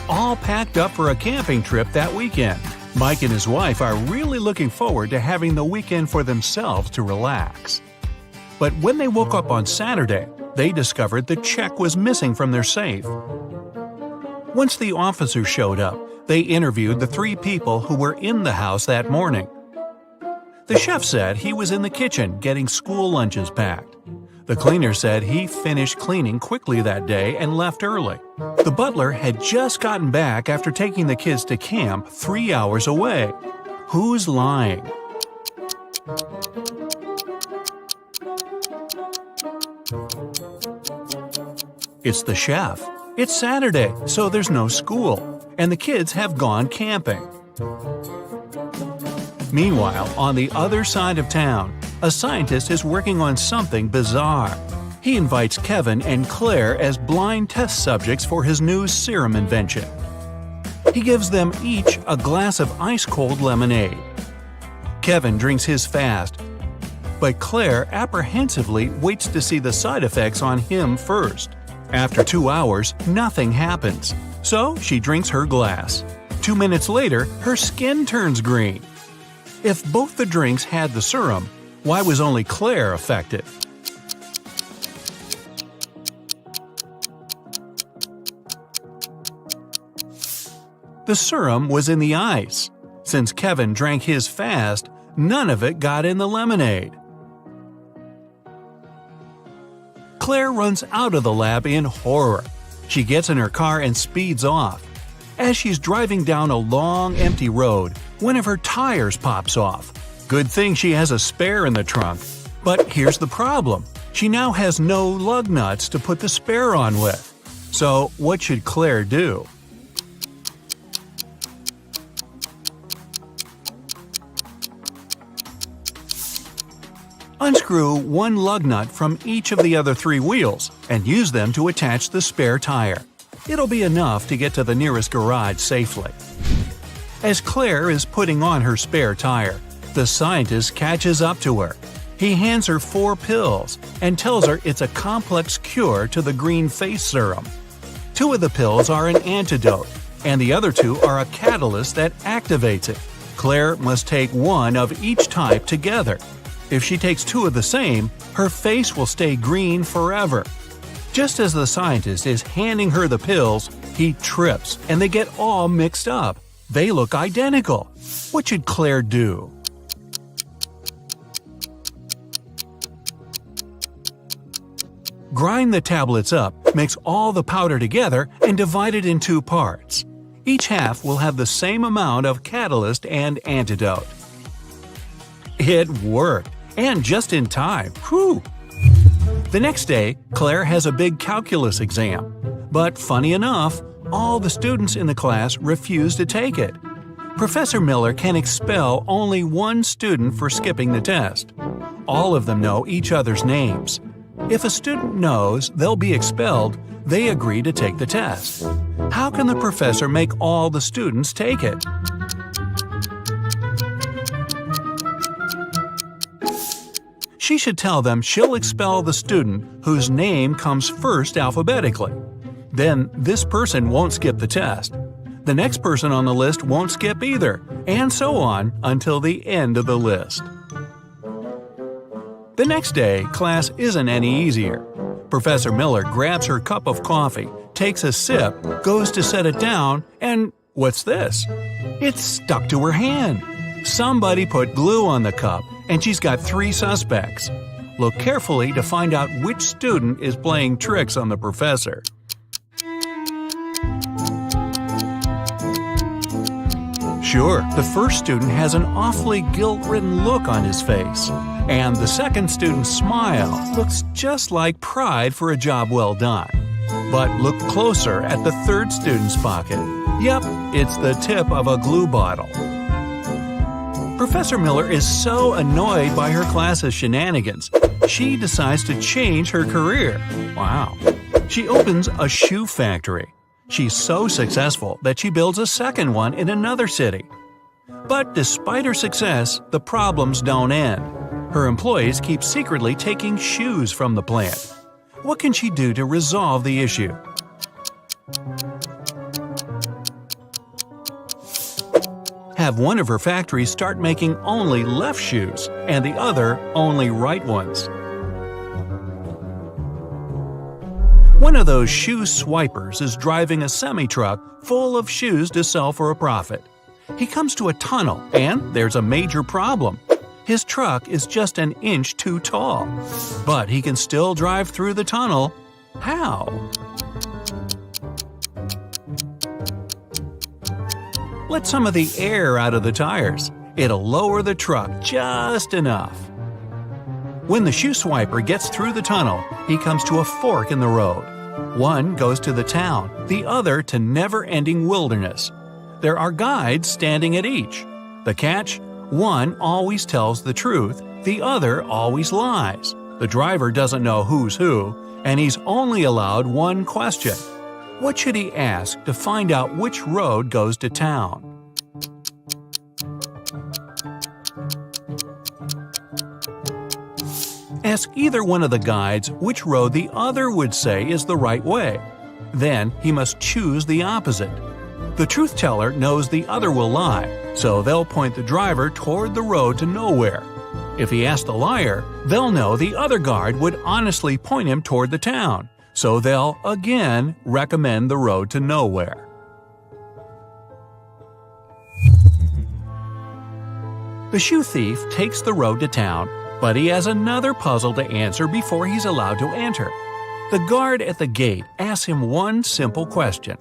all packed up for a camping trip that weekend. Mike and his wife are really looking forward to having the weekend for themselves to relax. But when they woke up on Saturday, they discovered the check was missing from their safe. Once the officers showed up, they interviewed the 3 people who were in the house that morning. The chef said he was in the kitchen getting school lunches packed. The cleaner said he finished cleaning quickly that day and left early. The butler had just gotten back after taking the kids to camp 3 hours away. Who's lying? It's the chef. It's Saturday, so there's no school, and the kids have gone camping. Meanwhile, on the other side of town, a scientist is working on something bizarre. He invites Kevin and Claire as blind test subjects for his new serum invention. He gives them each a glass of ice-cold lemonade. Kevin drinks his fast, but Claire apprehensively waits to see the side effects on him first. After 2 hours, nothing happens, so she drinks her glass. 2 minutes later, her skin turns green. If both the drinks had the serum, why was only Claire affected? The serum was in the ice. Since Kevin drank his fast, none of it got in the lemonade. Claire runs out of the lab in horror. She gets in her car and speeds off. As she's driving down a long, empty road, one of her tires pops off. Good thing she has a spare in the trunk. But here's the problem. She now has no lug nuts to put the spare on with. So what should Claire do? Unscrew one lug nut from each of the other 3 wheels and use them to attach the spare tire. It'll be enough to get to the nearest garage safely. As Claire is putting on her spare tire, the scientist catches up to her. He hands her 4 pills and tells her it's a complex cure to the green face serum. 2 of the pills are an antidote, and the other 2 are a catalyst that activates it. Claire must take 1 of each type together. If she takes 2 of the same, her face will stay green forever. Just as the scientist is handing her the pills, he trips and they get all mixed up. They look identical. What should Claire do? Grind the tablets up, mix all the powder together, and divide it in 2 parts. Each half will have the same amount of catalyst and antidote. It worked, and just in time. Whew! The next day, Claire has a big calculus exam. But funny enough, all the students in the class refuse to take it. Professor Miller can expel only 1 student for skipping the test. All of them know each other's names. If a student knows they'll be expelled, they agree to take the test. How can the professor make all the students take it? She should tell them she'll expel the student whose name comes first alphabetically. Then this person won't skip the test. The next person on the list won't skip either, and so on until the end of the list. The next day, class isn't any easier. Professor Miller grabs her cup of coffee, takes a sip, goes to set it down, and what's this? It's stuck to her hand. Somebody put glue on the cup, and she's got 3 suspects. Look carefully to find out which student is playing tricks on the professor. Sure, the first student has an awfully guilt-ridden look on his face, and the second student's smile looks just like pride for a job well done. But look closer at the third student's pocket. Yep, it's the tip of a glue bottle. Professor Miller is so annoyed by her class's shenanigans, she decides to change her career. Wow. She opens a shoe factory. She's so successful that she builds a second one in another city. But despite her success, the problems don't end. Her employees keep secretly taking shoes from the plant. What can she do to resolve the issue? Have one of her factories start making only left shoes and the other only right ones. One of those shoe swipers is driving a semi-truck full of shoes to sell for a profit. He comes to a tunnel and there's a major problem. His truck is just an inch too tall. But he can still drive through the tunnel. How? Let some of the air out of the tires. It'll lower the truck just enough. When the shoe swiper gets through the tunnel, he comes to a fork in the road. One goes to the town, the other to never-ending wilderness. There are guides standing at each. The catch? One always tells the truth, the other always lies. The driver doesn't know who's who, and he's only allowed one question. What should he ask to find out which road goes to town? Ask either one of the guides which road the other would say is the right way. Then he must choose the opposite. The truth teller knows the other will lie, so they'll point the driver toward the road to nowhere. If he asks the liar, they'll know the other guard would honestly point him toward the town, so they'll again recommend the road to nowhere. The shoe thief takes the road to town, but he has another puzzle to answer before he's allowed to enter. The guard at the gate asks him one simple question.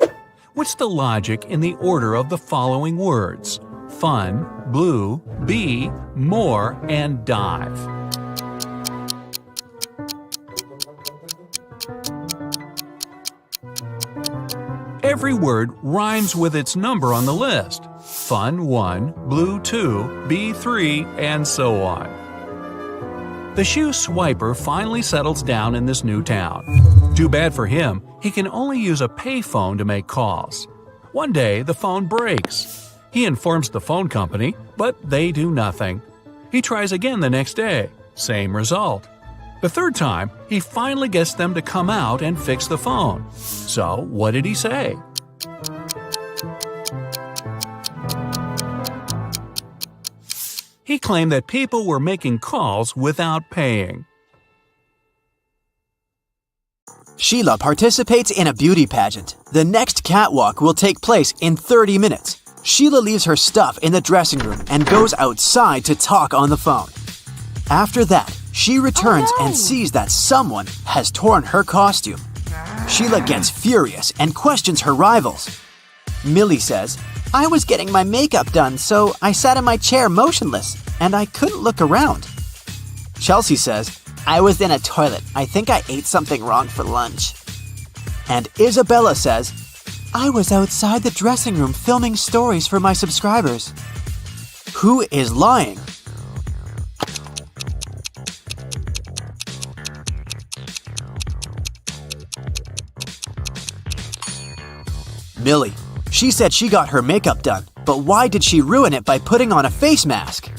What's the logic in the order of the following words? Fun, blue, bee, more, and dive. Every word rhymes with its number on the list. Fun 1, blue 2, bee 3, and so on. The shoe swiper finally settles down in this new town. Too bad for him, he can only use a payphone to make calls. One day, the phone breaks. He informs the phone company, but they do nothing. He tries again the next day. Same result. The third time, he finally gets them to come out and fix the phone. So, what did he say? He claimed that people were making calls without paying. Sheila participates in a beauty pageant. The next catwalk will take place in 30 minutes. Sheila leaves her stuff in the dressing room and goes outside to talk on the phone. After that, she returns and sees that someone has torn her costume. Sheila gets furious and questions her rivals. Millie says, "I was getting my makeup done, so I sat in my chair motionless, and I couldn't look around." Chelsea says, "I was in a toilet. I think I ate something wrong for lunch." And Isabella says, "I was outside the dressing room filming stories for my subscribers." Who is lying? Millie. She said she got her makeup done, but why did she ruin it by putting on a face mask?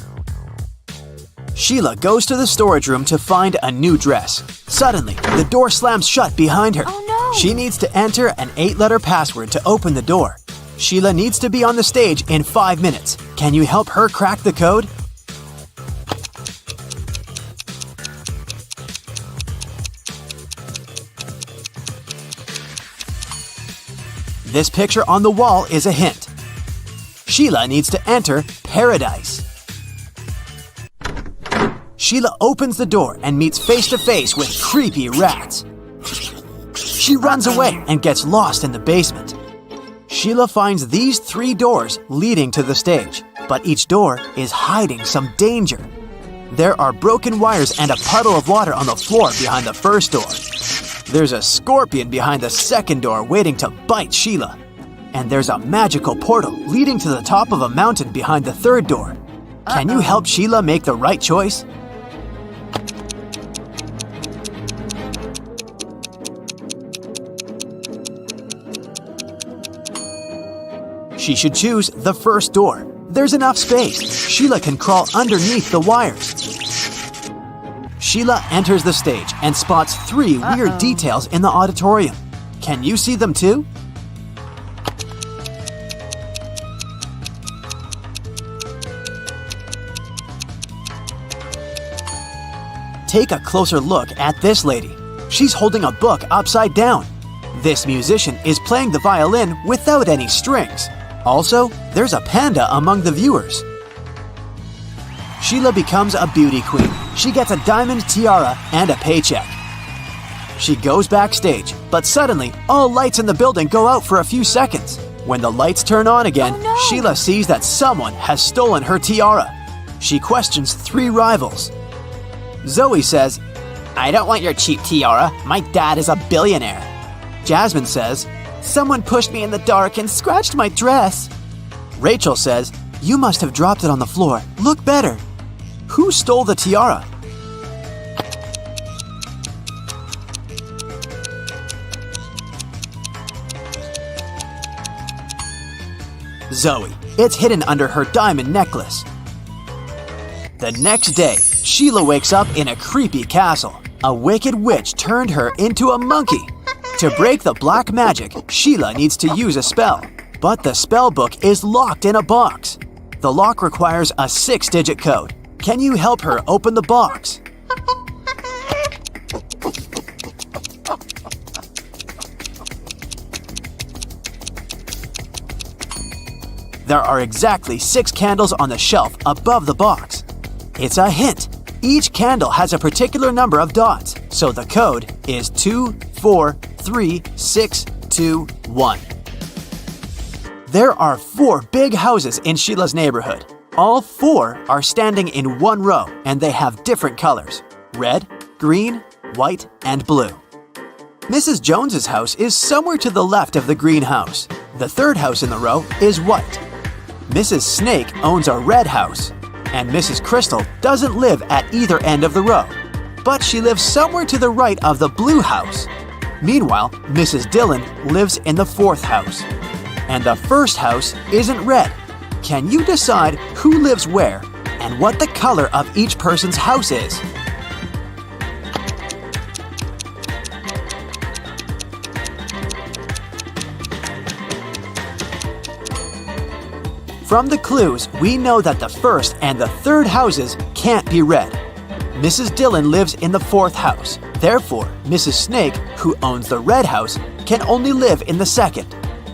Sheila goes to the storage room to find a new dress. Suddenly, the door slams shut behind her. Oh no! She needs to enter an 8-letter password to open the door. Sheila needs to be on the stage in 5 minutes. Can you help her crack the code? This picture on the wall is a hint. Sheila needs to enter paradise. Sheila opens the door and meets face to face with creepy rats. She runs away and gets lost in the basement. Sheila finds these 3 doors leading to the stage, but each door is hiding some danger. There are broken wires and a puddle of water on the floor behind the first door. There's a scorpion behind the second door waiting to bite Sheila. And there's a magical portal leading to the top of a mountain behind the third door. Can you help Sheila make the right choice? She should choose the first door. There's enough space. Sheila can crawl underneath the wires. Sheila enters the stage and spots 3 weird details in the auditorium. Can you see them too? Take a closer look at this lady. She's holding a book upside down. This musician is playing the violin without any strings. Also, there's a panda among the viewers. Sheila becomes a beauty queen. She gets a diamond tiara and a paycheck. She goes backstage, but suddenly, all lights in the building go out for a few seconds. When the lights turn on again, Sheila sees that someone has stolen her tiara. She questions 3 rivals. Zoe says, "I don't want your cheap tiara. My dad is a billionaire." Jasmine says, "Someone pushed me in the dark and scratched my dress." Rachel says, "You must have dropped it on the floor. Look better." Who stole the tiara? Zoe. It's hidden under her diamond necklace. The next day, Sheila wakes up in a creepy castle. A wicked witch turned her into a monkey. To break the black magic, Sheila needs to use a spell. But the spell book is locked in a box. The lock requires a 6-digit code. Can you help her open the box? There are exactly 6 candles on the shelf above the box. It's a hint. Each candle has a particular number of dots, so the code is 24361. There are 4 big houses in Sheila's neighborhood. All 4 are standing in one row, and they have different colors: red, green, white, and blue. Mrs. Jones's house is somewhere to the left of the green house. The 3rd house in the row is white. Mrs. Snake owns a red house, and Mrs. Crystal doesn't live at either end of the row, but she lives somewhere to the right of the blue house. Meanwhile, Mrs. Dillon lives in the 4th house. And the 1st house isn't red. Can you decide who lives where and what the color of each person's house is? From the clues, we know that the 1st and the 3rd houses can't be red. Mrs. Dillon lives in the 4th house. Therefore, Mrs. Snake, who owns the red house, can only live in the 2nd.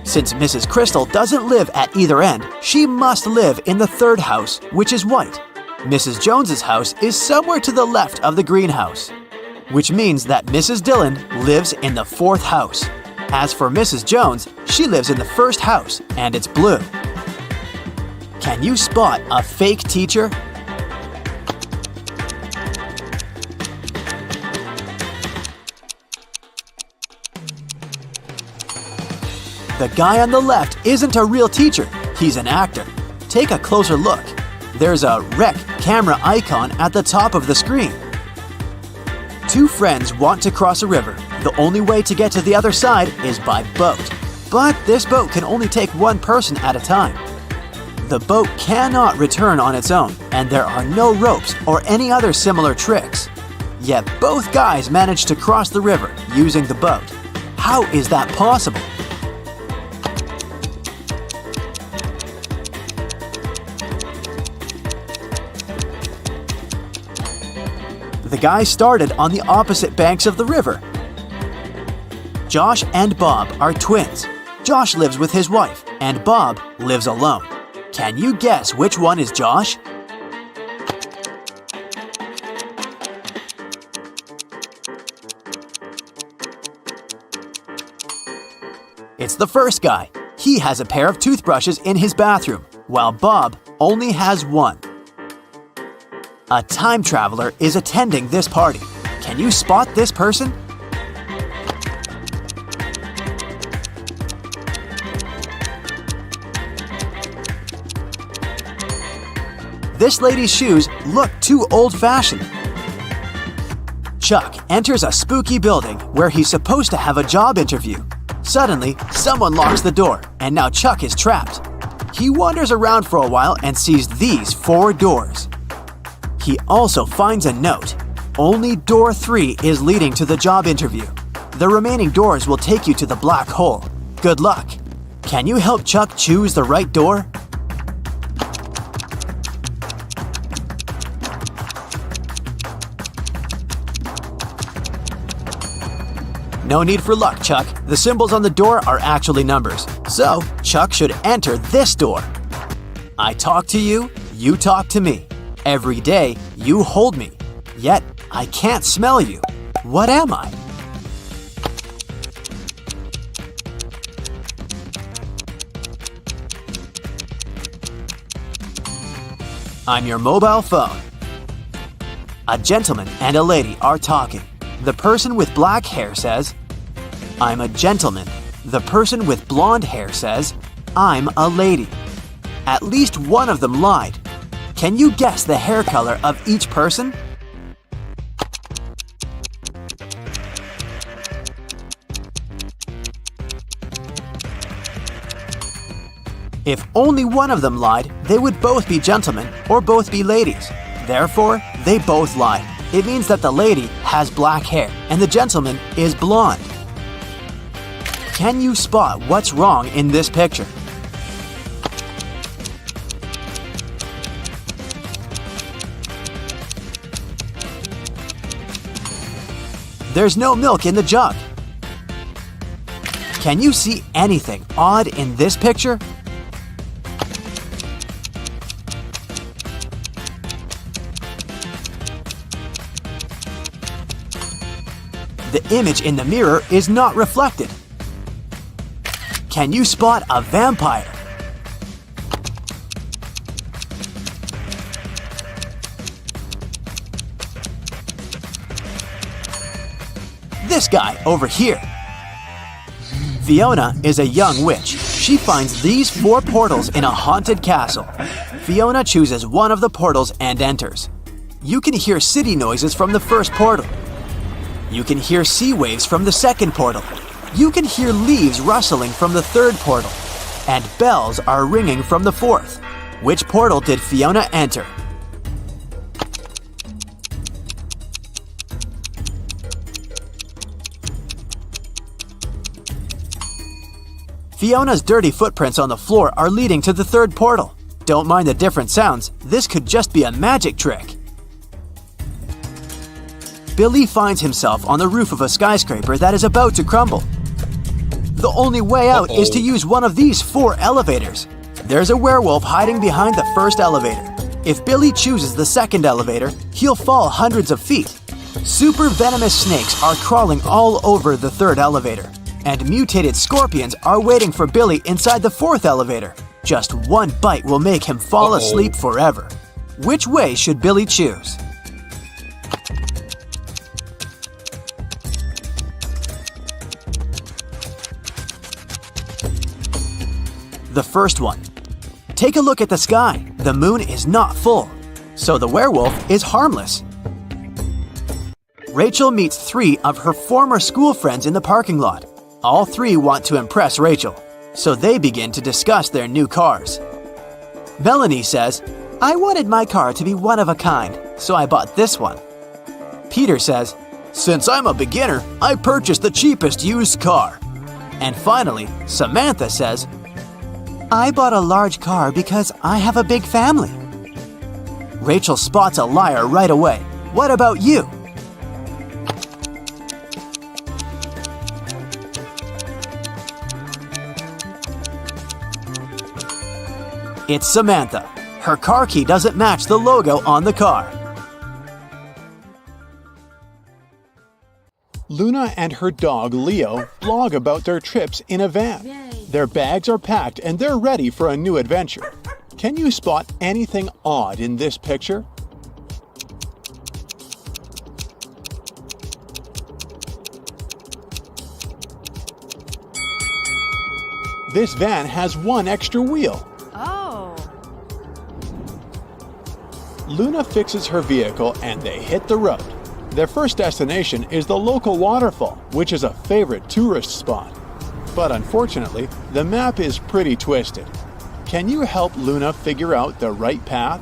Since Mrs. Crystal doesn't live at either end, she must live in the 3rd house, which is white. Mrs. Jones's house is somewhere to the left of the greenhouse, which means that Mrs. Dillon lives in the 4th house. As for Mrs. Jones, she lives in the 1st house, and it's blue. Can you spot a fake teacher? The guy on the left isn't a real teacher, he's an actor. Take a closer look. There's a rec camera icon at the top of the screen. 2 friends want to cross a river. The only way to get to the other side is by boat. But this boat can only take 1 person at a time. The boat cannot return on its own, and there are no ropes or any other similar tricks. Yet both guys managed to cross the river using the boat. How is that possible? The guys started on the opposite banks of the river. Josh and Bob are twins. Josh lives with his wife, and Bob lives alone. Can you guess which one is Josh? It's the first guy. He has a pair of toothbrushes in his bathroom, while Bob only has one. A time traveler is attending this party. Can you spot this person? This lady's shoes look too old-fashioned. Chuck enters a spooky building where he's supposed to have a job interview. Suddenly, someone locks the door, and now Chuck is trapped. He wanders around for a while and sees these 4 doors. He also finds a note. Only door 3 is leading to the job interview. The remaining doors will take you to the black hole. Good luck. Can you help Chuck choose the right door? No need for luck, Chuck. The symbols on the door are actually numbers. So, Chuck should enter this door. I talk to you, you talk to me. Every day, you hold me. Yet, I can't smell you. What am I? I'm your mobile phone. A gentleman and a lady are talking. The person with black hair says, "I'm a gentleman." The person with blonde hair says, "I'm a lady." At least one of them lied. Can you guess the hair color of each person? If only one of them lied, they would both be gentlemen or both be ladies. Therefore, they both lied. It means that the lady has black hair and the gentleman is blonde. Can you spot what's wrong in this picture? There's no milk in the jug. Can you see anything odd in this picture? The image in the mirror is not reflected. Can you spot a vampire? This guy over here. Fiona is a young witch. She finds these 4 portals in a haunted castle. Fiona chooses one of the portals and enters. You can hear city noises from the first portal. You can hear sea waves from the second portal. You can hear leaves rustling from the third portal. And bells are ringing from the fourth. Which portal did Fiona enter? Fiona's dirty footprints on the floor are leading to the third portal. Don't mind the different sounds, this could just be a magic trick. Billy finds himself on the roof of a skyscraper that is about to crumble. The only way out is to use one of these 4 elevators. There's a werewolf hiding behind the first elevator. If Billy chooses the second elevator, he'll fall hundreds of feet. Super venomous snakes are crawling all over the third elevator. And mutated scorpions are waiting for Billy inside the fourth elevator. Just one bite will make him fall asleep forever. Which way should Billy choose? The first one. Take a look at the sky. The moon is not full, so the werewolf is harmless. Rachel meets 3 of her former school friends in the parking lot. All 3 want to impress Rachel, so they begin to discuss their new cars. Melanie says, "I wanted my car to be one of a kind, so I bought this one." Peter says, "Since I'm a beginner, I purchased the cheapest used car." And finally, Samantha says, "I bought a large car because I have a big family." Rachel spots a liar right away. What about you? It's Samantha. Her car key doesn't match the logo on the car. Luna and her dog Leo vlog about their trips in a van. Their bags are packed and they're ready for a new adventure. Can you spot anything odd in this picture? This van has 1 extra wheel. Luna fixes her vehicle and they hit the road. Their first destination is the local waterfall, which is a favorite tourist spot. But unfortunately, the map is pretty twisted. Can you help Luna figure out the right path?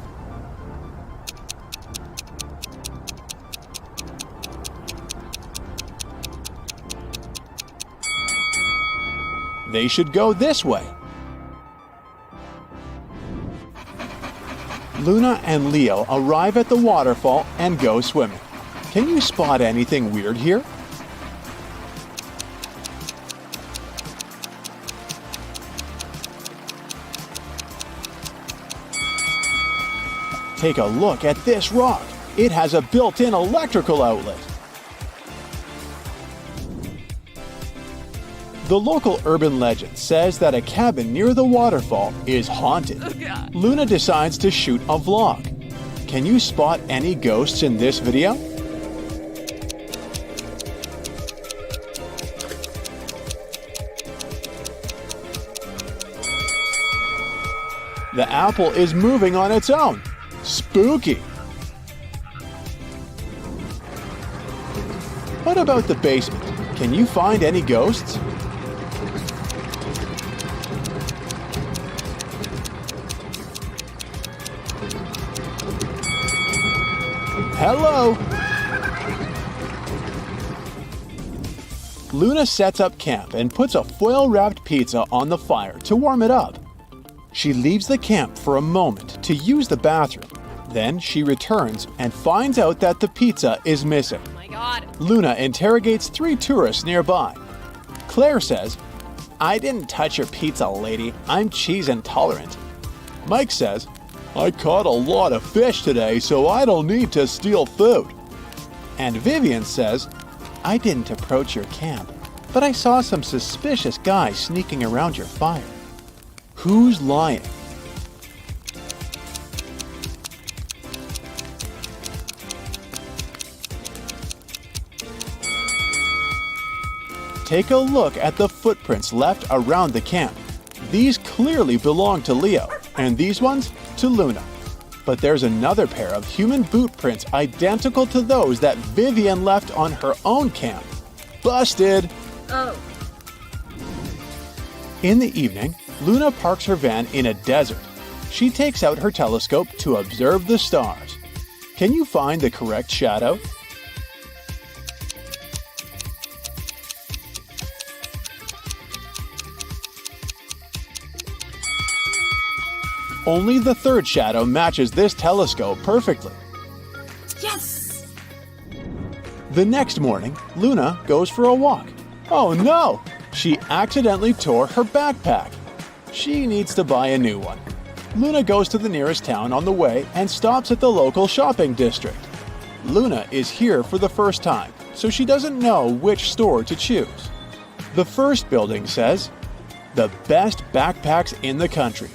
They should go this way. Luna and Leo arrive at the waterfall and go swimming. Can you spot anything weird here? Take a look at this rock. It has a built-in electrical outlet. The local urban legend says that a cabin near the waterfall is haunted. Luna decides to shoot a vlog. Can you spot any ghosts in this video? The apple is moving on its own. Spooky! What about the basement? Can you find any ghosts? Hello! Luna sets up camp and puts a foil-wrapped pizza on the fire to warm it up. She leaves the camp for a moment to use the bathroom. Then she returns and finds out that the pizza is missing. Oh my God. Luna interrogates 3 tourists nearby. Claire says, "I didn't touch your pizza, lady. I'm cheese intolerant." Mike says, "I caught a lot of fish today, so I don't need to steal food." And Vivian says, I didn't approach your camp, but I saw some suspicious guys sneaking around your fire. Who's lying? Take a look at the footprints left around the camp. These clearly belong to Leo, and these ones to Luna. But there's another pair of human boot prints identical to those that Vivian left on her own camp. Busted! Oh. In the evening, Luna parks her van in a desert. She takes out her telescope to observe the stars. Can you find the correct shadow? Only the third shadow matches this telescope perfectly. Yes! The next morning, Luna goes for a walk. Oh no! She accidentally tore her backpack. She needs to buy a new one. Luna goes to the nearest town on the way and stops at the local shopping district. Luna is here for the first time, so she doesn't know which store to choose. The first building says, "The best backpacks in the country."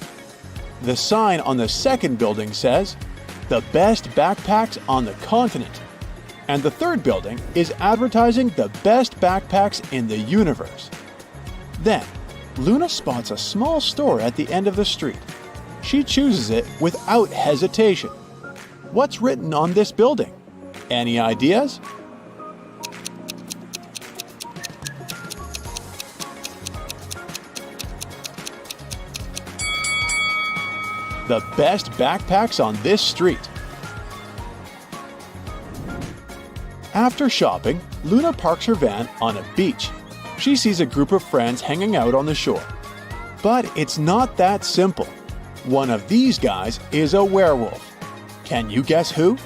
The sign on the second building says, "The best backpacks on the continent." And the third building is advertising the best backpacks in the universe. Then, Luna spots a small store at the end of the street. She chooses it without hesitation. What's written on this building? Any ideas? The best backpacks on this street. After shopping, Luna parks her van on a beach. She sees a group of friends hanging out on the shore. But it's not that simple. One of these guys is a werewolf. Can you guess who?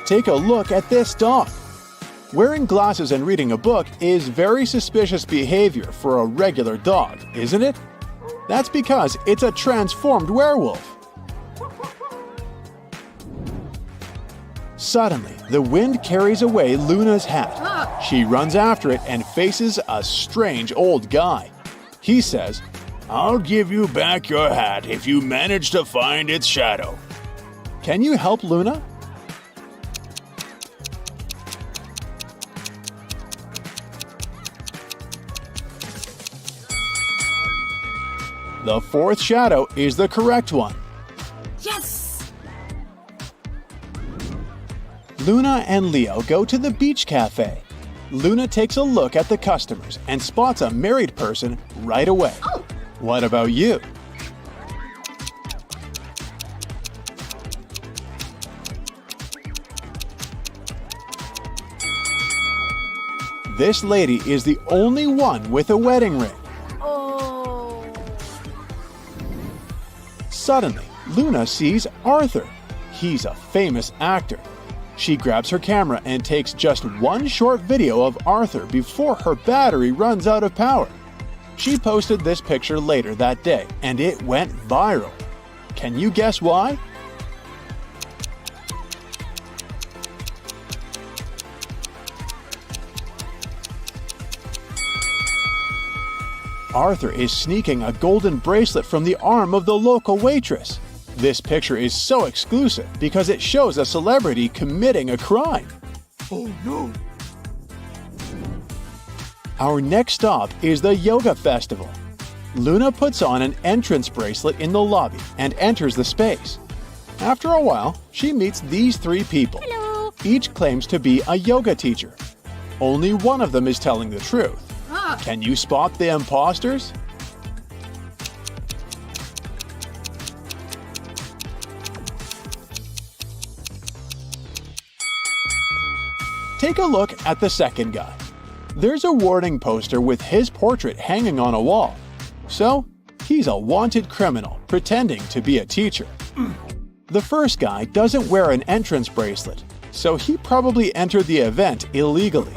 Take a look at this dog. Wearing glasses and reading a book is very suspicious behavior for a regular dog, isn't it? That's because it's a transformed werewolf. Suddenly, the wind carries away Luna's hat. She runs after it and faces a strange old guy. He says, "I'll give you back your hat if you manage to find its shadow." Can you help Luna? The fourth shadow is the correct one. Yes! Luna and Leo go to the beach cafe. Luna takes a look at the customers and spots a married person right away. Oh. What about you? This lady is the only one with a wedding ring. Suddenly, Luna sees Arthur. He's a famous actor. She grabs her camera and takes just one short video of Arthur before her battery runs out of power. She posted this picture later that day, and it went viral. Can you guess why? Arthur is sneaking a golden bracelet from the arm of the local waitress. This picture is so exclusive because it shows a celebrity committing a crime. Oh no! Our next stop is the yoga festival. Luna puts on an entrance bracelet in the lobby and enters the space. After a while, she meets these three people. Hello. Each claims to be a yoga teacher. Only one of them is telling the truth. Can you spot the imposters? Take a look at the second guy. There's a warning poster with his portrait hanging on a wall. So, he's a wanted criminal pretending to be a teacher. The first guy doesn't wear an entrance bracelet, so he probably entered the event illegally.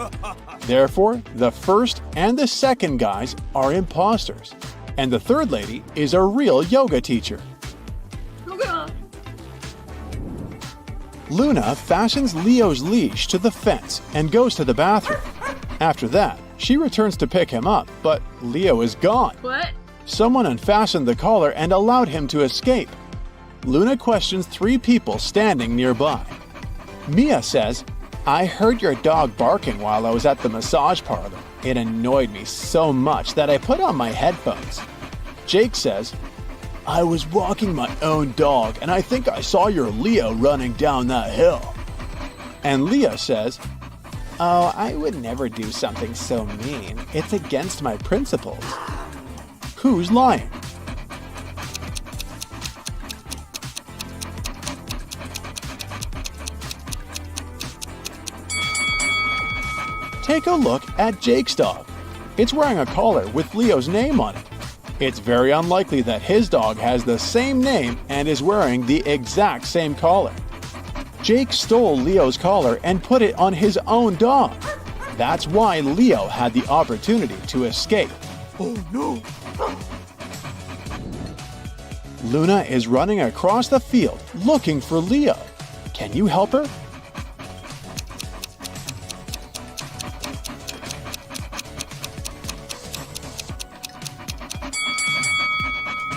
Therefore, the first and the second guys are imposters. And the third lady is a real yoga teacher. Luna fastens Leo's leash to the fence and goes to the bathroom. After that, she returns to pick him up, but Leo is gone. What? Someone unfastened the collar and allowed him to escape. Luna questions 3 people standing nearby. Mia says, "I heard your dog barking while I was at the massage parlor. It annoyed me so much that I put on my headphones." Jake says, "I was walking my own dog and I think I saw your Leo running down that hill." And Leah says, "Oh, I would never do something so mean. It's against my principles." Who's lying? Take a look at Jake's dog. It's wearing a collar with Leo's name on it. It's very unlikely that his dog has the same name and is wearing the exact same collar. Jake stole Leo's collar and put it on his own dog. That's why Leo had the opportunity to escape. Oh no! Luna is running across the field looking for Leo. Can you help her?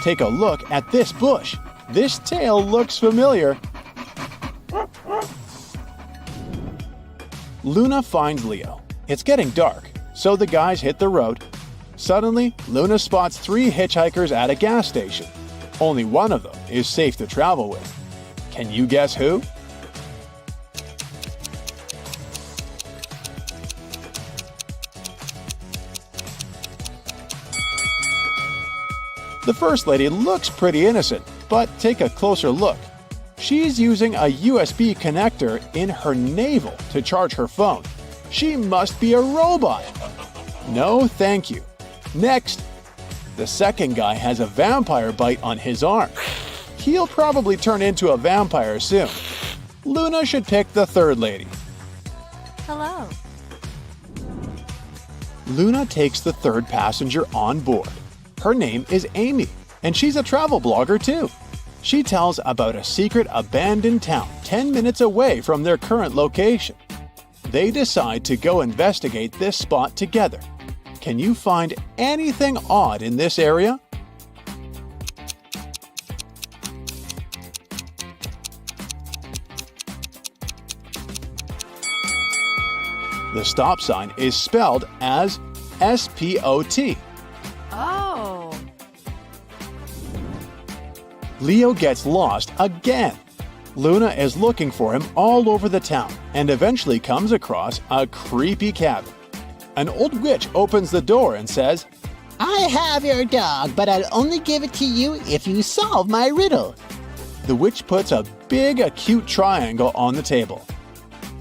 Take a look at this bush. This tail looks familiar. Luna finds Leo. It's getting dark, so the guys hit the road. Suddenly, Luna spots 3 hitchhikers at a gas station. Only one of them is safe to travel with. Can you guess who? The first lady looks pretty innocent, but take a closer look. She's using a USB connector in her navel to charge her phone. She must be a robot. No, thank you. Next. The second guy has a vampire bite on his arm. He'll probably turn into a vampire soon. Luna should pick the third lady. Hello. Luna takes the third passenger on board. Her name is Amy, and she's a travel blogger too. She tells about a secret abandoned town 10 minutes away from their current location. They decide to go investigate this spot together. Can you find anything odd in this area? The stop sign is spelled as S-P-O-T. Oh. Leo gets lost again. Luna is looking for him all over the town and eventually comes across a creepy cabin. An old witch opens the door and says, I have your dog, but I'll only give it to you if you solve my riddle. The witch puts a big acute triangle on the table.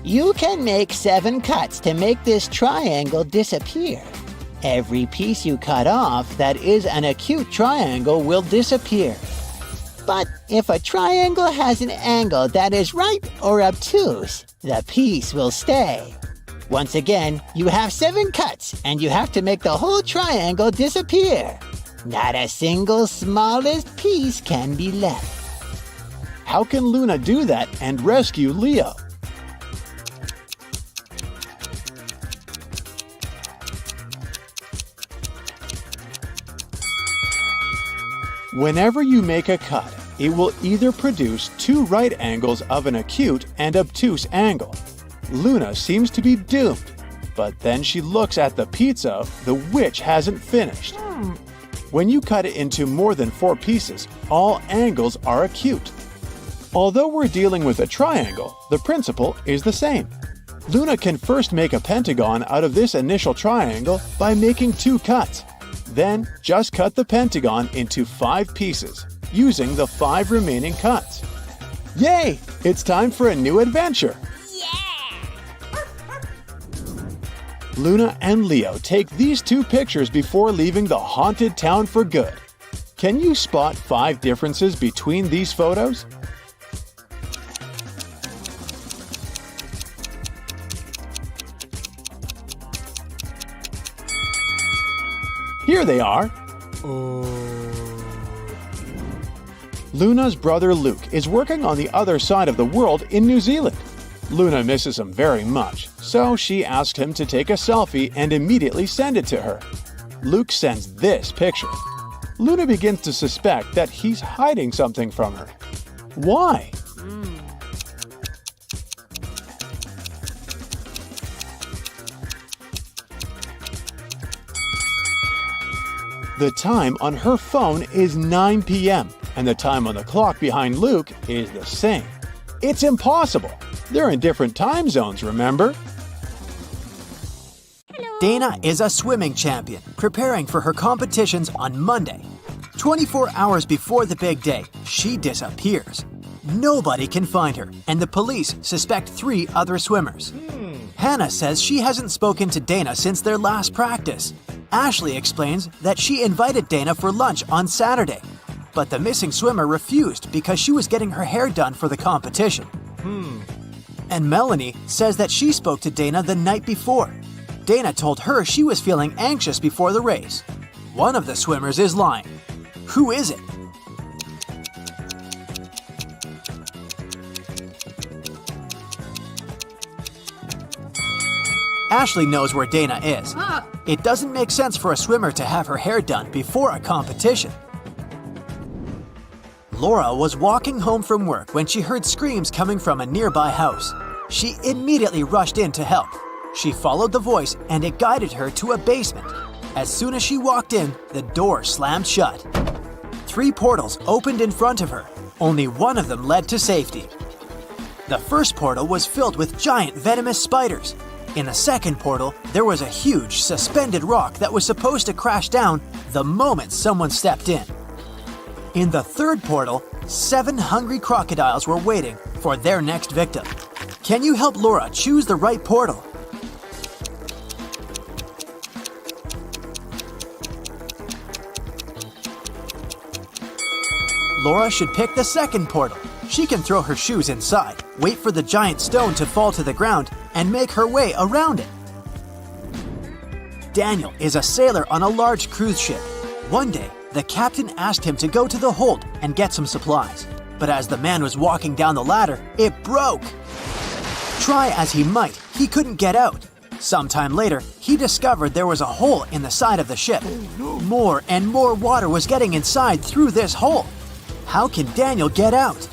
You can make 7 cuts to make this triangle disappear. Every piece you cut off that is an acute triangle will disappear. But if a triangle has an angle that is right or obtuse, the piece will stay. Once again, you have 7 cuts and you have to make the whole triangle disappear. Not a single smallest piece can be left. How can Luna do that and rescue Leo? Whenever you make a cut, it will either produce 2 right angles of an acute and obtuse angle. Luna seems to be doomed, but then she looks at the pizza the witch hasn't finished. When you cut it into more than 4 pieces, all angles are acute. Although we're dealing with a triangle, the principle is the same. Luna can first make a pentagon out of this initial triangle by making 2 cuts. Then just cut the pentagon into 5 pieces, using the 5 remaining cuts. Yay! It's time for a new adventure! Luna and Leo take these 2 pictures before leaving the haunted town for good. Can you spot 5 differences between these photos? Here they are. Luna's brother Luke is working on the other side of the world in New Zealand. Luna misses him very much, so she asked him to take a selfie and immediately send it to her. Luke sends this picture. Luna begins to suspect that he's hiding something from her. Why? The time on her phone is 9 p.m., and the time on the clock behind Luke is the same. It's impossible. They're in different time zones, remember? Dana is a swimming champion, preparing for her competitions on Monday. 24 hours before the big day, she disappears. Nobody can find her, and the police suspect 3 other swimmers. Hannah says she hasn't spoken to Dana since their last practice. Ashley explains that she invited Dana for lunch on Saturday, but the missing swimmer refused because she was getting her hair done for the competition. And Melanie says that she spoke to Dana the night before. Dana told her she was feeling anxious before the race. One of the swimmers is lying. Who is it? Ashley knows where Dana is. It doesn't make sense for a swimmer to have her hair done before a competition. Laura was walking home from work when she heard screams coming from a nearby house. She immediately rushed in to help. She followed the voice and it guided her to a basement. As soon as she walked in, the door slammed shut. 3 portals opened in front of her. Only one of them led to safety. The first portal was filled with giant venomous spiders. In the second portal, there was a huge suspended rock that was supposed to crash down the moment someone stepped in. In the third portal, 7 hungry crocodiles were waiting for their next victim. Can you help Laura choose the right portal? Laura should pick the second portal. She can throw her shoes inside, wait for the giant stone to fall to the ground, and make her way around it. Daniel is a sailor on a large cruise ship. One day, the captain asked him to go to the hold and get some supplies. But as the man was walking down the ladder, it broke. Try as he might, he couldn't get out. Sometime later, he discovered there was a hole in the side of the ship. More and more water was getting inside through this hole. How can Daniel get out?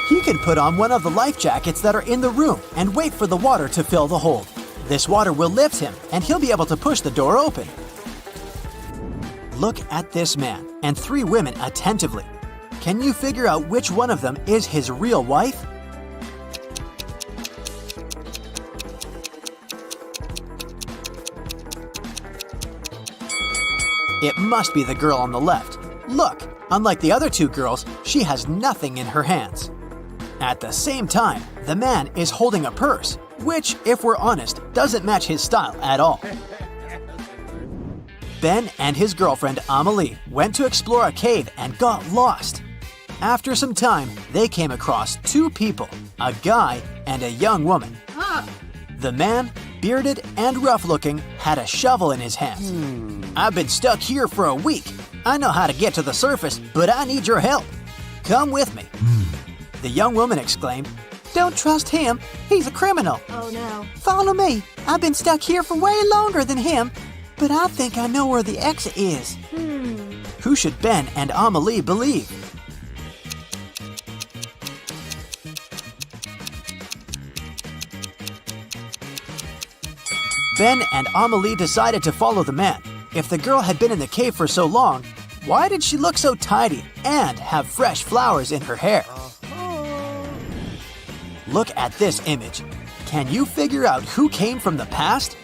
He can put on one of the life jackets that are in the room and wait for the water to fill the hold. This water will lift him and he'll be able to push the door open. Look at this man and 3 women attentively. Can you figure out which one of them is his real wife? It must be the girl on the left. Look, unlike the other 2 girls, she has nothing in her hands. At the same time, the man is holding a purse, which, if we're honest, doesn't match his style at all. Ben and his girlfriend Amelie went to explore a cave and got lost. After some time, they came across 2 people, a guy and a young woman. The man, bearded and rough-looking, had a shovel in his hands. I've been stuck here for a week. I know how to get to the surface, but I need your help. Come with me. The young woman exclaimed, "Don't trust him. He's a criminal." Oh no. "Follow me. I've been stuck here for way longer than him, but I think I know where the exit is." Who should Ben and Amelie believe? Ben and Amelie decided to follow the man. If the girl had been in the cave for so long, why did she look so tidy and have fresh flowers in her hair? Look at this image. Can you figure out who came from the past?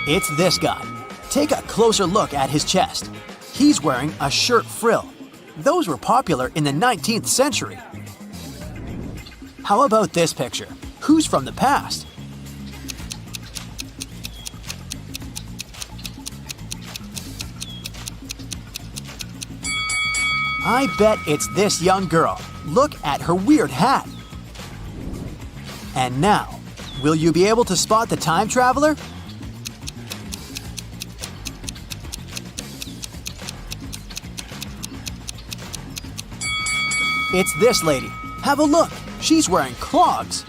It's this guy. Take a closer look at his chest. He's wearing a shirt frill. Those were popular in the 19th century. How about this picture? Who's from the past? I bet it's this young girl. Look at her weird hat. And now, will you be able to spot the time traveler? It's this lady. Have a look. She's wearing clogs.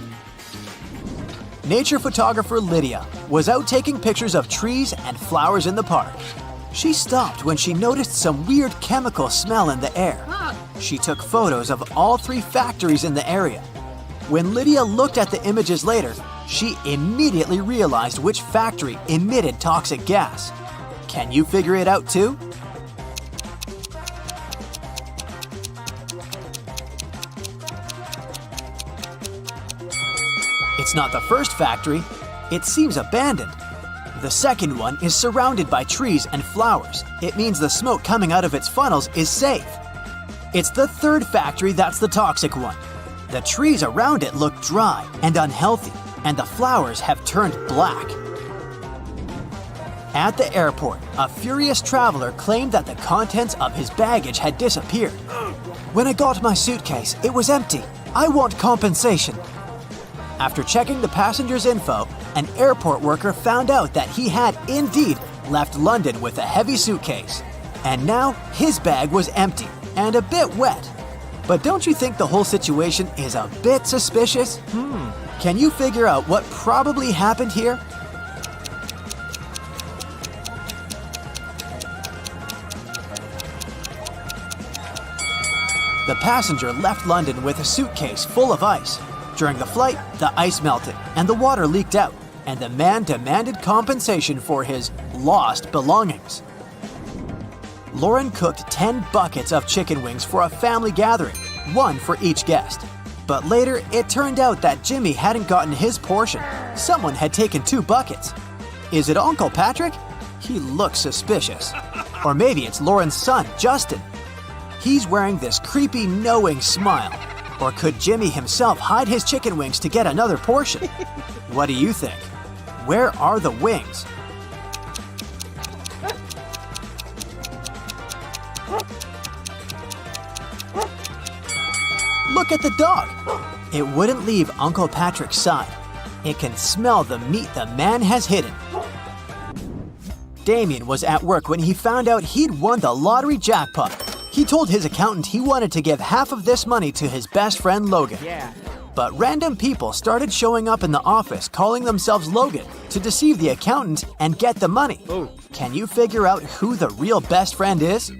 Nature photographer Lydia was out taking pictures of trees and flowers in the park. She stopped when she noticed some weird chemical smell in the air. She took photos of all 3 factories in the area. When Lydia looked at the images later, she immediately realized which factory emitted toxic gas. Can you figure it out too? It's not the first factory. It seems abandoned. The second one is surrounded by trees and flowers. It means the smoke coming out of its funnels is safe. It's the third factory that's the toxic one. The trees around it look dry and unhealthy, and the flowers have turned black. At the airport, a furious traveler claimed that the contents of his baggage had disappeared. When I got my suitcase, it was empty. I want compensation. After checking the passenger's info, an airport worker found out that he had indeed left London with a heavy suitcase. And now his bag was empty and a bit wet. But don't you think the whole situation is a bit suspicious? Can you figure out what probably happened here? The passenger left London with a suitcase full of ice. During the flight, the ice melted and the water leaked out, and the man demanded compensation for his lost belongings. Lauren cooked 10 buckets of chicken wings for a family gathering, 1 for each guest. But later, it turned out that Jimmy hadn't gotten his portion. Someone had taken 2 buckets. Is it Uncle Patrick? He looks suspicious. Or maybe it's Lauren's son, Justin. He's wearing this creepy, knowing smile. Or could Jimmy himself hide his chicken wings to get another portion? What do you think? Where are the wings? Look at the dog. It wouldn't leave Uncle Patrick's side. It can smell the meat the man has hidden. Damien was at work when he found out he'd won the lottery jackpot. He told his accountant he wanted to give half of this money to his best friend Logan. But random people started showing up in the office calling themselves Logan to deceive the accountant and get the money. Can you figure out who the real best friend is?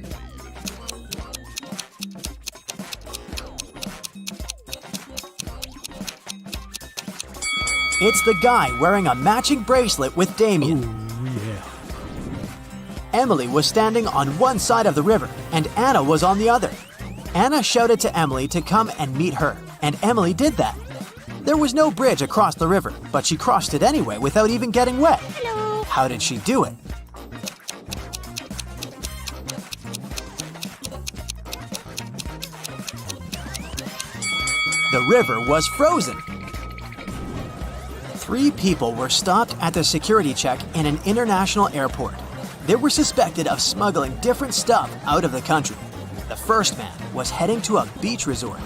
It's the guy wearing a matching bracelet with Damien. Emily was standing on one side of the river, and Anna was on the other. Anna shouted to Emily to come and meet her, and Emily did that. There was no bridge across the river, but she crossed it anyway without even getting wet. How did she do it? The river was frozen. 3 people were stopped at the security check in an international airport. They were suspected of smuggling different stuff out of the country. The first man was heading to a beach resort.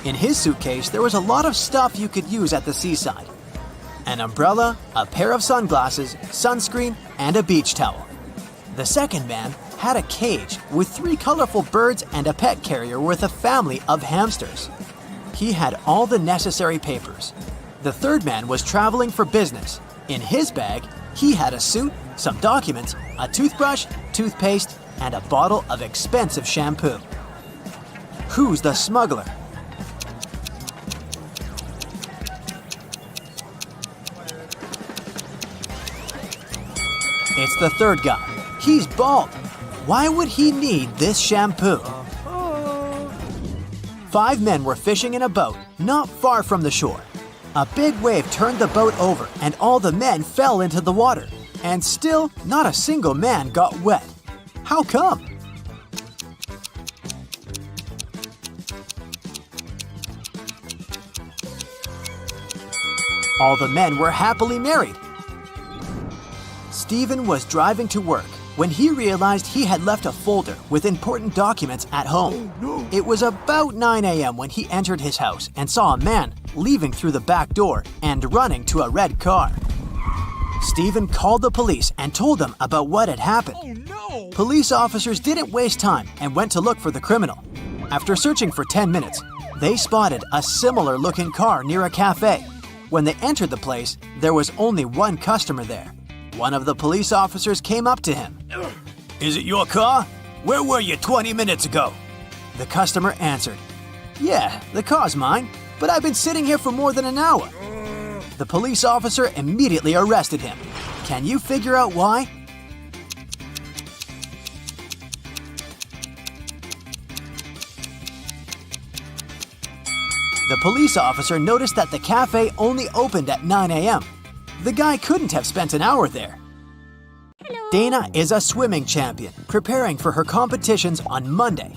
In his suitcase, there was a lot of stuff you could use at the seaside. An umbrella, a pair of sunglasses, sunscreen, and a beach towel. The second man had a cage with 3 colorful birds and a pet carrier with a family of hamsters. He had all the necessary papers. The third man was traveling for business. In his bag, he had a suit, some documents, a toothbrush, toothpaste, and a bottle of expensive shampoo. Who's the smuggler? It's the third guy. He's bald. Why would he need this shampoo? 5 men were fishing in a boat not far from the shore. A big wave turned the boat over and all the men fell into the water. And still, not a single man got wet. How come? All the men were happily married. Stephen was driving to work when he realized he had left a folder with important documents at home. It was about 9 a.m. when he entered his house and saw a man leaving through the back door and running to a red car. Stephen called the police and told them about what had happened. Police officers didn't waste time and went to look for the criminal. After searching for 10 minutes, they spotted a similar-looking car near a cafe. When they entered the place, there was only one customer there. One of the police officers came up to him. "Is it your car? Where were you 20 minutes ago?" The customer answered, "Yeah, the car's mine, but I've been sitting here for more than an hour." The police officer immediately arrested him. Can you figure out why? The police officer noticed that the cafe only opened at 9 a.m. The guy couldn't have spent an hour there. Dana is a swimming champion, preparing for her competitions on Monday.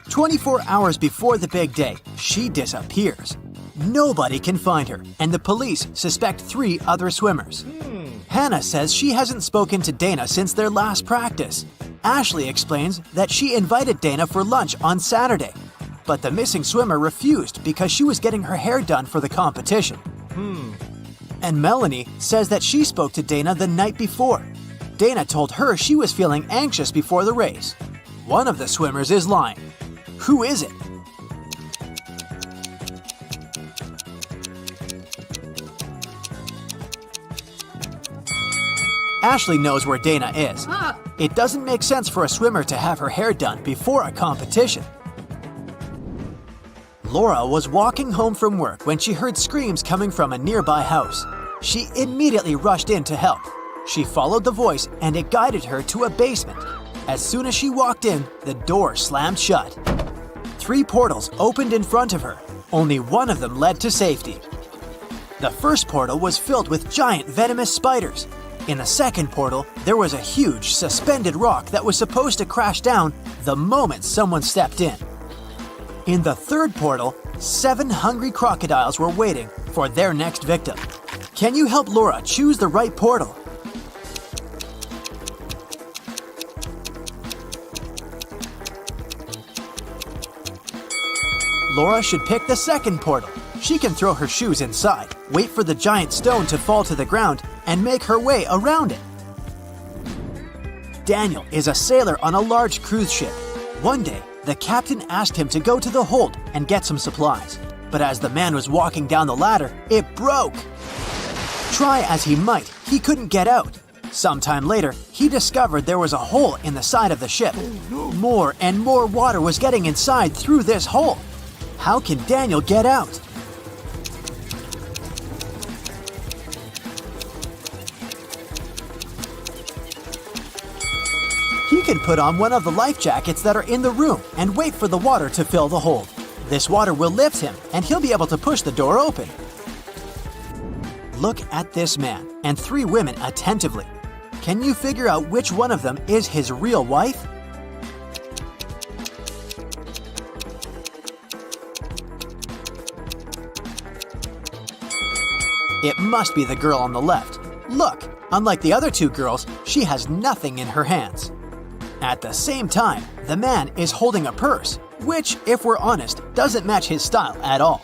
24 hours before the big day, she disappears. Nobody can find her, and the police suspect 3 other swimmers. Hannah says she hasn't spoken to Dana since their last practice. Ashley explains that she invited Dana for lunch on Saturday, but the missing swimmer refused because she was getting her hair done for the competition. And Melanie says that she spoke to Dana the night before. Dana told her she was feeling anxious before the race. One of the swimmers is lying. Who is it? Ashley knows where Dana is. It doesn't make sense for a swimmer to have her hair done before a competition. Laura was walking home from work when she heard screams coming from a nearby house. She immediately rushed in to help. She followed the voice and it guided her to a basement. As soon as she walked in, the door slammed shut. 3 portals opened in front of her. Only one of them led to safety. The first portal was filled with giant venomous spiders. In the second portal, there was a huge suspended rock that was supposed to crash down the moment someone stepped in. In the third portal, 7 hungry crocodiles were waiting for their next victim. Can you help Laura choose the right portal? Laura should pick the second portal. She can throw her shoes inside, wait for the giant stone to fall to the ground, and make her way around it. Daniel is a sailor on a large cruise ship. One day, the captain asked him to go to the hold and get some supplies. But as the man was walking down the ladder, it broke. Try as he might, he couldn't get out. Sometime later, he discovered there was a hole in the side of the ship. More and more water was getting inside through this hole. How can Daniel get out? He can put on one of the life jackets that are in the room and wait for the water to fill the hold. This water will lift him and he'll be able to push the door open. Look at this man and 3 women attentively. Can you figure out which one of them is his real wife? It must be the girl on the left. Look, unlike the other 2 girls, she has nothing in her hands. At the same time, the man is holding a purse, which, if we're honest, doesn't match his style at all.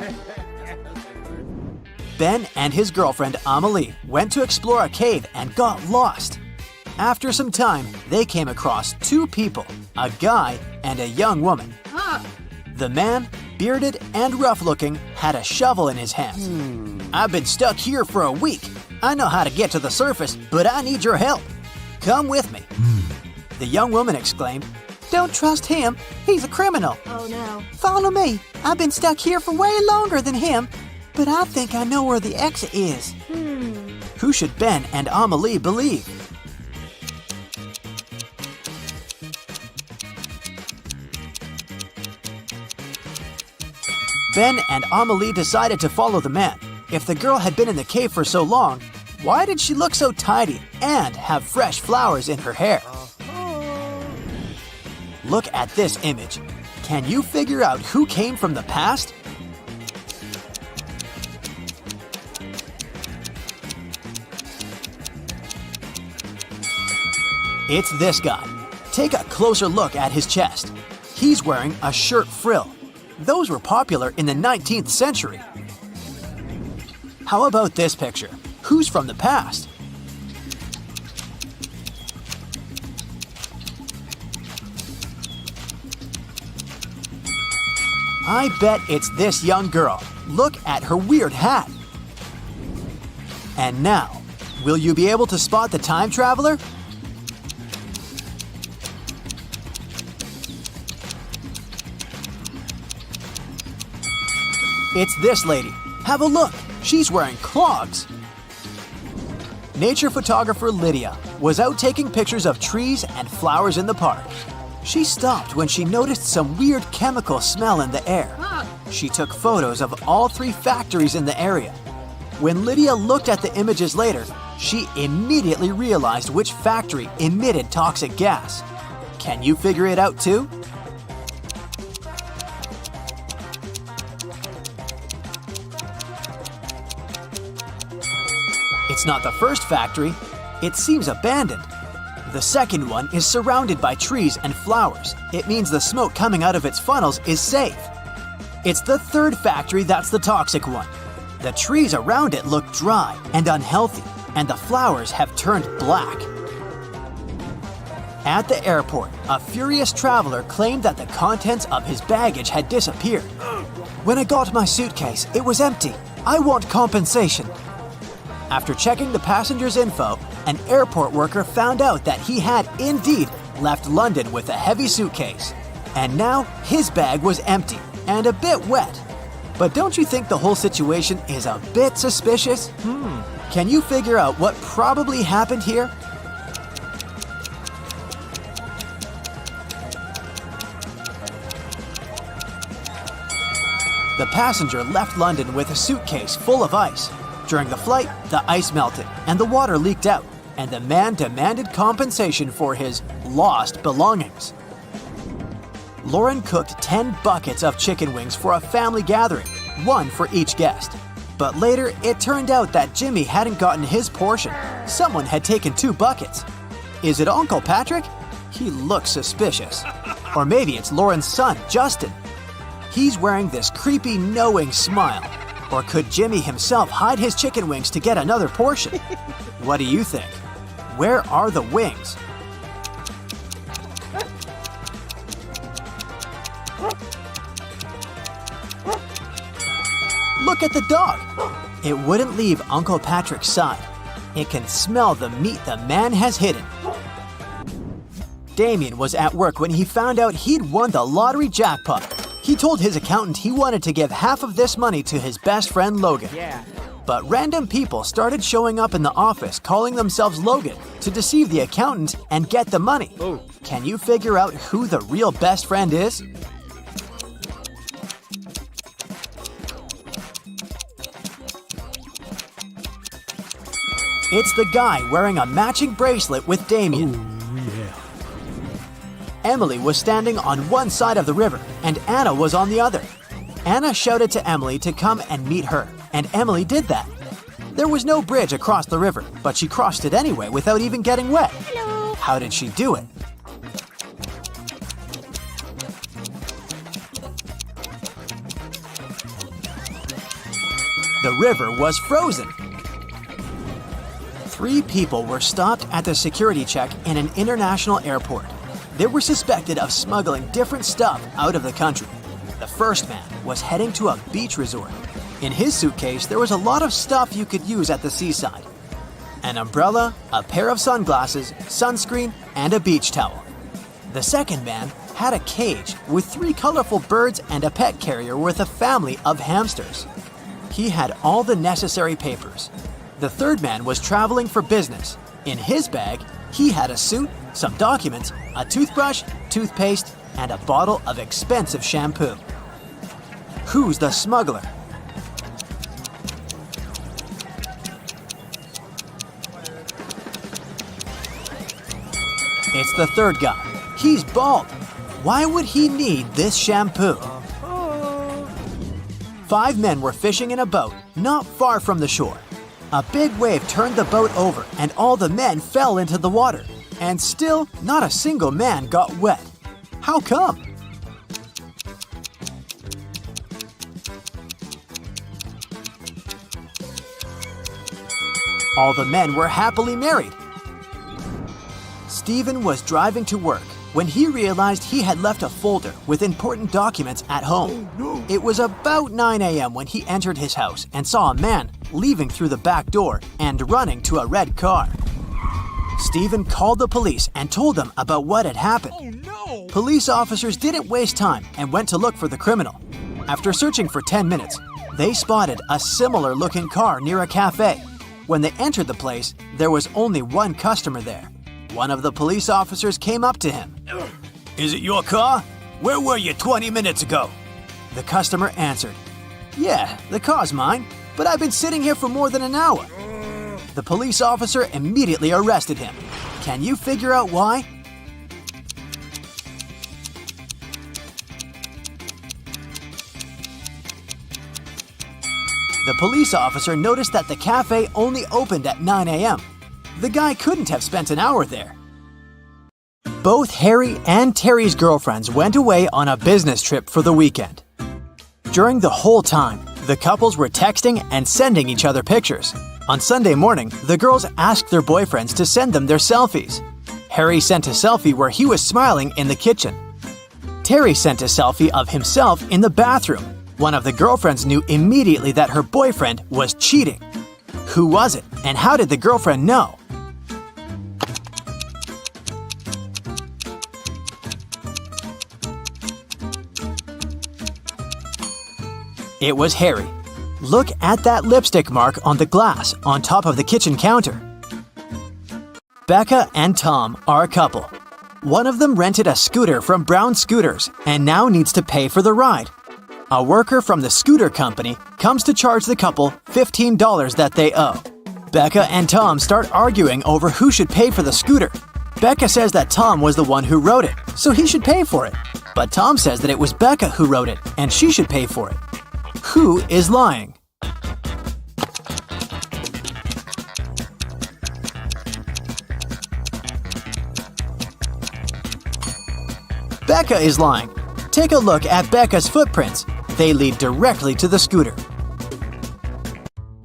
Ben and his girlfriend Amelie went to explore a cave and got lost. After some time, they came across 2 people, a guy and a young woman. The man, bearded and rough-looking, had a shovel in his hands. "I've been stuck here for a week. I know how to get to the surface, but I need your help. Come with me." The young woman exclaimed, "Don't trust him. He's a criminal." Oh no. "Follow me. I've been stuck here for way longer than him, but I think I know where the exit is." Who should Ben and Amelie believe? Ben and Amelie decided to follow the man. If the girl had been in the cave for so long, why did she look so tidy and have fresh flowers in her hair? Look at this image. Can you figure out who came from the past? It's this guy. Take a closer look at his chest. He's wearing a shirt frill. Those were popular in the 19th century. How about this picture? Who's from the past? I bet it's this young girl. Look at her weird hat. And now, will you be able to spot the time traveler? It's this lady. Have a look. She's wearing clogs. Nature photographer Lydia was out taking pictures of trees and flowers in the park. She stopped when she noticed some weird chemical smell in the air. She took photos of all 3 factories in the area. When Lydia looked at the images later, she immediately realized which factory emitted toxic gas. Can you figure it out too? It's not the first factory. It seems abandoned. The second one is surrounded by trees and flowers. It means the smoke coming out of its funnels is safe. It's the third factory that's the toxic one. The trees around it look dry and unhealthy, and the flowers have turned black. At the airport, a furious traveler claimed that the contents of his baggage had disappeared. When I got my suitcase, it was empty. I want compensation. After checking the passenger's info, an airport worker found out that he had indeed left London with a heavy suitcase. And now his bag was empty and a bit wet. But don't you think the whole situation is a bit suspicious? Can you figure out what probably happened here? The passenger left London with a suitcase full of ice. During the flight, the ice melted and the water leaked out, and the man demanded compensation for his lost belongings. Lauren cooked 10 buckets of chicken wings for a family gathering, 1 for each guest. But later, it turned out that Jimmy hadn't gotten his portion. Someone had taken 2 buckets. Is it Uncle Patrick? He looks suspicious. Or maybe it's Lauren's son, Justin. He's wearing this creepy, knowing smile. Or could Jimmy himself hide his chicken wings to get another portion? What do you think? Where are the wings? Look at the dog. It wouldn't leave Uncle Patrick's side. It can smell the meat the man has hidden. Damien was at work when he found out he'd won the lottery jackpot. He told his accountant he wanted to give half of this money to his best friend Logan. But random people started showing up in the office calling themselves Logan to deceive the accountant and get the money. Can you figure out who the real best friend is? It's the guy wearing a matching bracelet with Damien. Emily was standing on one side of the river, and Anna was on the other. Anna shouted to Emily to come and meet her, and Emily did that. There was no bridge across the river, but she crossed it anyway without even getting wet. Hello. How did she do it? The river was frozen. 3 people were stopped at the security check in an international airport. They were suspected of smuggling different stuff out of the country. The first man was heading to a beach resort. In his suitcase, there was a lot of stuff you could use at the seaside. An umbrella, a pair of sunglasses, sunscreen, and a beach towel. The second man had a cage with 3 colorful birds and a pet carrier with a family of hamsters. He had all the necessary papers. The third man was traveling for business. In his bag, he had a suit, some documents, a toothbrush, toothpaste, and a bottle of expensive shampoo. Who's the smuggler? It's the third guy. He's bald. Why would he need this shampoo? 5 men were fishing in a boat not far from the shore. A big wave turned the boat over and all the men fell into the water. and still not a single man got wet. How come? All the men were happily married. Stephen was driving to work when he realized he had left a folder with important documents at home. It was about 9 a.m. when he entered his house and saw a man leaving through the back door and running to a red car. Stephen called the police and told them about what had happened. Police officers didn't waste time and went to look for the criminal. After searching for 10 minutes, they spotted a similar-looking car near a cafe. When they entered the place, there was only one customer there. One of the police officers came up to him. "Is it your car? Where were you 20 minutes ago?" The customer answered, "Yeah, the car's mine, but I've been sitting here for more than an hour." The police officer immediately arrested him. Can you figure out why? The police officer noticed that the cafe only opened at 9 a.m. The guy couldn't have spent an hour there. Both Harry and Terry's girlfriends went away on a business trip for the weekend. During the whole time, the couples were texting and sending each other pictures. On Sunday morning, the girls asked their boyfriends to send them their selfies. Harry sent a selfie where he was smiling in the kitchen. Terry sent a selfie of himself in the bathroom. One of the girlfriends knew immediately that her boyfriend was cheating. Who was it, and how did the girlfriend know? It was Harry. Look at that lipstick mark on the glass on top of the kitchen counter. Becca and Tom are a couple. One of them rented a scooter from Brown Scooters and now needs to pay for the ride. A worker from the scooter company comes to charge the couple $15 that they owe. Becca and Tom start arguing over who should pay for the scooter. Becca says that Tom was the one who wrote it, so he should pay for it. But Tom says that it was Becca who wrote it, and she should pay for it. Who is lying? Becca is lying. Take a look at Becca's footprints. They lead directly to the scooter.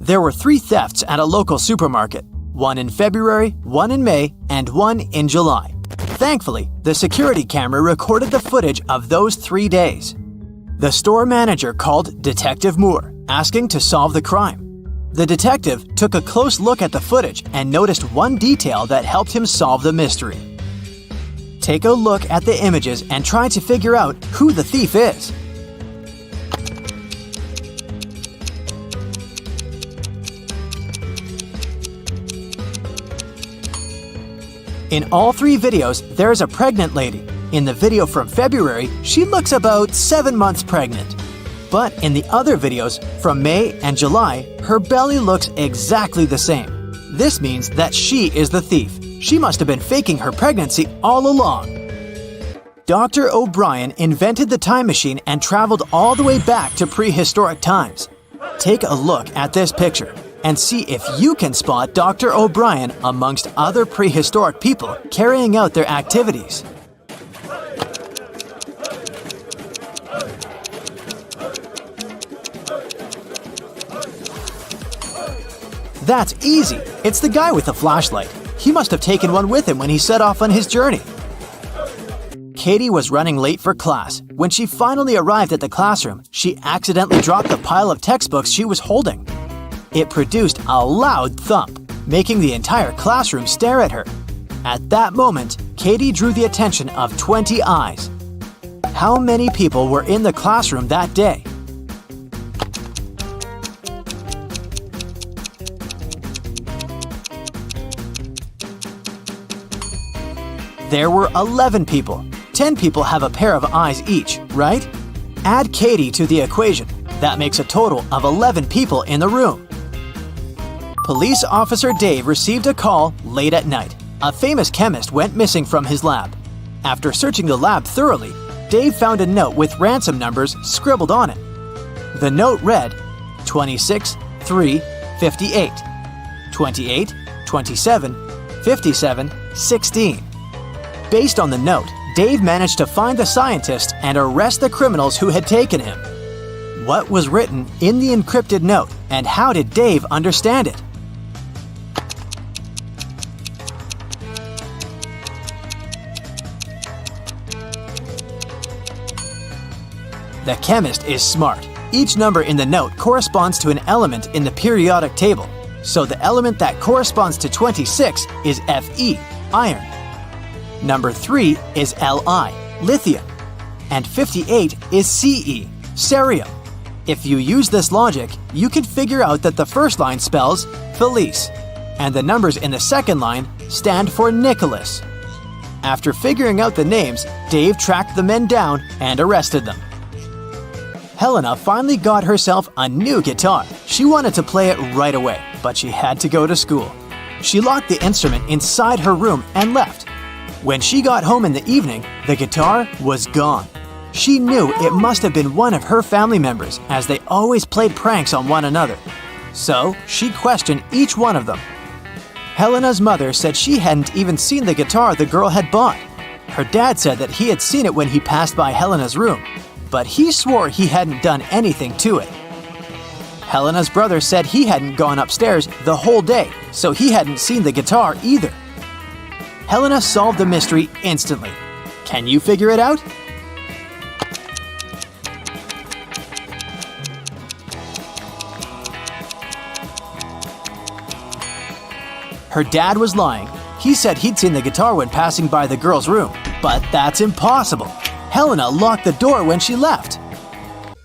There were 3 thefts at a local supermarket. One in February, one in May, and one in July. Thankfully, the security camera recorded the footage of those 3 days. The store manager called Detective Moore, asking to solve the crime. The detective took a close look at the footage and noticed one detail that helped him solve the mystery. Take a look at the images and try to figure out who the thief is. In all 3 videos, there is a pregnant lady. In the video from February, she looks about 7 months pregnant. But in the other videos, from May and July, her belly looks exactly the same. This means that she is the thief. She must have been faking her pregnancy all along. Dr. O'Brien invented the time machine and traveled all the way back to prehistoric times. Take a look at this picture and see if you can spot Dr. O'Brien amongst other prehistoric people carrying out their activities. That's easy. It's the guy with the flashlight. He must have taken one with him when he set off on his journey. Katie was running late for class. When she finally arrived at the classroom, she accidentally dropped the pile of textbooks she was holding. It produced a loud thump, making the entire classroom stare at her. At that moment, Katie drew the attention of 20 eyes. How many people were in the classroom that day? There were 11 people. 10 people have a pair of eyes each, right? Add Katie to the equation. That makes a total of 11 people in the room. Police Officer Dave received a call late at night. A famous chemist went missing from his lab. After searching the lab thoroughly, Dave found a note with ransom numbers scribbled on it. The note read 26 3 58, 28 27 57 16. Based on the note, Dave managed to find the scientist and arrest the criminals who had taken him. What was written in the encrypted note, and how did Dave understand it? The chemist is smart. Each number in the note corresponds to an element in the periodic table. So the element that corresponds to 26 is Fe, iron. Number 3 is Li, lithium. And 58 is Ce, cerium. If you use this logic, you can figure out that the first line spells Felice, and the numbers in the second line stand for Nicholas. After figuring out the names, Dave tracked the men down and arrested them. Helena finally got herself a new guitar. She wanted to play it right away, but she had to go to school. She locked the instrument inside her room and left. When she got home in the evening, the guitar was gone. She knew it must have been one of her family members, as they always played pranks on one another. So she questioned each one of them. Helena's mother said she hadn't even seen the guitar the girl had bought. Her dad said that he had seen it when he passed by Helena's room, but he swore he hadn't done anything to it. Helena's brother said he hadn't gone upstairs the whole day, so he hadn't seen the guitar either. Helena solved the mystery instantly. Can you figure it out? Her dad was lying. He said he'd seen the guitar when passing by the girl's room, but that's impossible. Helena locked the door when she left.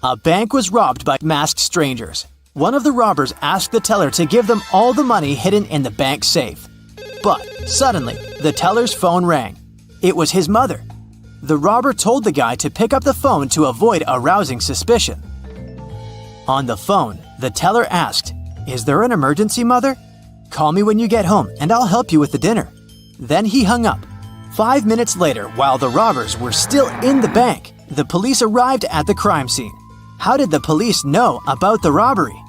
A bank was robbed by masked strangers. One of the robbers asked the teller to give them all the money hidden in the bank safe. But suddenly, the teller's phone rang. It was his mother. The robber told the guy to pick up the phone to avoid arousing suspicion. On the phone, the teller asked, "Is there an emergency, Mother? Call me when you get home and I'll help you with the dinner." Then he hung up. 5 minutes later, while the robbers were still in the bank, the police arrived at the crime scene. How did the police know about the robbery?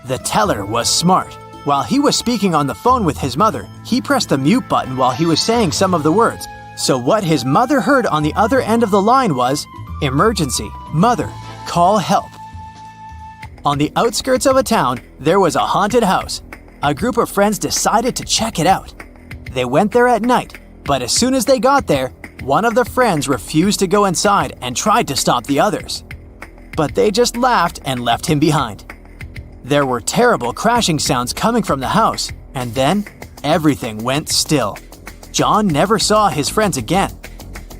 The teller was smart. While he was speaking on the phone with his mother, he pressed the mute button while he was saying some of the words. So what his mother heard on the other end of the line was, "Emergency, Mother, call help." On the outskirts of a town, there was a haunted house. A group of friends decided to check it out. They went there at night, but as soon as they got there, one of the friends refused to go inside and tried to stop the others. But they just laughed and left him behind. There were terrible crashing sounds coming from the house, and then everything went still. John never saw his friends again.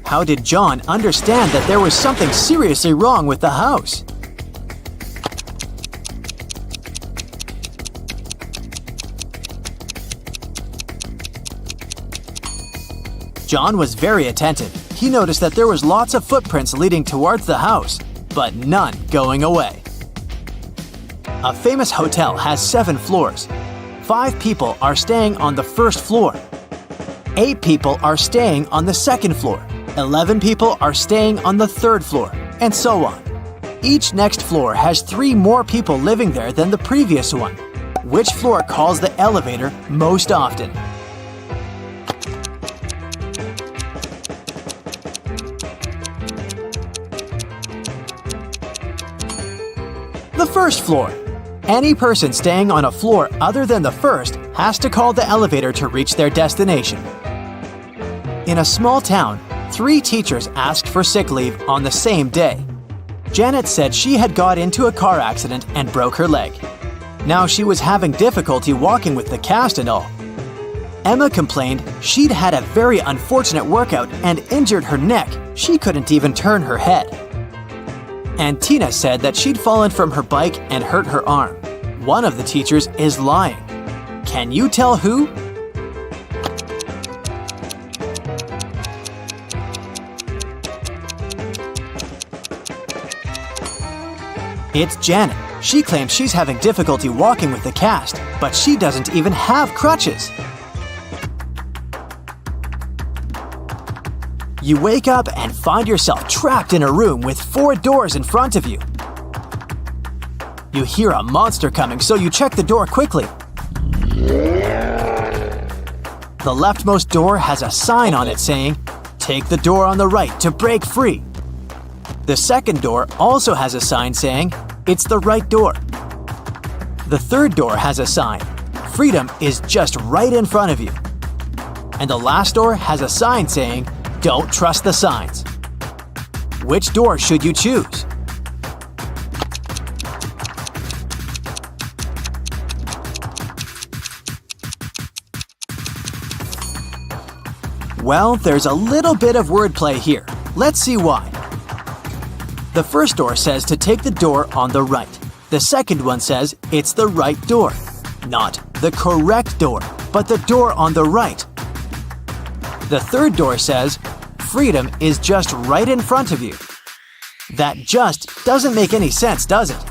How did John understand that there was something seriously wrong with the house? John was very attentive. He noticed that there was lots of footprints leading towards the house, but none going away. A famous hotel has 7 floors. 5 people are staying on the first floor. 8 people are staying on the second floor. 11 people are staying on the third floor, and so on. Each next floor has 3 more people living there than the previous one. Which floor calls the elevator most often? The first floor. Any person staying on a floor other than the first has to call the elevator to reach their destination. In a small town, 3 teachers asked for sick leave on the same day. Janet said she had got into a car accident and broke her leg. Now she was having difficulty walking with the cast and all. Emma complained she'd had a very unfortunate workout and injured her neck. She couldn't even turn her head. And Tina said that she'd fallen from her bike and hurt her arm. One of the teachers is lying. Can you tell who? It's Janet. She claims she's having difficulty walking with the cast, but she doesn't even have crutches. You wake up and find yourself trapped in a room with 4 doors in front of you. You hear a monster coming, so you check the door quickly. The leftmost door has a sign on it saying, "Take the door on the right to break free." The second door also has a sign saying, "It's the right door." The third door has a sign, "Freedom is just right in front of you." And the last door has a sign saying, "Don't trust the signs." Which door should you choose? Well, there's a little bit of wordplay here. Let's see why. The first door says to take the door on the right. The second one says it's the right door. Not the correct door, but the door on the right. The third door says, "Freedom is just right in front of you." That just doesn't make any sense, does it?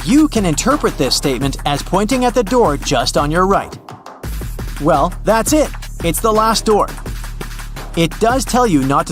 You can interpret this statement as pointing at the door just on your right. Well, that's it. It's the last door. It does tell you not to